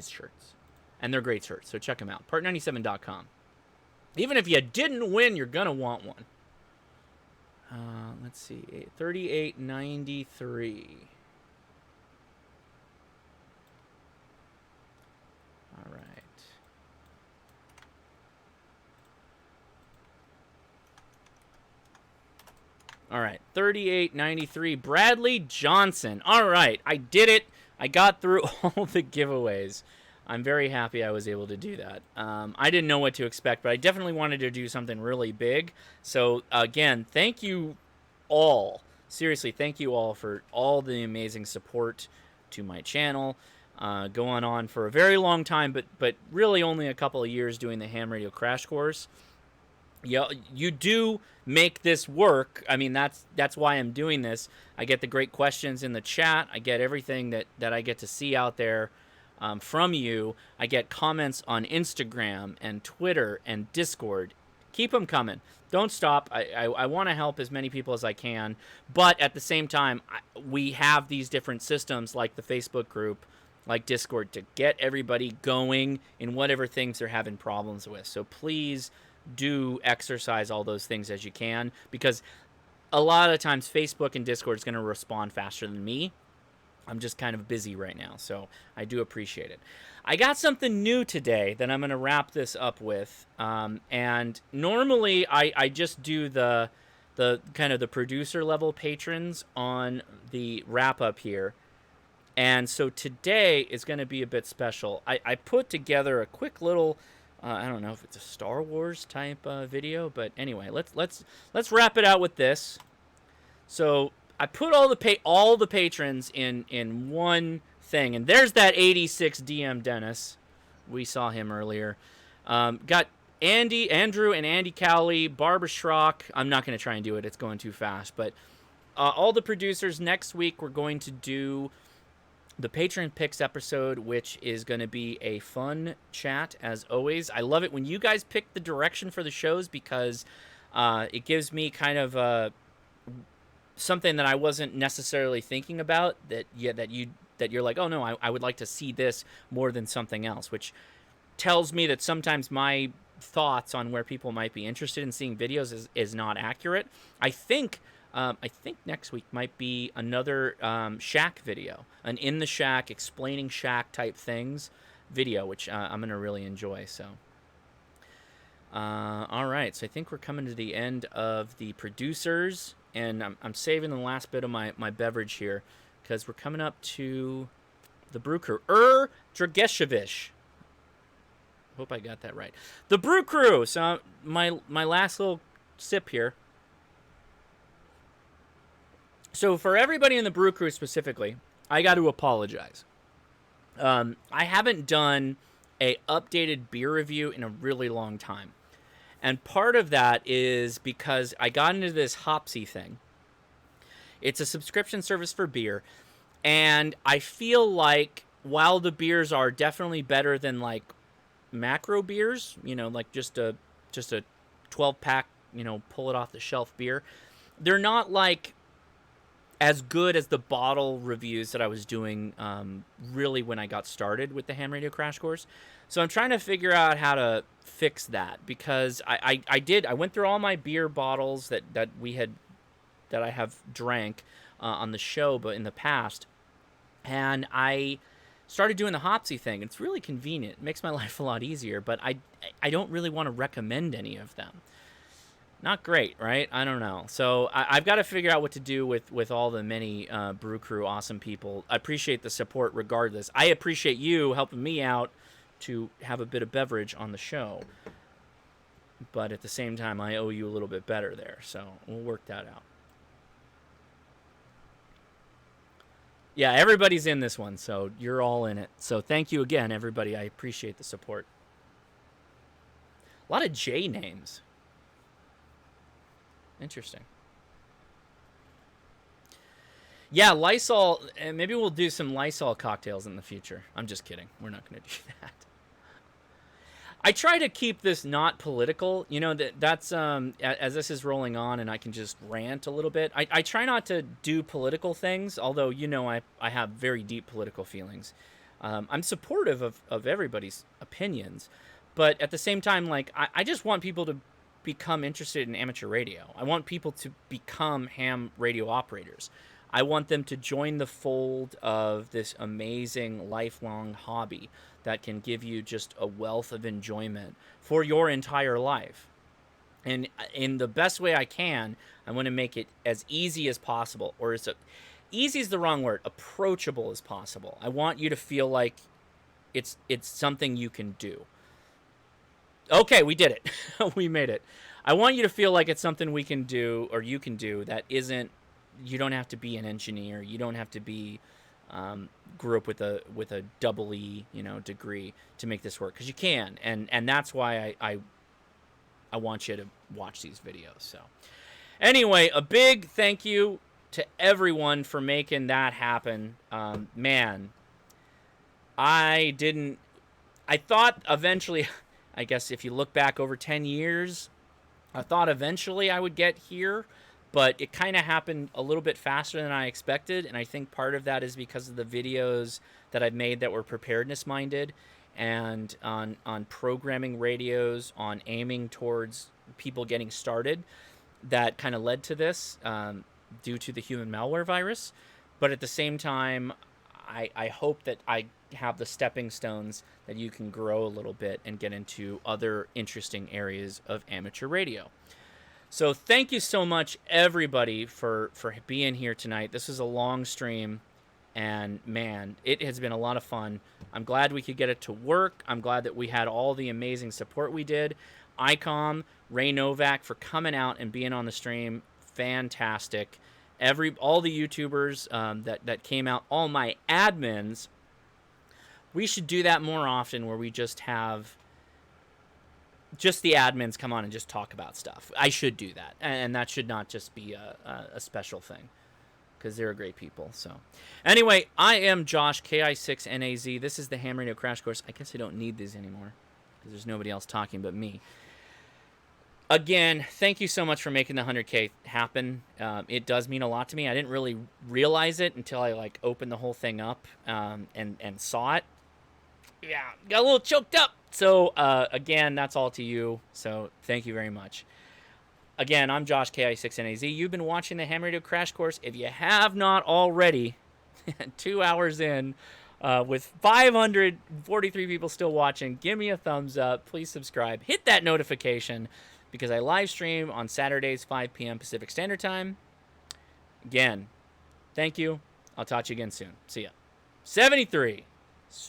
shirts, and they're great shirts. So check them out. Part97.com. Even if you didn't win, you're gonna want one. Let's see, 38.93. All right. All right, 38.93. Bradley Johnson. All right, I did it. I got through all the giveaways. I'm very happy I was able to do that. I didn't know what to expect, but I definitely wanted to do something really big. So, again, thank you all. Seriously, thank you all for all the amazing support to my channel. Going on for a very long time, but really only a couple of years doing the Ham Radio Crash Course. Yeah, you do make this work. I mean, that's why I'm doing this. I get the great questions in the chat. I get everything that I get to see out there. from you. I get comments on Instagram and Twitter and Discord. Keep them coming. Don't stop. I want to help as many people as I can. But at the same time, we have these different systems like the Facebook group, like Discord, to get everybody going in whatever things they're having problems with. So please do exercise all those things as you can, because a lot of times Facebook and Discord is going to respond faster than me. I'm just kind of busy right now, so I do appreciate it. I got something new today that I'm going to wrap this up with, and normally I just do the kind of the producer level patrons on the wrap up here, and so today is going to be a bit special. I put together a quick little I don't know if it's a Star Wars type video, but anyway, let's wrap it out with this. So I put all the patrons in one thing, and there's that 86 DM Dennis. We saw him earlier. Got Andrew and Andy Cowley, Barbara Schrock. I'm not going to try and do it. It's going too fast. But all the producers, next week we're going to do the Patron Picks episode, which is going to be a fun chat, as always. I love it when you guys pick the direction for the shows, because it gives me kind of something that I wasn't necessarily thinking about, that you're like, oh no, I would like to see this more than something else, which tells me that sometimes my thoughts on where people might be interested in seeing videos is not accurate. I think next week might be another Shack video, an in the Shack explaining Shack type things video, which I'm gonna really enjoy. So all right, so I think we're coming to the end of the producers, and I'm saving the last bit of my beverage here, because we're coming up to the brew crew. Drageshevich. Hope I got that right. The brew crew. So my last little sip here. So for everybody in the brew crew specifically, I got to apologize. I haven't done a updated beer review in a really long time. And part of that is because I got into this Hopsy thing. It's a subscription service for beer. And I feel like while the beers are definitely better than like macro beers, like just a 12-pack, pull it off the shelf beer, they're not like as good as the bottle reviews that I was doing really when I got started with the Ham Radio Crash Course. So I'm trying to figure out how to fix that, because I went through all my beer bottles that I have drank on the show, but in the past, and I started doing the Hopsy thing. It's really convenient. It makes my life a lot easier, but I don't really want to recommend any of them. Not great, right? I don't know. So I've got to figure out what to do with all the many brew crew awesome people. I appreciate the support regardless. I appreciate you helping me out to have a bit of beverage on the show. But at the same time, I owe you a little bit better there. So we'll work that out. Yeah, everybody's in this one, so you're all in it. So thank you again, everybody. I appreciate the support. A lot of J names. Interesting. Yeah, Lysol. Maybe we'll do some Lysol cocktails in the future. I'm just kidding. We're not going to do that. I try to keep this not political. That's as this is rolling on and I can just rant a little bit. I try not to do political things, although I have very deep political feelings. I'm supportive of everybody's opinions, but at the same time, like I just want people to become interested in amateur radio. I want people to become ham radio operators. I want them to join the fold of this amazing lifelong hobby that can give you just a wealth of enjoyment for your entire life. And in the best way I can, I want to make it as easy as possible, or easy is the wrong word, approachable as possible. I want you to feel like it's something you can do. Okay, we did it. We made it. I want you to feel like it's something we can do, or you can do, that isn't, you don't have to be an engineer. You don't have to be grew up with a double E, degree to make this work, because you can, and that's why I want you to watch these videos. So anyway, a big thank you to everyone for making that happen. Man, I thought eventually, I guess if you look back over 10 years, I thought eventually I would get here, but it kind of happened a little bit faster than I expected. And I think part of that is because of the videos that I've made that were preparedness minded and on programming radios, on aiming towards people getting started. That kind of led to this due to the human malware virus. But at the same time, I hope that I have the stepping stones that you can grow a little bit and get into other interesting areas of amateur radio. So thank you so much, everybody, for being here tonight. This is a long stream, and man, it has been a lot of fun. I'm glad we could get it to work. I'm glad that we had all the amazing support we did. ICOM, Ray Novak for coming out and being on the stream. Fantastic. All the YouTubers that came out, all my admins. We should do that more often, where we just have just the admins come on and just talk about stuff. I should do that, and that should not just be a special thing, because they're great people. So anyway, I am Josh, KI6NAZ. This is the Ham Radio Crash Course. I guess I don't need these anymore because there's nobody else talking but me. Again, thank you so much for making the 100K happen. It does mean a lot to me. I didn't really realize it until I opened the whole thing up and saw it. Yeah, got a little choked up. So again, that's all to you. So thank you very much. Again, I'm Josh, KI6NAZ. You've been watching the Ham Radio Crash Course. If you have not already, 2 hours in, with 543 people still watching, give me a thumbs up. Please subscribe. Hit that notification, because I live stream on Saturdays, 5 p.m. Pacific Standard Time. Again, thank you. I'll talk to you again soon. See ya. 73.